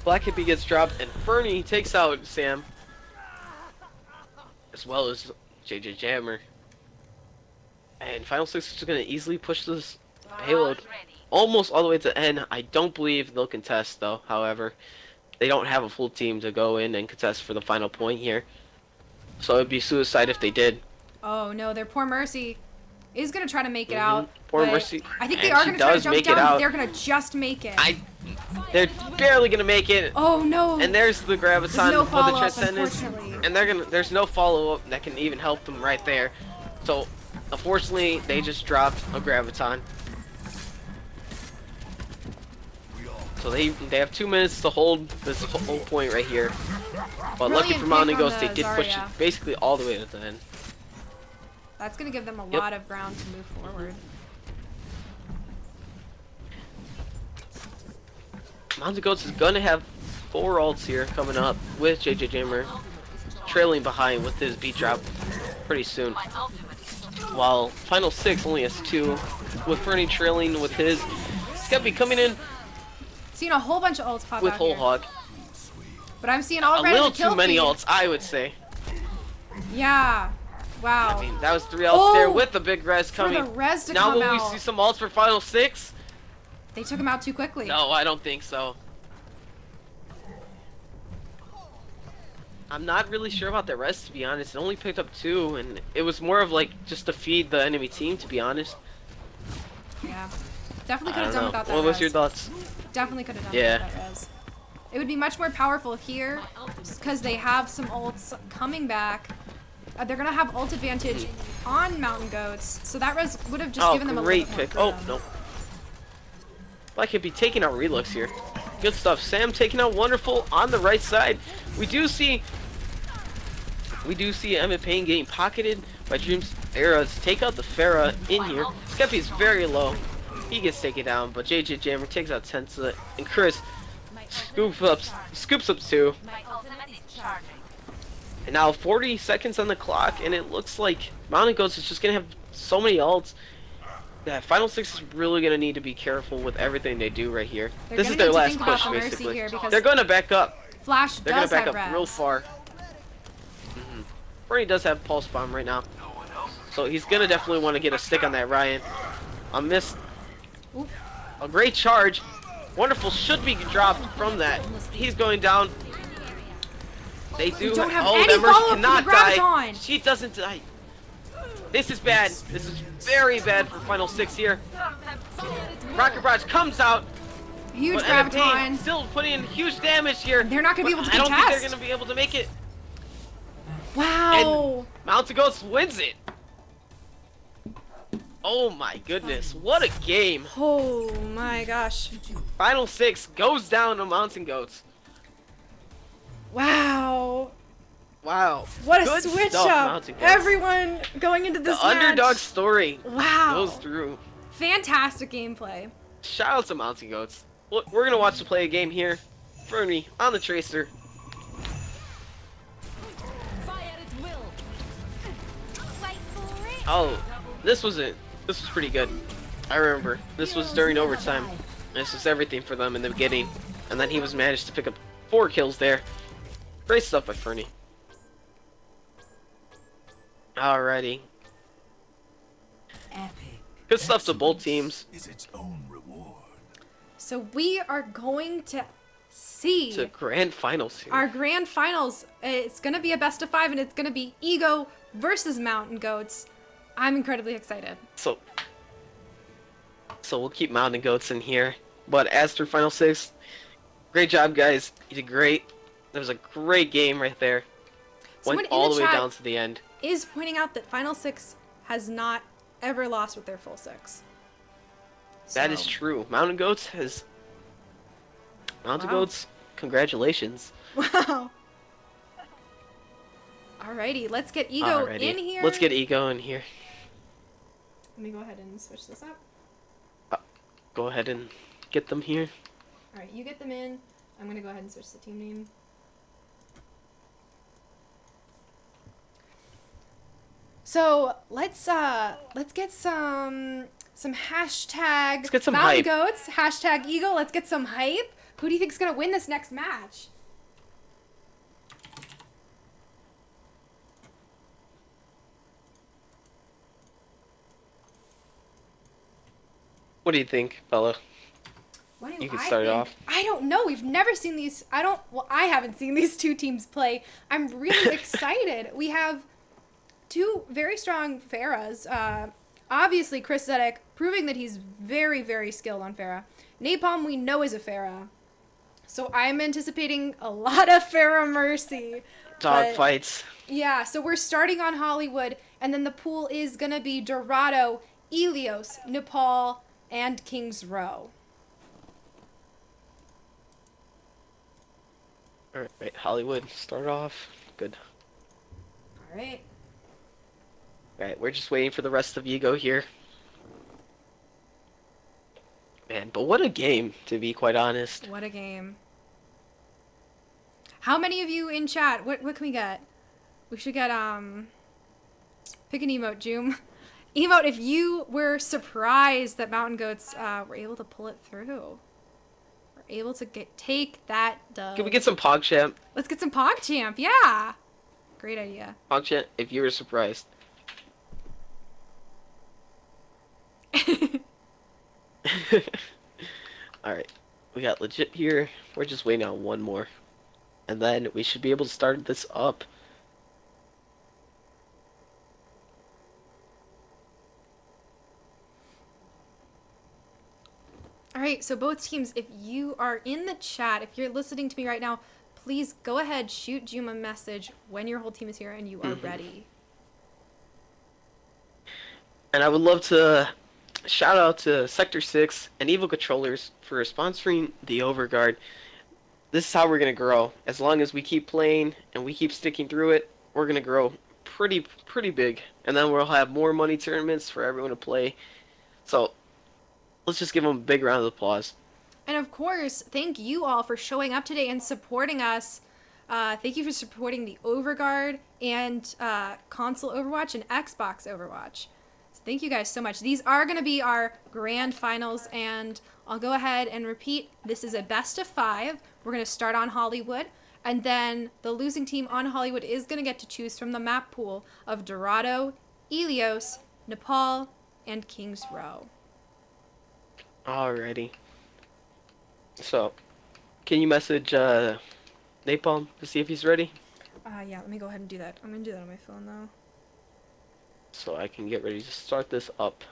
Black Hippie gets dropped, and Fernie takes out Sam, as well as JJ Jammer. And Final Six is just going to easily push this payload Ready. almost all the way to the end. I don't believe they'll contest, though, however. They don't have a full team to go in and contest for the final point here. So it would be suicide if they did. Oh no, their poor Mercy is going to try to make it out. Poor but Mercy. I think they And are she going to try to does jump make it down. out. They're going to just make it. They're barely going to make it. Oh no. And there's the There's Graviton no with the follow-up, Transcendence. unfortunately. And there's no follow-up that can even help them right there. So, unfortunately, they just dropped a Graviton. So they have 2 minutes to hold this whole point right here. But lucky Brilliant for Mountain pick on Ghost, they the did push it Zarya. basically all the way to the end. That's going to give them a Yep. lot of ground to move forward. Mountain Goats is gonna have 4 ults here coming up with JJ Jammer trailing behind with his beat drop pretty soon. My ultimate is charging. While Final Six only has 2, with Fernie trailing with his. Skeppy coming in Seeing a whole bunch of ults pop with out Whole here. Hog. But I'm seeing A already little the kill too many feed. ults, I would say. Yeah. Wow. I mean, that was 3 ults there Oh! with the big res For coming. the res to Now come will we out. see some ults for Final Six? They took him out too quickly. No, I don't think so. I'm not really sure about the rest, to be honest. It only picked up 2, and it was more of like just to feed the enemy team, to be honest. Yeah. Definitely I could have don't done know. without that What was res. your thoughts? Definitely could have done Yeah. without that res. It would be much more powerful here because they have some ults coming back. They're going to have ult advantage on Mountain Goats, so that res would have just Oh, given them a great little bit pick. more Oh, freedom. no. Black could be taking out Relux here. Good stuff. Sam taking out Wonderful on the right side. We do see Emmett Payne getting pocketed by Dream's Era to take out the Pharah in here. Skeppy's very low. He gets taken down, but JJ Jammer takes out Tensa, and Chris scoops up 2. My ultimate is charging. And now 40 seconds on the clock, and it looks like Mountain Goats is just gonna have so many ults that Final Six is really gonna need to be careful with everything they do right here. They're This gonna is their need to last think about push, the Mercy basically. here because They're gonna back up. Flash They're gonna does back have up res. real far. Fernie does have Pulse Bomb right now, so he's gonna definitely want to get a stick on that Ryan. A miss. Oop. A great charge. Wonderful should be dropped from that. He's going down. They do. don't have Oh, any that Mercy follow-up from cannot the die. Graviton. She doesn't die. This is bad. This is very bad for Final Six here. Rocket Barrage comes out. Huge But NFP graviton. still putting in huge damage here. They're not gonna be but able to I don't think contest. they're gonna be able to make it. Wow. And Mountain Goats wins it. Oh my goodness, what a game. Oh my gosh. Final 6 goes down to Mountain Goats. Wow. Wow. What a Good switch stuff, up. Mountain Goats. Everyone going into this The underdog match. story Wow. goes through. Fantastic gameplay. Shout out to Mountain Goats. Look, we're gonna watch the play a game here. Fernie on the Tracer. Fire at will. Fight for it. Oh, this was pretty good. I remember. This was during overtime. This was everything for them in the beginning. And then he was managed to pick up 4 kills there. Great stuff by Fernie. Alrighty. Epic. Good stuff to both teams. Is its own reward. So we are going to see It's a grand finals here. our grand finals. It's going to be a best of 5 and it's going to be Ego versus Mountain Goats. I'm incredibly excited. So we'll keep Mountain Goats in here. But as for Final 6, great job, guys. You did great. That was a great game right there. Someone Went in all the the way chat down to the end. is pointing out that Final 6 has not ever lost with their full 6. That is So, true. Mountain Goats, Wow. congratulations. Wow. Alrighty, let's get Ego Alrighty. in here. Let's get Ego in here. Let me go ahead and switch this up. Go ahead and get them here. Alright, you get them in. I'm going to go ahead and switch the team name. So let's get some hashtag Let's get some Mountain hype. Goats, hashtag Eagle. Let's get some hype. Who do you think's gonna win this next match? What do you think, Bella? What do You can I start think? off. I don't know. We've never seen these. I haven't seen these two teams play. I'm really excited. We have two very strong Pharahs. Obviously, Chris Zedek proving that he's very, very skilled on Pharah. Napalm we know is a Pharah. So I'm anticipating a lot of Pharah Mercy. Dog But- fights. Yeah, so we're starting on Hollywood, and then the pool is going to be Dorado, Ilios, Nepal, and Kings Row. Alright, Hollywood, start off. Good. All right. Alright, we're just waiting for the rest of Ego here. Man, but what a game, to be quite honest. What a game. How many of you in chat? What can we get? We should get pick an emote, Joom. Emote if you were surprised that Mountain Goats were able to pull it through. We're able to take that dub. Can we get some PogChamp? Let's get some PogChamp. Yeah. Great idea. PogChamp, if you were surprised. Alright, we got legit here. We're just waiting on one more. And then we should be able to start this up. All right, so both teams, if you are in the chat, if you're listening to me right now, please go ahead, shoot Joom a message when your whole team is here and you are ready. And I would love to shout out to Sector 6 and Evil Controllers for sponsoring the Overguard. This is how we're going to grow. As long as we keep playing and we keep sticking through it, we're going to grow pretty big. And then we'll have more money tournaments for everyone to play. So let's just give them a big round of applause. And of course, thank you all for showing up today and supporting us. Thank you for supporting the Overguard and console Overwatch and Xbox Overwatch. So thank you guys so much. These are going to be our grand finals, and I'll go ahead and repeat. This is a best of 5. We're going to start on Hollywood, and then the losing team on Hollywood is going to get to choose from the map pool of Dorado, Ilios, Nepal, and Kings Row. Alrighty. So, can you message Napalm to see if he's ready? Yeah, let me go ahead and do that. I'm going to do that on my phone, though. So I can get ready to start this up.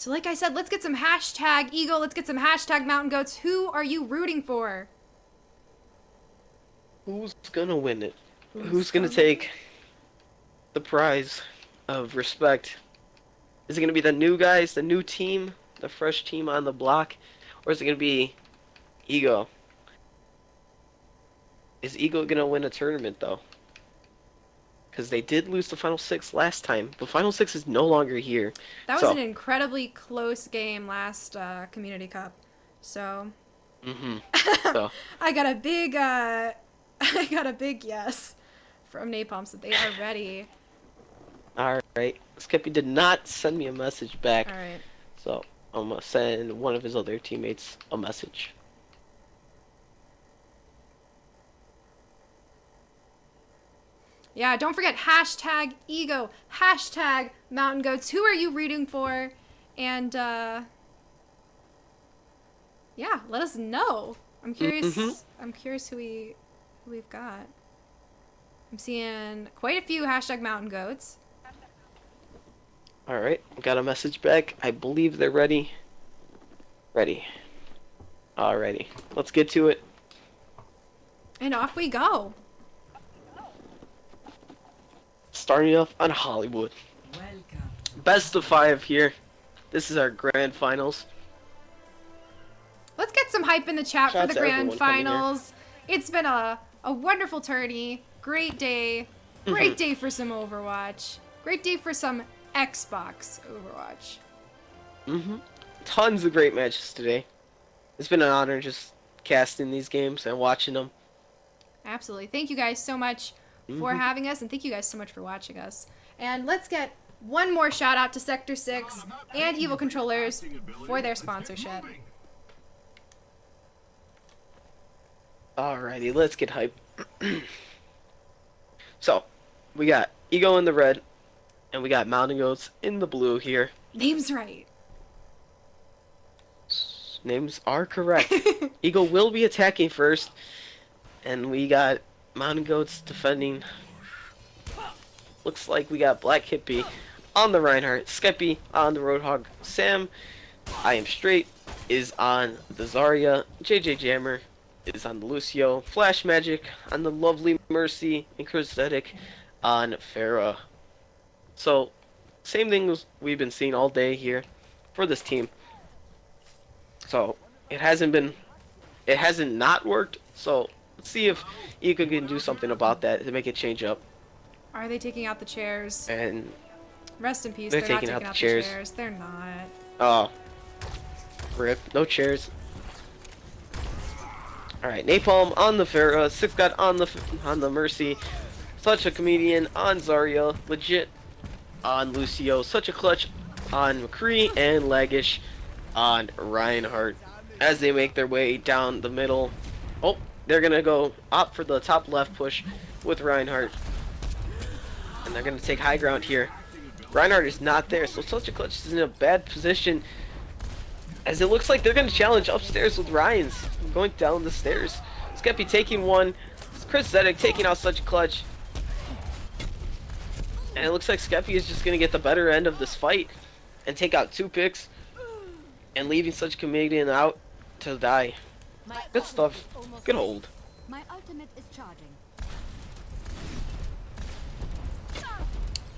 So like I said, let's get some hashtag Eagle. Let's get some hashtag Mountain Goats. Who are you rooting for? Who's gonna win it? Who's gonna take the prize of respect? Is it gonna be the new guys, the new team, the fresh team on the block, or is it gonna be Ego? Is Ego gonna win a tournament though? Because they did lose the Final Six last time. The Final Six is no longer here. That was an incredibly close game last Community Cup. So. So I got a big yes from Napalm, so they are ready. Alright. Skippy did not send me a message back. Alright. So I'm gonna send one of his other teammates a message. Yeah, don't forget hashtag Ego, hashtag Mountain Goats. Who are you rooting for? And yeah, let us know. I'm curious. I'm curious who we've got. I'm seeing quite a few hashtag Mountain Goats. Alright, got a message back. I believe they're ready. Ready. Alrighty. Let's get to it. And off we go. Starting off on Hollywood. Welcome. Best of 5 here. This is our grand finals. Let's get some hype in the chat Shout for out the to grand everyone coming here. finals. It's been a wonderful tourney. Great day. Great day for some Overwatch. Great day for some Xbox Overwatch. Tons of great matches today. It's been an honor just casting these games and watching them. Absolutely. Thank you guys so much for having us, and thank you guys so much for watching us. And let's get one more shout out to Sector 6 and Evil Controllers for their sponsorship. Alrighty, let's get hype. So, we got Ego in the red, and we got Mountain Goats in the blue here. Name's right. Names are correct. Ego will be attacking first, and we got Mountain Goats defending. Looks like we got Black Hippie on the Reinhardt, Skeppy on the Roadhog, Sam, I Am Straight is on the Zarya, JJ Jammer is on the Lucio, Flash Magic on the Lovely Mercy, and Chromatic on Pharah. So, same thing as we've been seeing all day here for this team. So, it hasn't not worked, so let's see if Ika can do something about that to make it change up. Are they taking out the chairs? And Rest in peace. they're They're taking not out taking the out the chairs. chairs. They're not. oh, rip, no chairs. All right, Napalm on the Pharah, Six God on the Mercy, Such a Comedian on Zarya, Legit on Lucio, Such a Clutch on McCree, and Lagish on Reinhardt as they make their way down the middle. Oh, they're gonna go opt for the top left push with Reinhardt, and they're gonna take high ground here. Reinhardt is not there, so Such a Clutch is in a bad position, as it looks like they're gonna challenge upstairs with Ryan's going down the stairs. Skeppy taking one, Chris Zedek taking out Such a Clutch, and it looks like Skeppy is just gonna get the better end of this fight and take out 2 picks and leaving Such a Comedian out to die. Good stuff. Good hold. My ultimate is charging.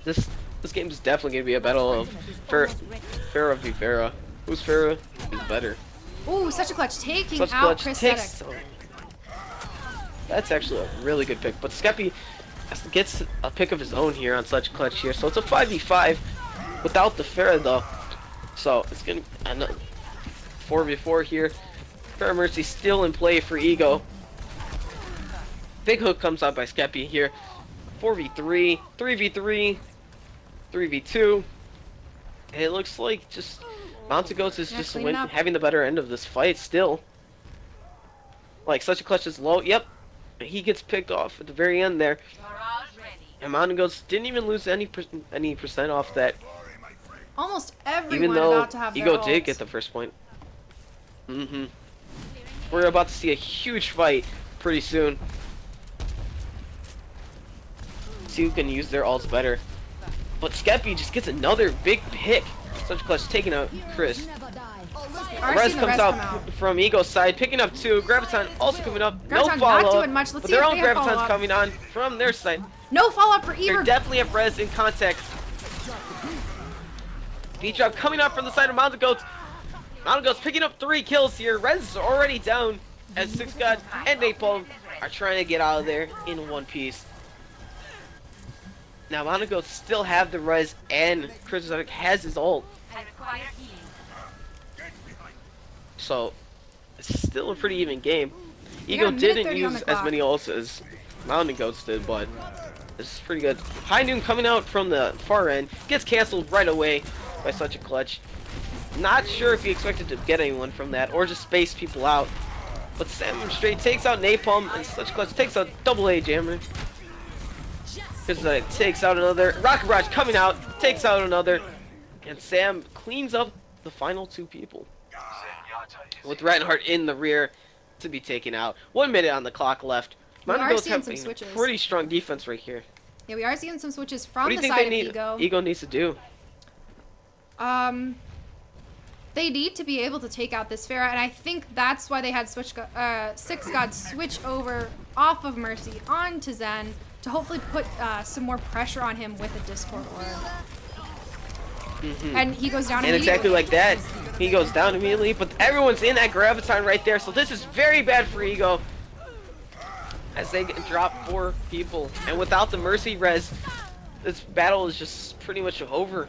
This game is definitely gonna be a battle of Pharah v Pharah. Who's Pharah is better? Ooh, Such a Clutch taking Such a out Clutch Chris takes. Sedek. That's actually a really good pick, but Skeppy gets a pick of his own here on Such a Clutch here, so it's a 5v5 without the Pharah though. So it's gonna end up 4v4 here. Pharah Mercy still in play for Ego. Big hook comes out by Skeppy here. 4v3, 3v3, 3v2. And it looks like just Mountain Goats is Yeah, just clean it up. having the better end of this fight still. Like, Such a Clutch is low. Yep. He gets picked off at the very end there. And Mountain Goats didn't even lose any percent off that, Almost everyone even though about to have Ego their did ults. get the first point. We're about to see a huge fight pretty soon. See who can use their ults better. But Skeppy just gets another big pick. Such clutch taking out Chris. Already Res seeing the comes res out come out. from Ego's side, picking up 2. Graviton also coming up. No Graviton not follow doing up. much. Let's But see their if own they have Graviton's follow-up. coming on from their side. No follow-up for They Eber. definitely have res in contact. D-drop coming up from the side of Mountain Goats. Mountain Goats picking up 3 kills here. Res is already down as 6 God and Nepal are trying to get out of there in one piece. Now Mountain Goats still have the res and Chris has his ult. So it's still a pretty even game. We Ego got a minute didn't 30 on use the as clock. many ults as Mountain Goats did, but this is pretty good. High Noon coming out from the far end, gets canceled right away by such a clutch. Not sure if he expected to get anyone from that or just space people out. But Sam straight takes out Napalm and such clutch takes out double A Jammer. Because takes out another. Rocket Barrage coming out, takes out another. And Sam cleans up the final 2 people. With Reinhardt in the rear to be taken out. 1 minute on the clock left. We Mountain are Goats seeing have some a switches. pretty strong defense right here. Yeah, we are seeing some switches What from do you the think side they of need? Ego. Ego needs to do? They need to be able to take out this Pharah, and I think that's why they had 6 God switch over off of Mercy onto Zen to hopefully put some more pressure on him with a Discord Orb. And he goes down And immediately. exactly like that, he goes down immediately. But everyone's in that Graviton right there, so this is very bad for Ego. As they drop 4 people. And without the Mercy res, this battle is just pretty much over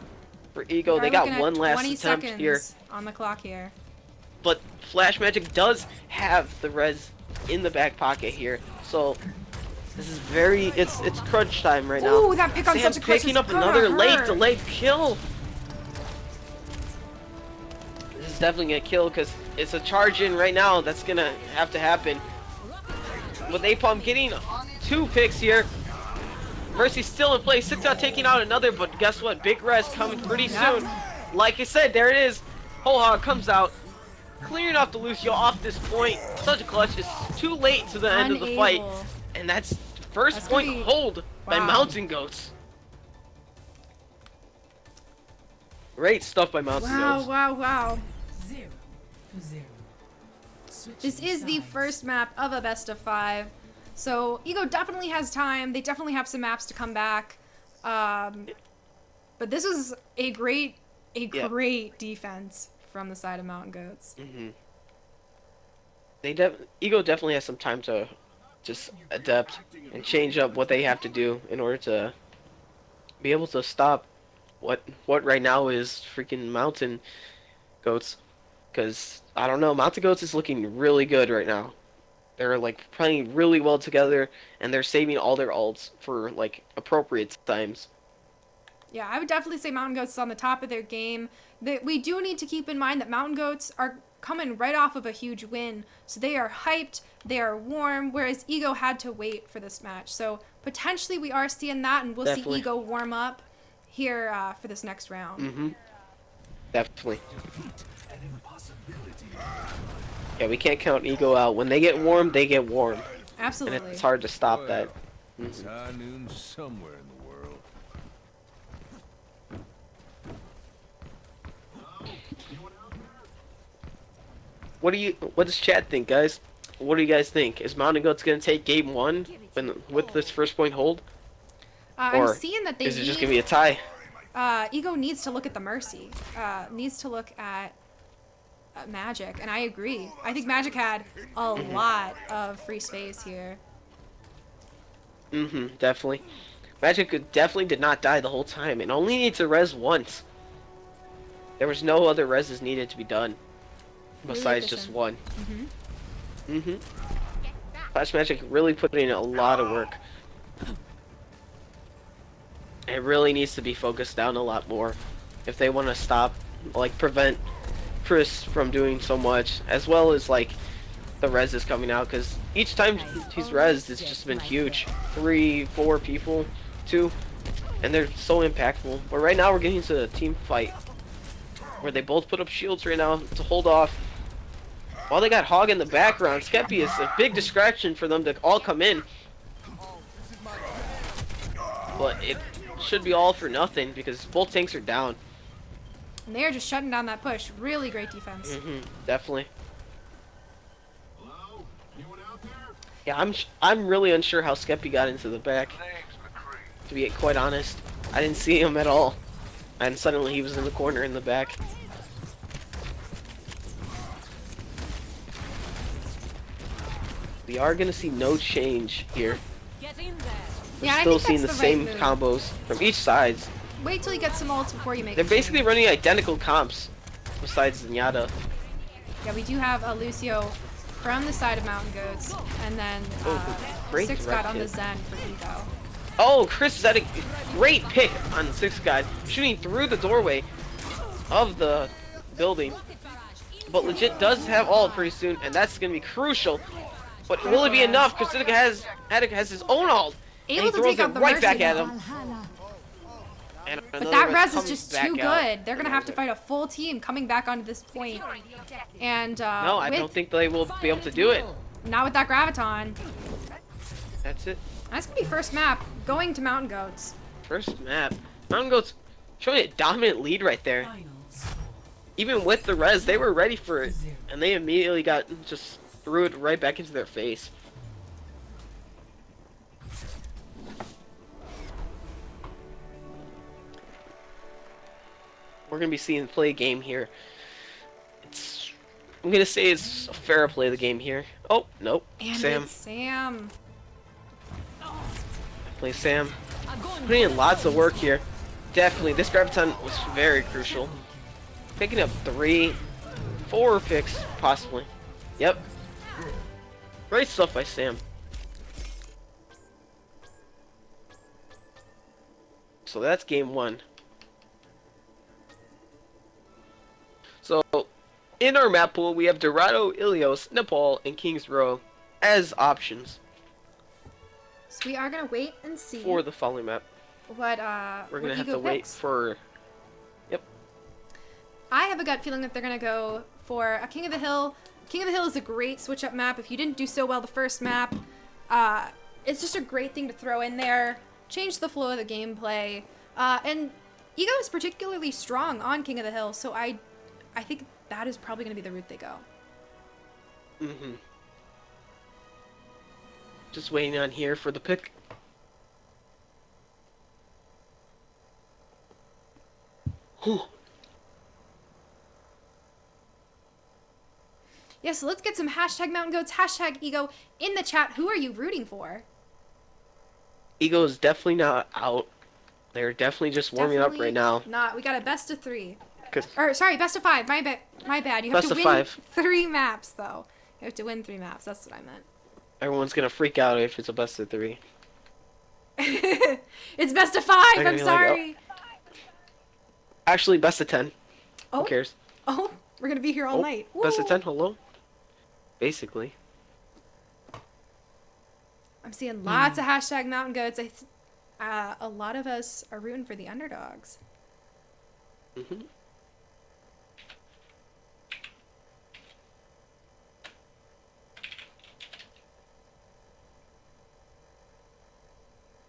for Ego. We are They got looking at one last 20 attempt seconds here. on the clock here. But Flash Magic does have the res in the back pocket here. So this is very, it's crunch time right now. Ooh, that pick on Sam such a clutch picking is up gonna another late hurt. delayed kill. This is definitely gonna kill because it's a charge in right now. That's gonna have to happen. With Napalm getting 2 picks here. Mercy's still in play. 6 out taking out another, but guess what? Big res coming pretty soon. Like I said, there it is. Whole Hog comes out, clearing off the Lucio off this point. Such a clutch. It's too late to the end of the fight. Unable. And that's first That's gonna point be- hold by wow. Mountain Goats. Great stuff by Mountain Wow, Goats. wow. 0-0. Switching This is the sides. first map of a best of 5. So Ego definitely has time. They definitely have some maps to come back. But this was a great defense from the side of Mountain Goats. Ego definitely has some time to just adapt and change up what they have to do in order to be able to stop what right now is freaking Mountain Goats. Because I don't know, Mountain Goats is looking really good right now. They're like playing really well together, and they're saving all their ults for like appropriate times. Yeah, I would definitely say Mountain Goats is on the top of their game. We do need to keep in mind that Mountain Goats are coming right off of a huge win. So they are hyped, they are warm, whereas Ego had to wait for this match. So potentially we are seeing that, and we'll Definitely. see Ego warm up here for this next round. Definitely. Yeah, we can't count Ego out. When they get warm, they get warm. And Absolutely. it's hard to stop that. It's high noon somewhere in the world. What does chat think, guys? What do you guys think? Is Mountain Goats gonna take game 1 with this first point hold? I'm Or seeing that they is it just need- gonna be a tie? Ego needs to look at the Mercy. Needs to look at Magic, and I agree. I think Magic had a lot of free space here. Definitely. Magic definitely did not die the whole time, and only needs to res once. There was no other reses needed to be done, besides just efficient. one. Flash Magic really put in a lot of work. It really needs to be focused down a lot more if they want to stop, like prevent Chris from doing so much, as well as like the res is coming out, because each time he's rezzed, it's just been huge. 3, 4 people, 2, and they're so impactful. But right now we're getting to a team fight where they both put up shields right now to hold off. While they got Hog in the background, Skeppy is a big distraction for them to all come in. But it should be all for nothing because both tanks are down. And they're just shutting down that push. Really great defense. Definitely. Hello? Anyone out there? Yeah, I'm really unsure how Skeppy got into the back. To be quite honest, I didn't see him at all, and suddenly he was in the corner in the back. We are gonna see no change here. Get in there. We're Yeah, I still think seeing the that's the same right move. combos from each side. Wait till you get some ults before you make They're a basically change. running identical comps, besides Zenyatta. Yeah, we do have a Lucio from the side of Mountain Goats, and then great Six direct God on the hit. Zen for Ego. Oh, Chris is at a great pick on Six God, shooting through the doorway of the building. But legit does have ult pretty soon, and that's gonna be crucial. But will it be enough? Because Haddock has his own ult, and Able he to throws take it out the right Mercy back at though. him. And But another that res res is comes just back too out. good. They're gonna have to fight a full team coming back onto this point. And No, I with, don't think they will be able to do it. not with that Graviton. That's it. That's gonna be first map going to Mountain Goats. First map. Mountain Goats showing a dominant lead right there. Final score. Even with the res, they were ready for it, and they immediately just threw it right back into their face. We're gonna be seeing play game here. I'm gonna say it's a fair play of the game here. Oh nope, And Sam. it's Sam. Play Sam. Putting in lots of work here. Definitely, this Graviton was very crucial. Picking up 3, 4 picks, possibly. Yep. Great stuff by Sam. So that's game 1. So, in our map pool, we have Dorado, Ilios, Nepal, and Kings Row as options So we are gonna wait and see for the following map. what We're gonna what have Ego to wait picks. for. I have a gut feeling that they're gonna go for a King of the Hill. King of the Hill is a great switch up map. If you didn't do so well the first map, it's just a great thing to throw in there, change the flow of the gameplay. And Ego is particularly strong on King of the Hill, so I think that is probably gonna be the route they go. Just waiting on here for the pick. Whew. Yeah, so let's get some hashtag Mountain Goats, hashtag Ego in the chat. Who are you rooting for? Ego is definitely not out. They're definitely just warming up right now. Not. We got a best of 3. 'Cause Or sorry, best of 5. My bad. You have Best to of win 5. 3 maps though. You have to win 3 maps. That's what I meant. Everyone's gonna freak out if it's a best of 3. It's best of 5. They're gonna I'm be like, sorry. Actually, best of 10. Oh, Who cares? oh, we're gonna be here all Oh, night. Best of Woo. 10. Hello. Basically. I'm seeing lots of hashtag Mountain Goats. A lot of us are rooting for the underdogs. Mhm.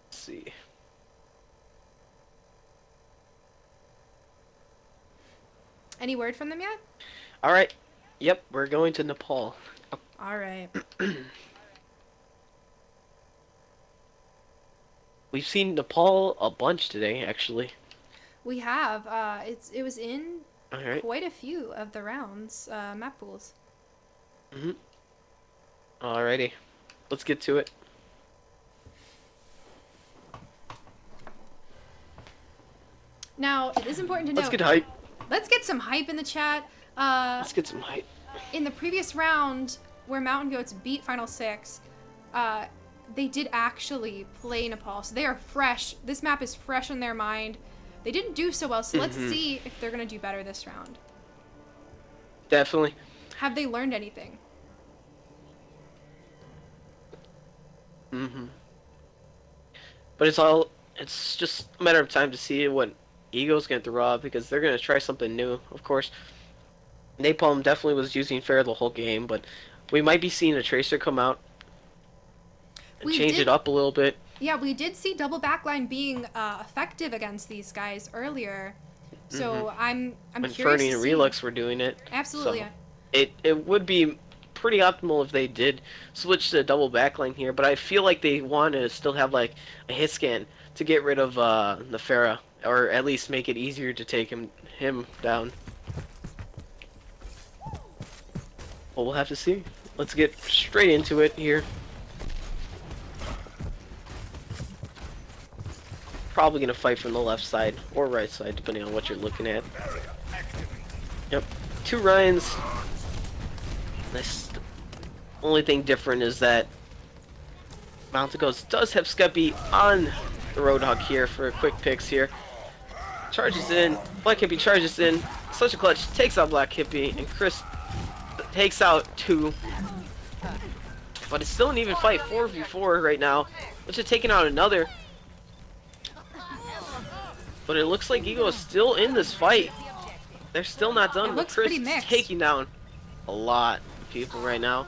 Let's see. Any word from them yet? All right. Yep, we're going to Nepal. All right. We've seen Nepal a bunch today, actually. We have. It was in All right. quite a few of the rounds map pools. Alrighty. Let's get to it. Now, it is important to note. Let's get hype. Let's get some hype in the chat. Let's get some hype. In the previous round, where Mountain Goats beat Final 6, they did actually play Nepal, so they are fresh. This map is fresh in their mind. They didn't do so well, so let's see if they're gonna do better this round. Definitely. Have they learned anything? But it's just a matter of time to see what Ego's gonna throw out, because they're gonna try something new, of course. Napalm definitely was using fair the whole game, but we might be seeing a Tracer come out and We change did- it up a little bit. Yeah, we did see double backline being effective against these guys earlier. So I'm When curious Fernie to and see. Relux were doing it. Absolutely. So it would be pretty optimal if they did switch to double backline here, but I feel like they want to still have like a hit scan to get rid of Nefera, or at least make it easier to take him down. Well, we'll have to see. Let's get straight into it here. Probably gonna fight from the left side or right side, depending on what you're looking at. Yep, 2 Ryans. This only thing different is that Mountain Ghost does have Skeppy on the Roadhog here for quick picks here. Charges in, Black Hippie charges in, such a clutch, takes out Black Hippie, and Chris takes out 2. But it's still an even fight, 4v4 right now, which is taking out another. But it looks like Ego is still in this fight. They're still not done, It but looks Chris pretty is mixed. taking down a lot of people right now.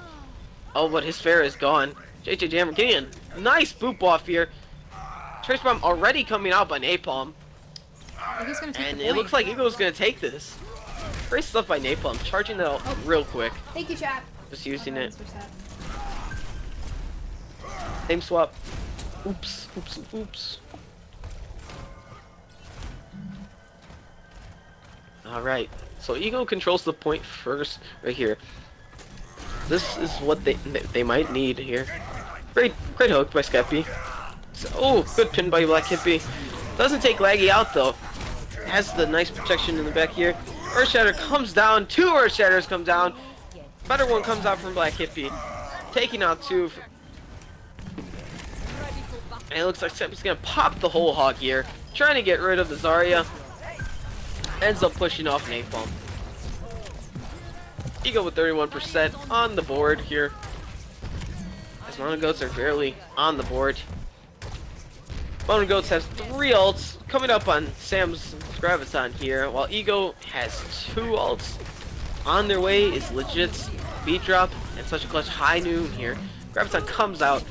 Oh, but his fair is gone. JJ Jammer getting a nice boop off here. Trace Bomb already coming out by Napalm. Ego's gonna take And the it point. looks like Ego's gonna take this. Great stuff by Napalm, charging it out real quick. Thank you, chat. Just using I'll it. switch that. Same swap. Oops, oops, oops. Alright, so Ego controls the point first, right here. This is what they might need here. Great hook by Skeppy. So, oh, good pin by Black Hippie. Doesn't take Laggy out though. Has the nice protection in the back here. Earth Shatter comes down. 2 Earth Shatters come down. Better one comes out from Black Hippie. Taking out 2. And it looks like Skeppy's gonna pop the whole hog here. Trying to get rid of the Zarya. Ends up pushing off Napalm. Ego with 31% on the board here. As Mountain Goats are barely on the board. Mountain Goats has 3 ults coming up on Sam's Graviton here, while Ego has 2 ults. On their way is legit beat drop and such a clutch high noon here. Graviton comes out.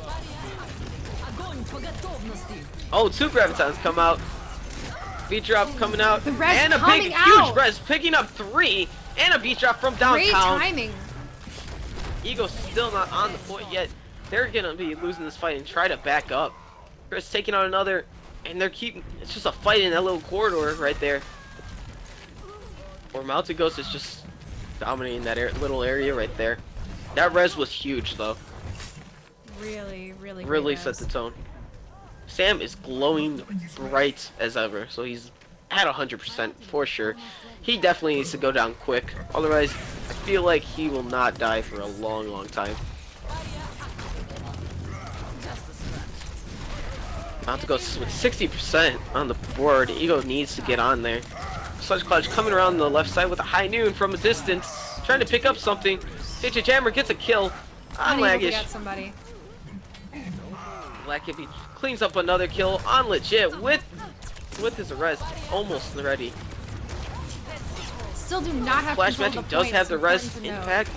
Oh, 2 Gravitons come out. Beat drop coming out. The res And a big, coming huge out. res picking up 3. And a beat drop from Great downtown. timing. Ego's still not on the point yet. They're gonna be losing this fight and try to back up. Chris taking out another, and they're keeping. It's just a fight in that little corridor right there. Or Mountain Ghost is just dominating that little area right there. That res was huge though. Really Really great set res. the tone. Sam is glowing bright as ever, so he's at 100% for sure. He definitely needs to go down quick, otherwise I feel like he will not die for a long time. About to go with 60% on the board. Ego needs to get on there. Such clutch coming around the left side with a high noon from a distance, trying to pick up something. JJ Jammer gets a kill on Unable to Laggish. get somebody. Black Hippie cleans up another kill on legit with his arrest almost ready. Still do not have Flash control of Magic the does point, have it's the rest important to in note. fact.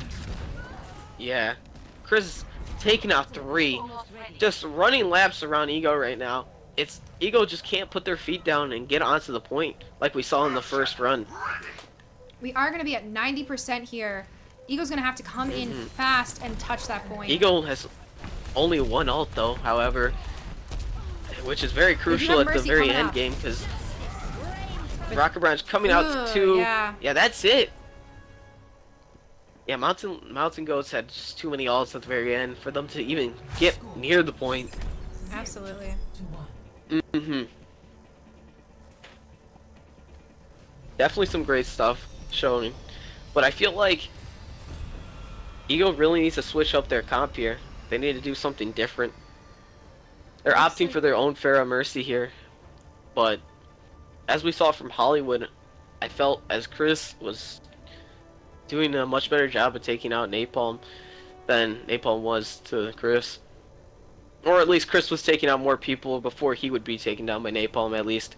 Yeah. Chris taking out 3. Just running laps around Ego right now. It's Ego just can't put their feet down and get onto the point like we saw in the first run. We are going to be at 90% here. Ego's going to have to come in fast and touch that point. Eagle has only 1 ult though, however, which is very crucial at the Mercy very coming end up. game because Rocket Branch coming out Ugh, to 2. yeah. That's it. Yeah, Mountain Goats had just too many ults at the very end for them to even get near the point. Absolutely. 2-1. Definitely some great stuff showing, but I feel like Ego really needs to switch up their comp here. They need to do something different. They're opting for their own Pharah Mercy here, but as we saw from Hollywood, I felt as Chris was doing a much better job of taking out Napalm than Napalm was to Chris. Or at least Chris was taking out more people before he would be taken down by Napalm at least.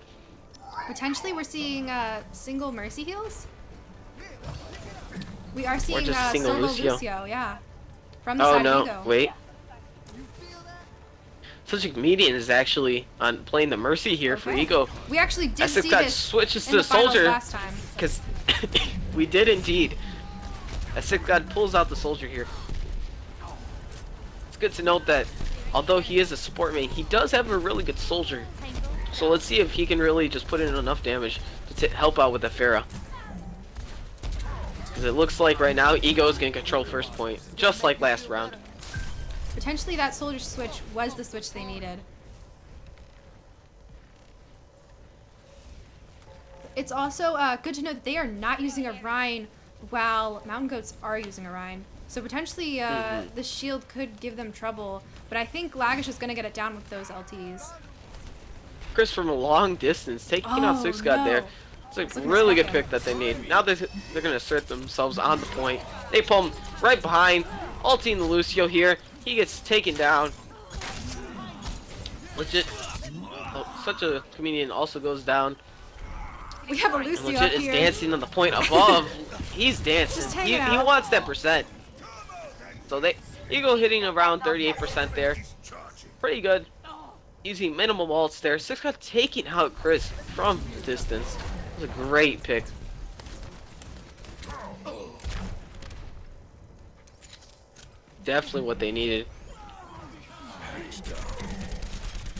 Potentially we're seeing single Mercy heals? We are seeing just single solo Lucio. Lucio, yeah. From the Oh side no, of Ego. wait. such a comedian is actually on playing the Mercy here for Okay. Ego. We actually did As see got this switches in to the the finals soldier, last time. because we did indeed. As God pulls out the soldier here. It's good to note that although he is a support main, he does have a really good soldier. So let's see if he can really just put in enough damage to help out with the Pharah. Because it looks like right now Ego is going to control first point, just like last round. Potentially that soldier switch was the switch they needed. It's also good to know that they are not using a Rhine while Mountain Goats are using a Rhine. So potentially the shield could give them trouble, but I think Lagish is going to get it down with those LTs. Chris from a long distance taking out 6 God there. It's a really good pick that they need. Now they're going to assert themselves on the point. Napalm right behind, ulting the Lucio here. He gets taken down. Legit. Oh, such a comedian also goes down. We have a And Lucio up Legit is here. dancing on the point above. He's Just dancing. He hanging out. wants that percent. So Eagle hitting around 38% there. Pretty good. Using minimum ults there. 6 got taking out Chris from distance. It was a great pick. Definitely what they needed.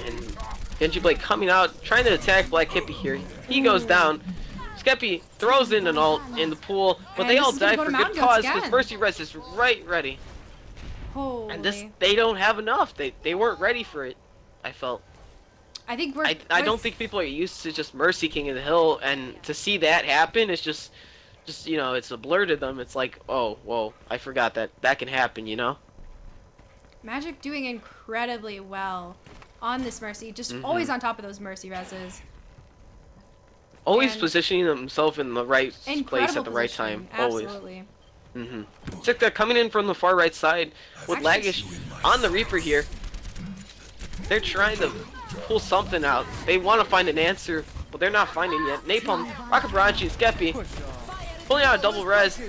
And Genji Blade coming out, trying to attack Black Hippie here. He goes down. Skeppy throws in an ult in the pool, but And they this all is gonna die go for to good Mountain Goats cause because again. Mercy Res is right ready. Holy. And they don't have enough. They weren't ready for it, I felt. I think we're. I don't think people are used to just Mercy King of the Hill, and to see that happen is just you know, it's a blur to them. It's like, oh, whoa, I forgot that can happen, you know? Magic doing incredibly well on this Mercy. Just always on top of those Mercy reses. Always And- positioning themselves in the right place Incredible at the right positioning. time. Always. Absolutely. Sikta coming in from the far right side with Actually- Lagish on the Reaper here. They're trying to pull something out. They want to find an answer, but they're not finding yet. Napalm, Rocket Barachi, and Skeppy pulling out a double res.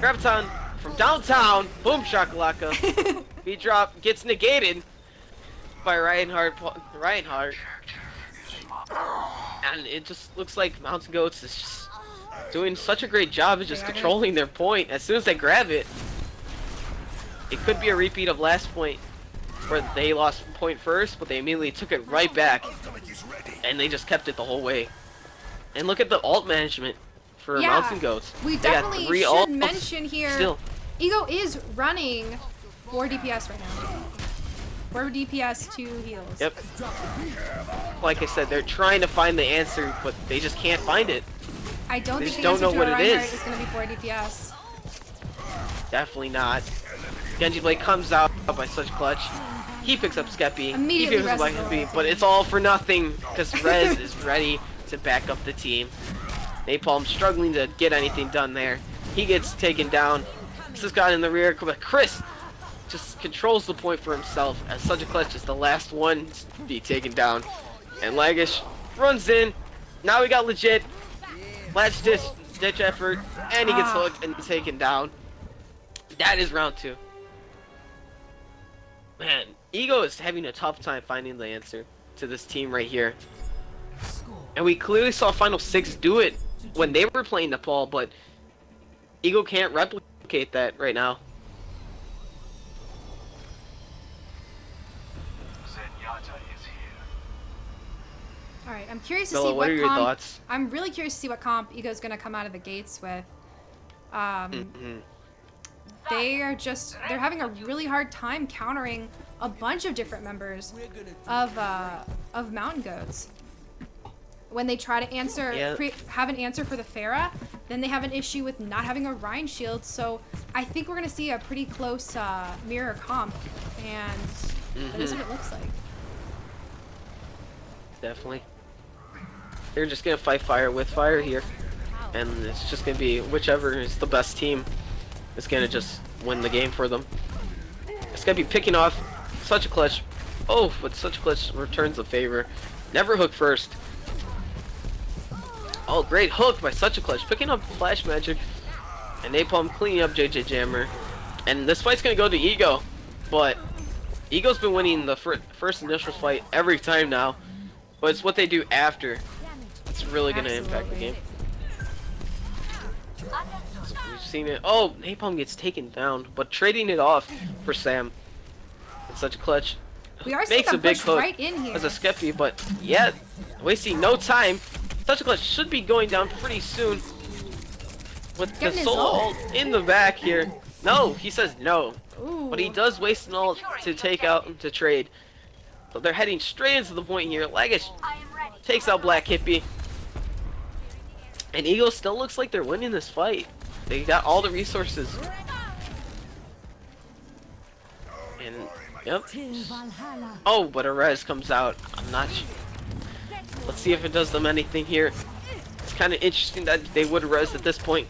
Graviton from downtown. Boom shakalaka. B drop gets negated by Reinhardt. And it just looks like Mountain Goats is just doing such a great job of just They are. controlling their point. As soon as they grab it, it could be a repeat of last point where they lost point first, but they immediately took it right back, and they just kept it the whole way. And look at the ult management for Yeah, Mountain Goats. We They got definitely 3 should ults mention here. Still, Ego is running 4 DPS right now. 4 DPS, 2 heals. yep. Like I said, they're trying to find the answer, but they just can't find it. I don't They think just the don't answer know to what a it Reinhardt is. is going to be 4 DPS. Definitely not. Genji Blade comes out by such clutch. He picks up Skeppy. Immediately He picks up Black reses Hippie, the but it's all for nothing because Rez is ready to back up the team. Napalm struggling to get anything done there. He gets taken down. This guy in the rear, but Chris just controls the point for himself as such a clutch is the last one to be taken down. And Lagish runs in. Now we got legit latch ditch effort, and he gets hooked and taken down. That is round 2. Man, Ego is having a tough time finding the answer to this team right here. And we clearly saw Final 6 do it when they were playing Nepal, but Ego can't replicate that right now. All right, I'm curious to Bella, see what are your comp. thoughts? I'm really curious to see what comp Ego's going to come out of the gates with. They're having a really hard time countering a bunch of different members of Mountain Goats. When they try to answer, Yeah. have an answer for the Pharah, then they have an issue with not having a Rhine shield. So I think we're gonna see a pretty close mirror comp, and that is what it looks like. Definitely. They're just gonna fight fire with fire here, and it's just gonna be whichever is the best team is gonna just win the game for them. It's gonna be picking off such a clutch. Oh, but such a clutch returns the favor. Never hook first. Oh, great hook by such a clutch, picking up flash magic, and Napalm cleaning up JJ Jammer. And this fight's gonna go to Ego, but Ego's been winning the first initial fight every time now, but it's what they do after. It's really gonna impact the game. We've seen it. Oh, Napalm gets taken down, but trading it off for Sam. It's such a clutch. We are seeing Makes a a big push hook right in here. as a Skeppy, but yeah, wasting no time. Such a clutch should be going down pretty soon. With the Getting his solo ult. ult in the back here. No, he says no. Ooh. But he does waste an ult to take out to trade. So they're heading straight into the point here. Lagish takes out Black Hippie. And Eagle still looks like they're winning this fight. They got all the resources. And yep. Oh, but a res comes out. I'm not sure. Let's see if it does them anything here. It's kind of interesting that they would res at this point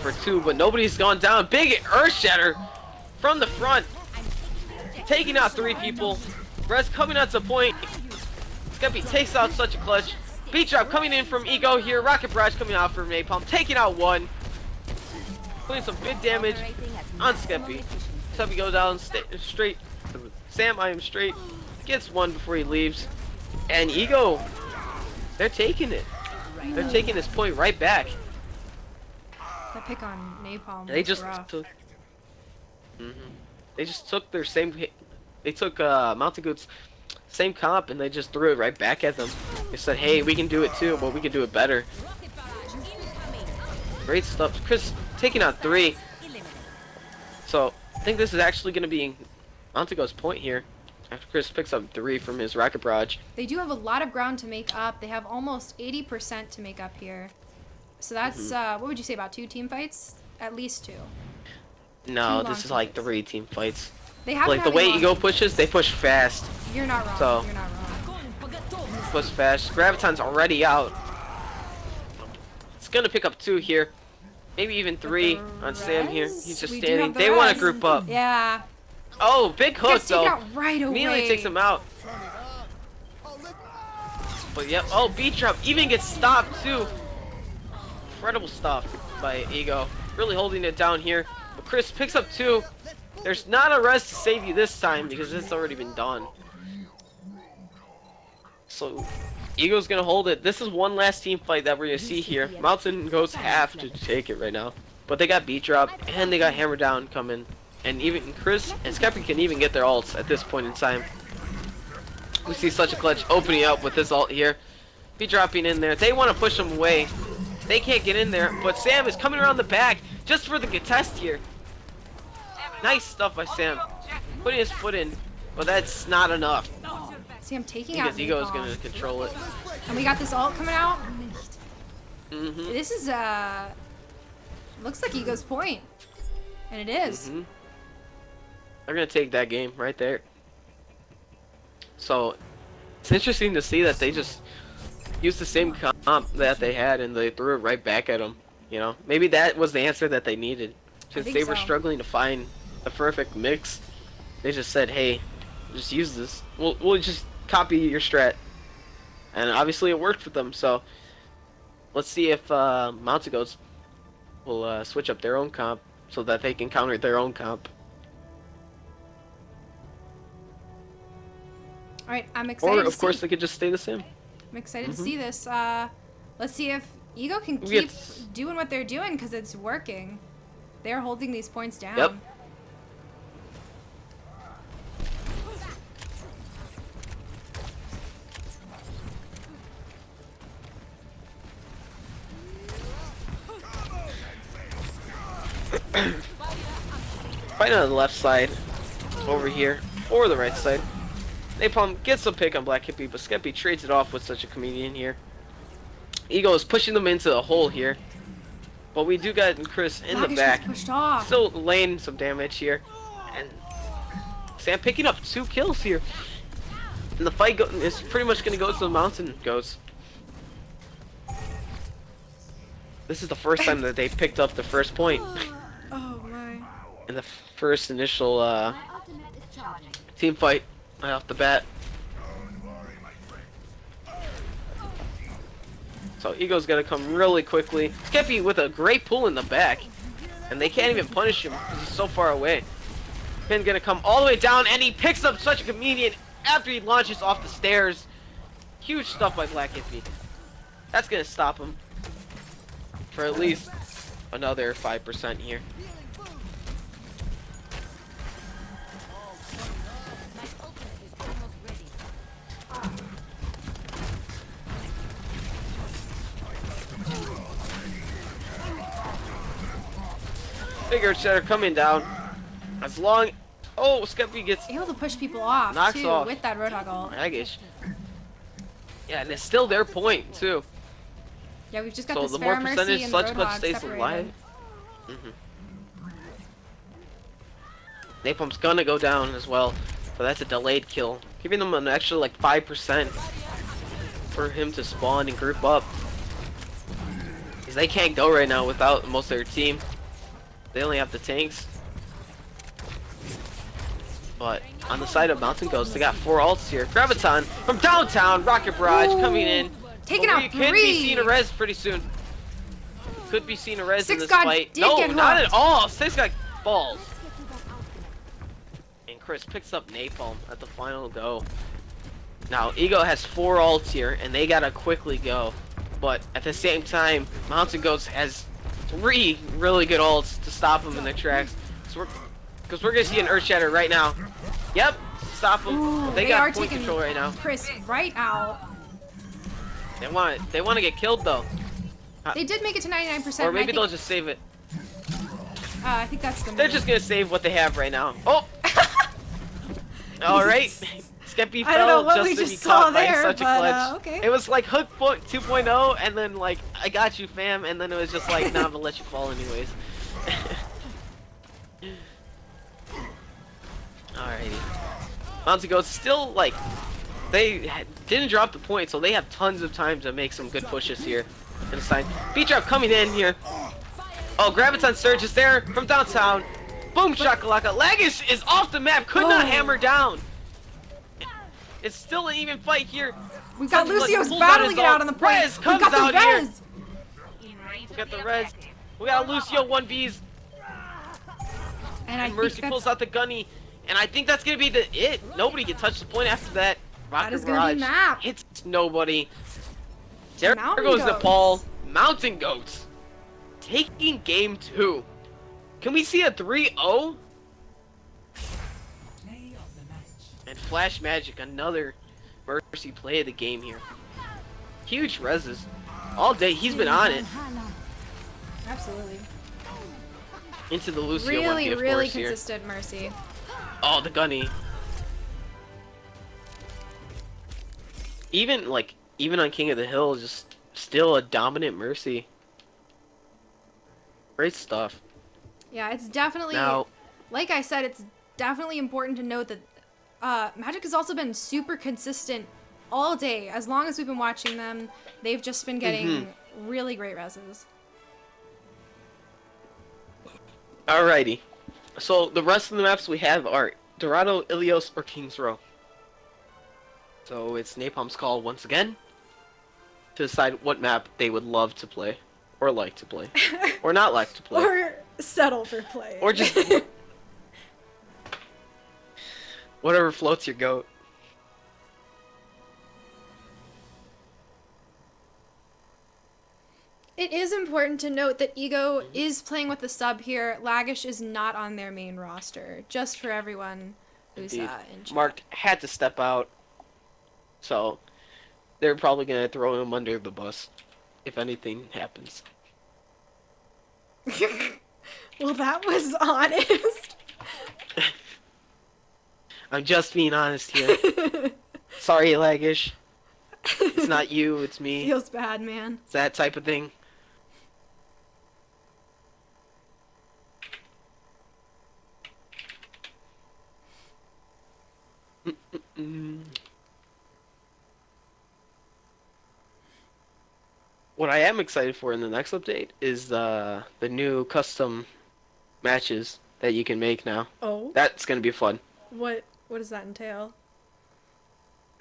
for 2, but nobody's gone down. Big Earth Shatter from the front, taking out 3 people. Res coming out to point. Skeppy takes out such a clutch. Beat drop coming in from Ego here. Rocket Barrage coming out from Napalm, taking out 1. Putting some big damage on Skeppy. Skeppy goes down straight. Sam, I am straight. Gets 1 before he leaves. And Ego, they're taking it. They're taking this point right back. That pick on Napalm. They was just rough. took. They just took their same. They took Mountain Goat's same comp and they just threw it right back at them. They said, "Hey, we can do it too, but we can do it better." Great stuff. Chris taking out 3. So I think this is actually going to be Mountain Goat's point here. After Chris picks up 3 from his Rocket Barrage. They do have a lot of ground to make up. They have almost 80% to make up here. So that's, what would you say, about 2 team fights? At least 2. No, 2 this is long like fights. 3 team fights. They have Like the way Ego pushes, they push fast. You're not wrong. So- You're not wrong. Push fast. Graviton's already out. It's gonna pick up 2 here. Maybe even 3 on Sam here. He's just We do standing. have the They want res. to group up. Yeah. Oh, big hook Gets taken though. out right away. Immediately takes him out. But yep. Oh, beat drop even gets stopped too. Incredible stuff by Ego. Really holding it down here. But Chris picks up 2. There's not a res to save you this time because it's already been done. So Ego's gonna hold it. This is one last team fight that we're gonna see here. Mountain Goats have to take it right now. But they got beat drop and they got hammer down coming. And even Chris and Skeppy can even get their ults at this point in time. We see such a clutch opening up with this ult here. Be dropping in there. They want to push him away. They can't get in there, but Sam is coming around the back just for the contest here. Nice stuff by Sam. Putting his foot in, but that's not enough. See, I'm taking out Because Ego is Napalm. going to control it. And we got this ult coming out. Mm-hmm. This is, looks like Ego's point. And it is. Mm-hmm. They're going to take that game right there. So, it's interesting to see that they just used the same comp that they had and they threw it right back at them. You know, maybe that was the answer that they needed. Since think they were so. struggling to find the perfect mix, they just said, hey, just use this. We'll just copy your strat. And obviously it worked for them, so let's see if Mountain Goats will switch up their own comp so that they can counter their own comp. All right, I'm excited Or, to of course, see. they could just stay the same. I'm excited Mhm. to see this. Let's see if Ego can We keep get- doing what they're doing because it's working. They're holding these points down. Yep. Fighting on the left side, over here, or the right side. Napalm gets a pick on Black Hippie, but Skeppy trades it off with such a comedian here. Ego is pushing them into the hole here. But we do got Chris in the Lagish back. was pushed off. Still laying some damage here. And Sam picking up 2 kills here. And the fight is pretty much going to go to the Mountain Goats. This is the first time that they picked up the first point. Oh my. In the first initial My ultimate is charging. team fight right off the bat. So Ego's gonna come really quickly. Skeppy with a great pull in the back. And they can't even punish him because he's so far away. Pin gonna come all the way down, and he picks up such a convenient after he launches off the stairs. Huge stuff by Black Hippie. That's gonna stop him for at least another 5% here. My ultimate is almost ready. Bigger Cheddar coming down. As long... Oh, Skeppy gets... Able to push people off, Knocks too, off. with that Roadhog ult. Maggish. Yeah, and it's still their point, too. Yeah, we've just got So this the more Pharah Mercy percentage and Sludge the Clutch Roadhog stays separated. alive. Napalm's gonna go down as well, but that's a delayed kill. Giving them an extra like 5% for him to spawn and group up. Because they can't go right now without most of their team. They only have the tanks. But on the side of Mountain Ghost, they got 4 ults here. Graviton from downtown, Rocket Barrage coming in. Taking But out we could be 3. seeing a res pretty soon. Could be seeing a res in Six this God fight. did No, get not hooked. at all. Six got balls. And Chris picks up Napalm at the final go. Now, Ego has 4 ults here, and they gotta quickly go. But at the same time, Mountain Ghost has 3 really good ults to stop them in their tracks. So because we're gonna see an Earth Shatter right now. Yep, stop them. Ooh, They are got point taking control right now. Chris right out. They want to get killed though. They did make it to 99%. Or and I maybe think, they'll just save it. I think that's the move. They're just gonna save what they have right now. Oh! Alright. Skeppy I don't know fell what just we to just be saw caught by there, such a but, clutch. okay. It was like Hook 2.0 and then like, I got you fam, and then it was just like, nah, I'm gonna let you fall anyways. Alrighty. Mountain Ghost still like, they didn't drop the point, so they have tons of time to make some good pushes here. And it's time. Beat drop coming in here. Oh, Graviton Surge is there from downtown. Boom shakalaka. Lagish is off the map. Could not hammer down. It's still an even fight here. We got Something like Lucio's pulls out battling his it out ult. on the point. Rez We comes got out the here. res. We got the res. We got Lucio 1Bs. And I And Mercy think that's, pulls out the gunny. And I think that's gonna be it. Nobody can touch the point after that. Rocket is gonna be Barrage map. hits nobody. There Mountain goes Goats. Nepal. Mountain Goats taking game 2. Can we see a 3-0? And Flash Magic, another Mercy play of the game here. Huge reses. All day, he's been on it. Absolutely. Into the Lucio 1B, Really, of really course, here. consistent Mercy. Oh, the gunny. Even on King of the Hill, just still a dominant Mercy. Great stuff. Yeah, it's definitely, Now, like I said, it's definitely important to note that Magic has also been super consistent all day. As long as we've been watching them, they've just been getting really great reses. alrighty. So the rest of the maps we have are Dorado, Ilios, or King's Row. So it's Napalm's call once again to decide what map they would love to play, or like to play, or not like to play, Or settle for play. or just whatever floats your goat. It is important to note that Ego is playing with the sub here. Lagish is not on their main roster. Just for everyone who's Indeed. in chat. Mark had to step out, so they're probably gonna throw him under the bus if anything happens. Well, that was honest. I'm just being honest here. Sorry, Lagish. It's not you, it's me. Feels bad, man. It's that type of thing. What I am excited for in the next update is the new custom matches that you can make now. Oh, That's gonna be fun. what does that entail?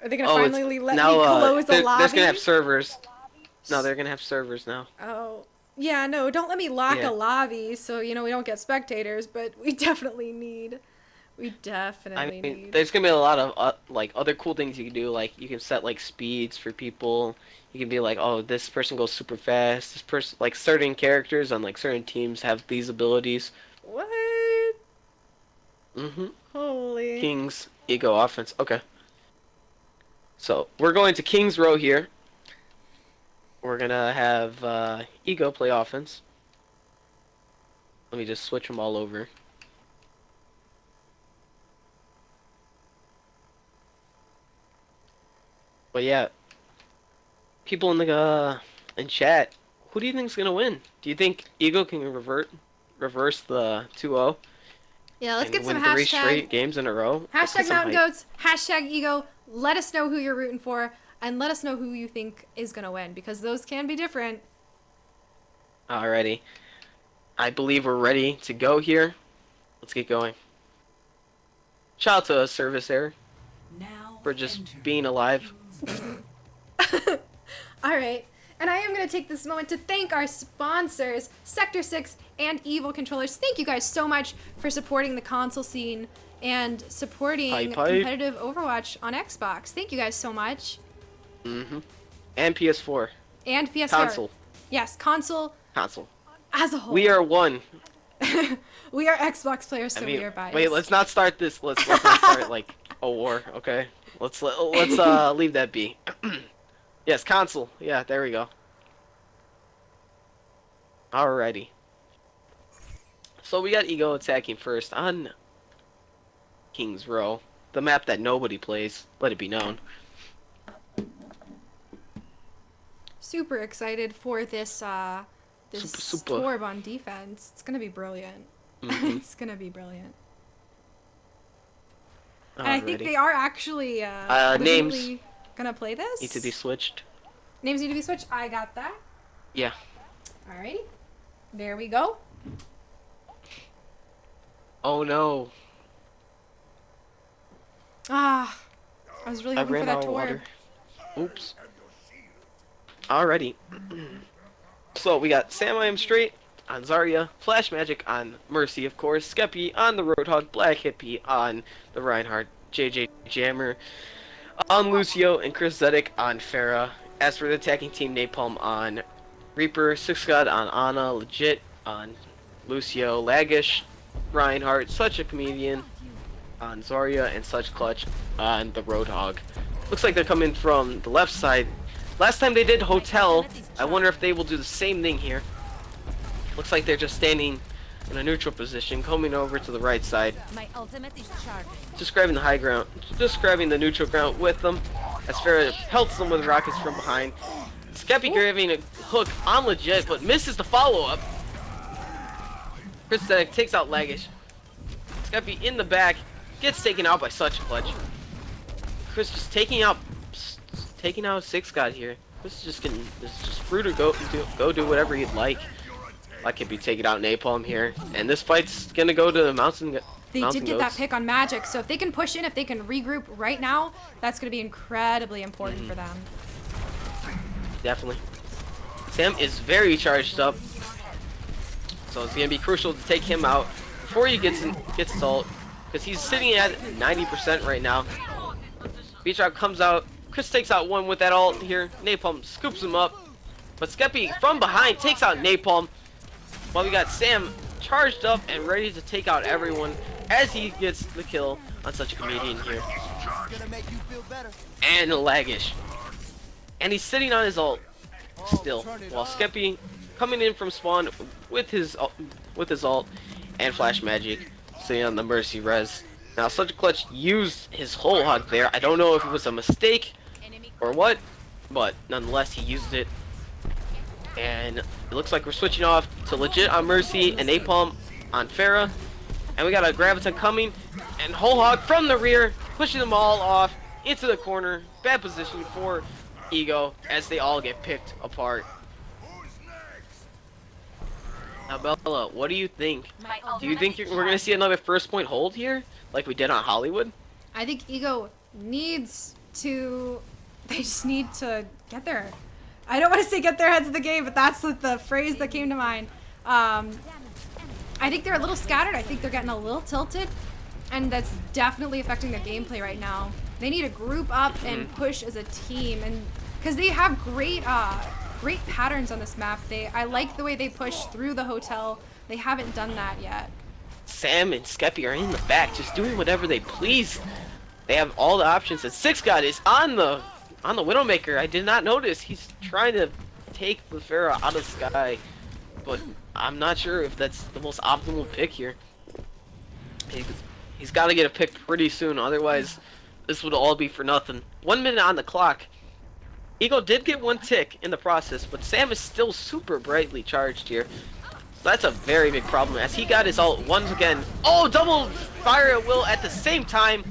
Are they gonna Oh, finally let now, me close a they're lobby? gonna have servers. No, they're gonna have servers now. Oh, yeah, no, don't let me lock Yeah. a lobby so, we don't get spectators, but we definitely need We definitely need. there's gonna be a lot of like other cool things you can do. Like you can set like speeds for people. You can be like, oh, this person goes super fast. This person, like certain characters on like certain teams have these abilities. What? Holy. King's Ego offense. Okay. So we're going to King's Row here. We're gonna have Ego play offense. Let me just switch them all over. But yeah, people in the in chat, who do you think's gonna win? Do you think Ego can reverse the 2-0? Yeah, let's and get some win 3 hashtag. straight games in a row? Let's get Hashtag some Mountain hype. Goats. Hashtag Ego. Let us know who you're rooting for, and let us know who you think is gonna win, because those can be different. Alrighty, I believe we're ready to go here. Let's get going. Shout out to Service Error for just being alive. Alright, and I am going to take this moment to thank our sponsors, Sector 6 and Evil Controllers. Thank you guys so much for supporting the console scene and supporting Hype. competitive Overwatch on Xbox. Thank you guys so much. And PS4. And PS4. Console. Yes, console as a whole. We are one. We are Xbox players, so we are biased. Wait, let's not start this. Let's not start like a war, okay? Let's leave that be. Yes, console. Yeah, there we go. Alrighty. So we got Ego attacking first on King's Row, the map that nobody plays. Let it be known. Super excited for this this Super. Torb on defense. It's gonna be brilliant. It's gonna be brilliant. And I think Alrighty. they are actually Names legitimately gonna play this. need to be switched. Names need to be switched. I got that. Yeah. Alrighty. There we go. Oh no. Ah, I was really I hoping for ran that out of Torb. water. Oops. Alrighty. So we got Sam I Am Straight on Zarya, Flash Magic on Mercy, of course, Skeppy on the Roadhog, Black Hippie on the Reinhardt, JJ Jammer on Lucio, and Chris Zedek on Pharah. As for the attacking team, Napalm on Reaper, Six God on Ana, Legit on Lucio, Lagish, Reinhardt, Such a Comedian on Zarya, and Such Clutch on the Roadhog. Looks like they're coming from the left side. Last time they did Hotel, I wonder if they will do the same thing here. Looks like they're just standing in a neutral position, coming over to the right side. My ultimate is charging. Just grabbing the high ground, just grabbing the neutral ground with them. As Pharah pelts them with rockets from behind. Skeppy grabbing a hook on Legit, but misses the follow-up. Chris Zedek takes out Lagish. Skeppy in the back, gets taken out by Such Clutch. Chris just taking out Six God here. Chris is just free to go do whatever he'd like. I could be taking out Napalm here, and this fight's gonna go to the Mountain. They Mountain did get Goats. that pick on Magic, so if they can push in, if they can regroup right now, that's going to be incredibly important for them. Definitely. Sam is very charged up, so it's gonna be crucial to take him out before he gets his ult, because he's sitting at 90% right now. Beatrop comes out. Chris takes out one with that ult here. Napalm scoops him up, but Skeppy from behind takes out Napalm. While we got Sam charged up and ready to take out everyone as he gets the kill on Such a Comedian here. Gonna make you feel better. And Lagish. And he's sitting on his ult still, while Skeppy coming in from spawn with his ult and Flash Magic sitting on the Mercy res. Now Such a Clutch used his whole hog there. I don't know if it was a mistake or what, but nonetheless he used it. And it looks like we're switching off to Legit on Mercy and Napalm on Pharah. And we got a Graviton coming, and Whole Hog from the rear, pushing them all off into the corner. Bad position for Ego as they all get picked apart. Now Bella, what do you think? Do you think we're going to see another first point hold here, like we did on Hollywood? I think Ego needs to... They just need to get there. I don't want to say get their heads in the game, but that's the phrase that came to mind. I think they're a little scattered. I think they're getting a little tilted. And that's definitely affecting their gameplay right now. They need to group up and push as a team, and because they have great great patterns on this map. I like the way they push through the hotel. They haven't done that yet. Sam and Skeppy are in the back, just doing whatever they please. They have all the options. And Six God is on the Widowmaker. I did not notice. He's trying to take the Pharaoh out of the sky, but I'm not sure if that's the most optimal pick here. He's got to get a pick pretty soon, otherwise this would all be for nothing. 1 minute on the clock. Eagle did get one tick in the process, but Sam is still super brightly charged here. So that's a very big problem, as he got his ult once again. Oh, double fire at will at the same time.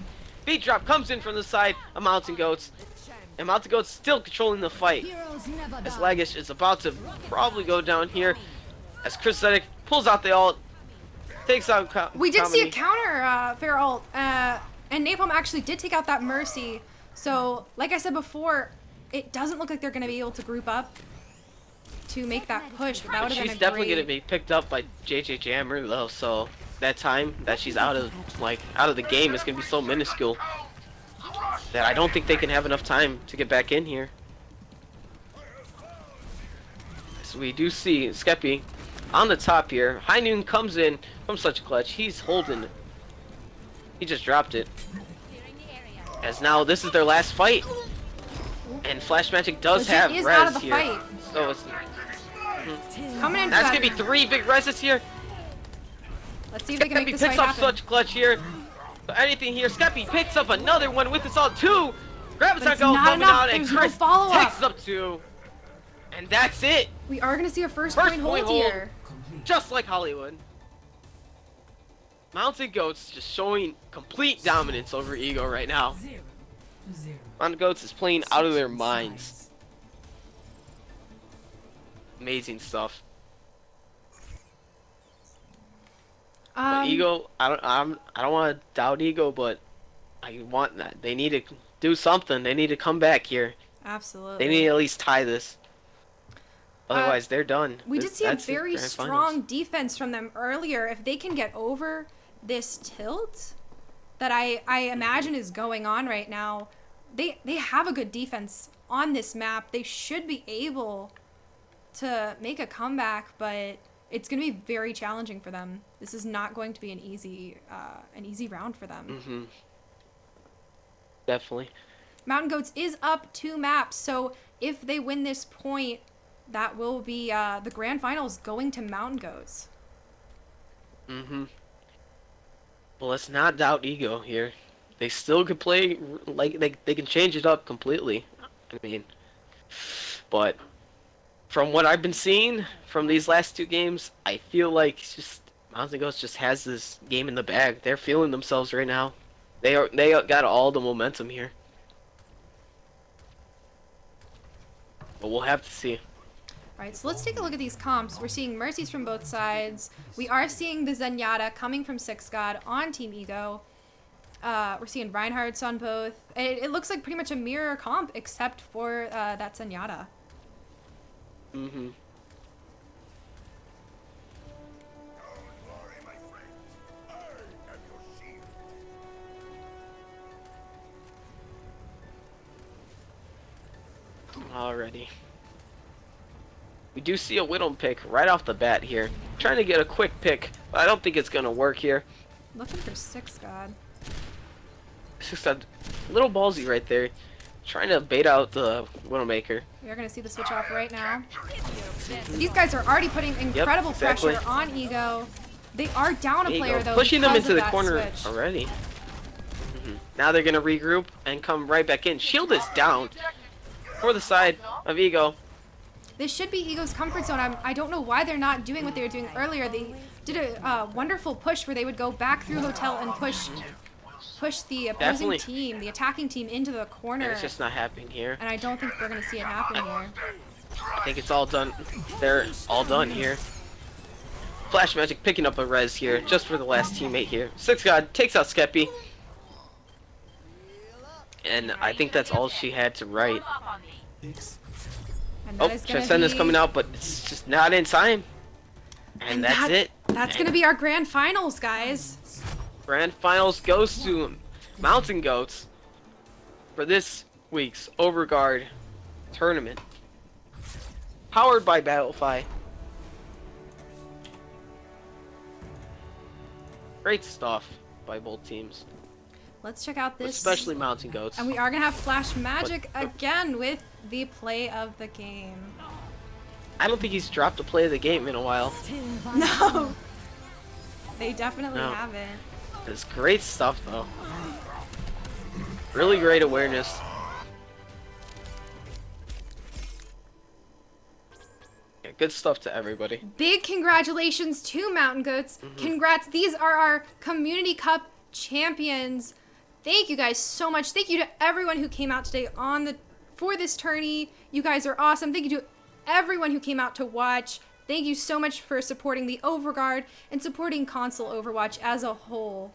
Beat drop comes in from the side of Mountain Goats. And Mountain Goats still controlling the fight. As Lagish is about to probably go down here. As Chris Zedek pulls out the ult. Takes out We did see a counter fair ult. And Napalm actually did take out that Mercy. So, like I said before, it doesn't look like they're going to be able to group up to make that push. But that would have been she's definitely going to be picked up by JJ Jammer though, so that time that she's out of the game is going to be so minuscule that I don't think they can have enough time to get back in here. So we do see Skeppy on the top here. High Noon comes in from such a clutch. He's holding it. He just dropped it. As now this is their last fight. And Flash Magic does have res out of the here. Fight. So it's Coming in. that's gonna be 3 big reses here. Let's see if they can make Skeppy this picks fight up happen. such clutch here. But anything here. Skeppy picks up another one with his all 2. Graviton But it's Go not coming enough. out and There's no Chris follow-up. takes up 2. And that's it. We are going to see a first First point point hold hold. here. Just like Hollywood. Mountain Goats just showing complete dominance over Ego right now. Mountain Goats is playing out of their minds. Amazing stuff. But Ego, I don't want to doubt Ego, but I want that. They need to do something. They need to come back here. Absolutely. They need to at least tie this. Otherwise, they're done. We did see a That's the very grand strong finals. defense from them earlier. If they can get over this tilt that I imagine is going on right now, they have a good defense on this map. They should be able to make a comeback, but it's going to be very challenging for them. This is not going to be an easy round for them. Definitely. Mountain Goats is up 2 maps, so if they win this point, that will be the grand finals going to Mountain Goats. Well, let's not doubt Ego here. They still could play like they can change it up completely. I mean, but from what I've been seeing from these last 2 games, I feel like it's just Mountain Goats just has this game in the bag. They're feeling themselves right now. They got all the momentum here. But we'll have to see. Alright, so let's take a look at these comps. We're seeing Mercies from both sides. We are seeing the Zenyatta coming from Six God on Team Ego. We're seeing Reinhardt's on both. It looks like pretty much a mirror comp, except for that Zenyatta. Alrighty. We do see a Widow pick right off the bat here. Trying to get a quick pick, but I don't think it's gonna work here. Looking for Six God. Six God, a little ballsy right there. Trying to bait out the Widowmaker. We are going to see the switch off right now. These guys are already putting incredible exactly. pressure on Ego. They are down a player, though, pushing them because into of the that corner switch. already. Now they're gonna regroup and come right back in. Shield is down for the side of Ego. This should be Ego's comfort zone. I don't know why they're not doing what they were doing earlier. They did a wonderful push where they would go back through Hotel and push the opposing team, the attacking team, into the corner. And it's just not happening here. And I don't think we're going to see it happen here. I think it's all done. They're all done here. Flash Magic picking up a res here, just for the last teammate here. Six God takes out Skeppy. And I think that's all she had to write. And Oh, that is gonna Transcenden's be- coming out, but it's just not in time. And that's it. That's going to be our grand finals, guys. Grand Finals goes to Mountain Goats for this week's Overguard tournament. Powered by Battlefy. Great stuff by both teams. Let's check out this. Especially Mountain Goats. And we are going to have Flash Magic again with the play of the game. I don't think he's dropped a play of the game in a while. No. They definitely No. haven't. It's great stuff though. Really great awareness. Yeah, good stuff to everybody. Big congratulations to Mountain Goats. Congrats. These are our Community Cup champions. Thank you guys so much. Thank you to everyone who came out today for this tourney. You guys are awesome. Thank you to everyone who came out to watch. Thank you so much for supporting the Overguard and supporting console Overwatch as a whole.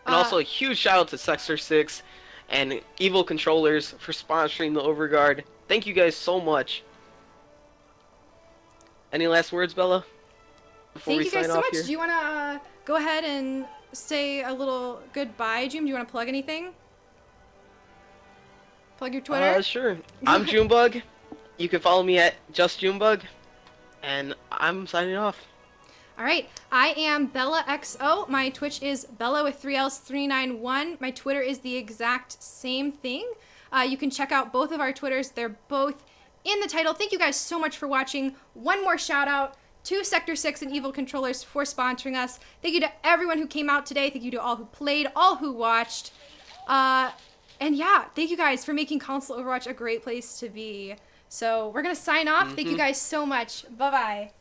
And also a huge shout out to Sector 6 and Evil Controllers for sponsoring the Overguard. Thank you guys so much. Any last words, Bella? Before Thank you guys so much. Here? Do you want to go ahead and say a little goodbye, June? Do you want to plug anything? Plug your Twitter? Sure. I'm Junebug. You can follow me at JustJunebug. And I'm signing off. All right, I am Bella XO. My Twitch is Bella with 3Ls 391. My Twitter is the exact same thing. You can check out both of our Twitters. They're both in the title. Thank you guys so much for watching. One more shout out to Sector 6 and Evil Controllers for sponsoring us. Thank you to everyone who came out today. Thank you to all who played, all who watched. And yeah, thank you guys for making console Overwatch a great place to be. So we're going to sign off. Thank you guys so much. Bye-bye.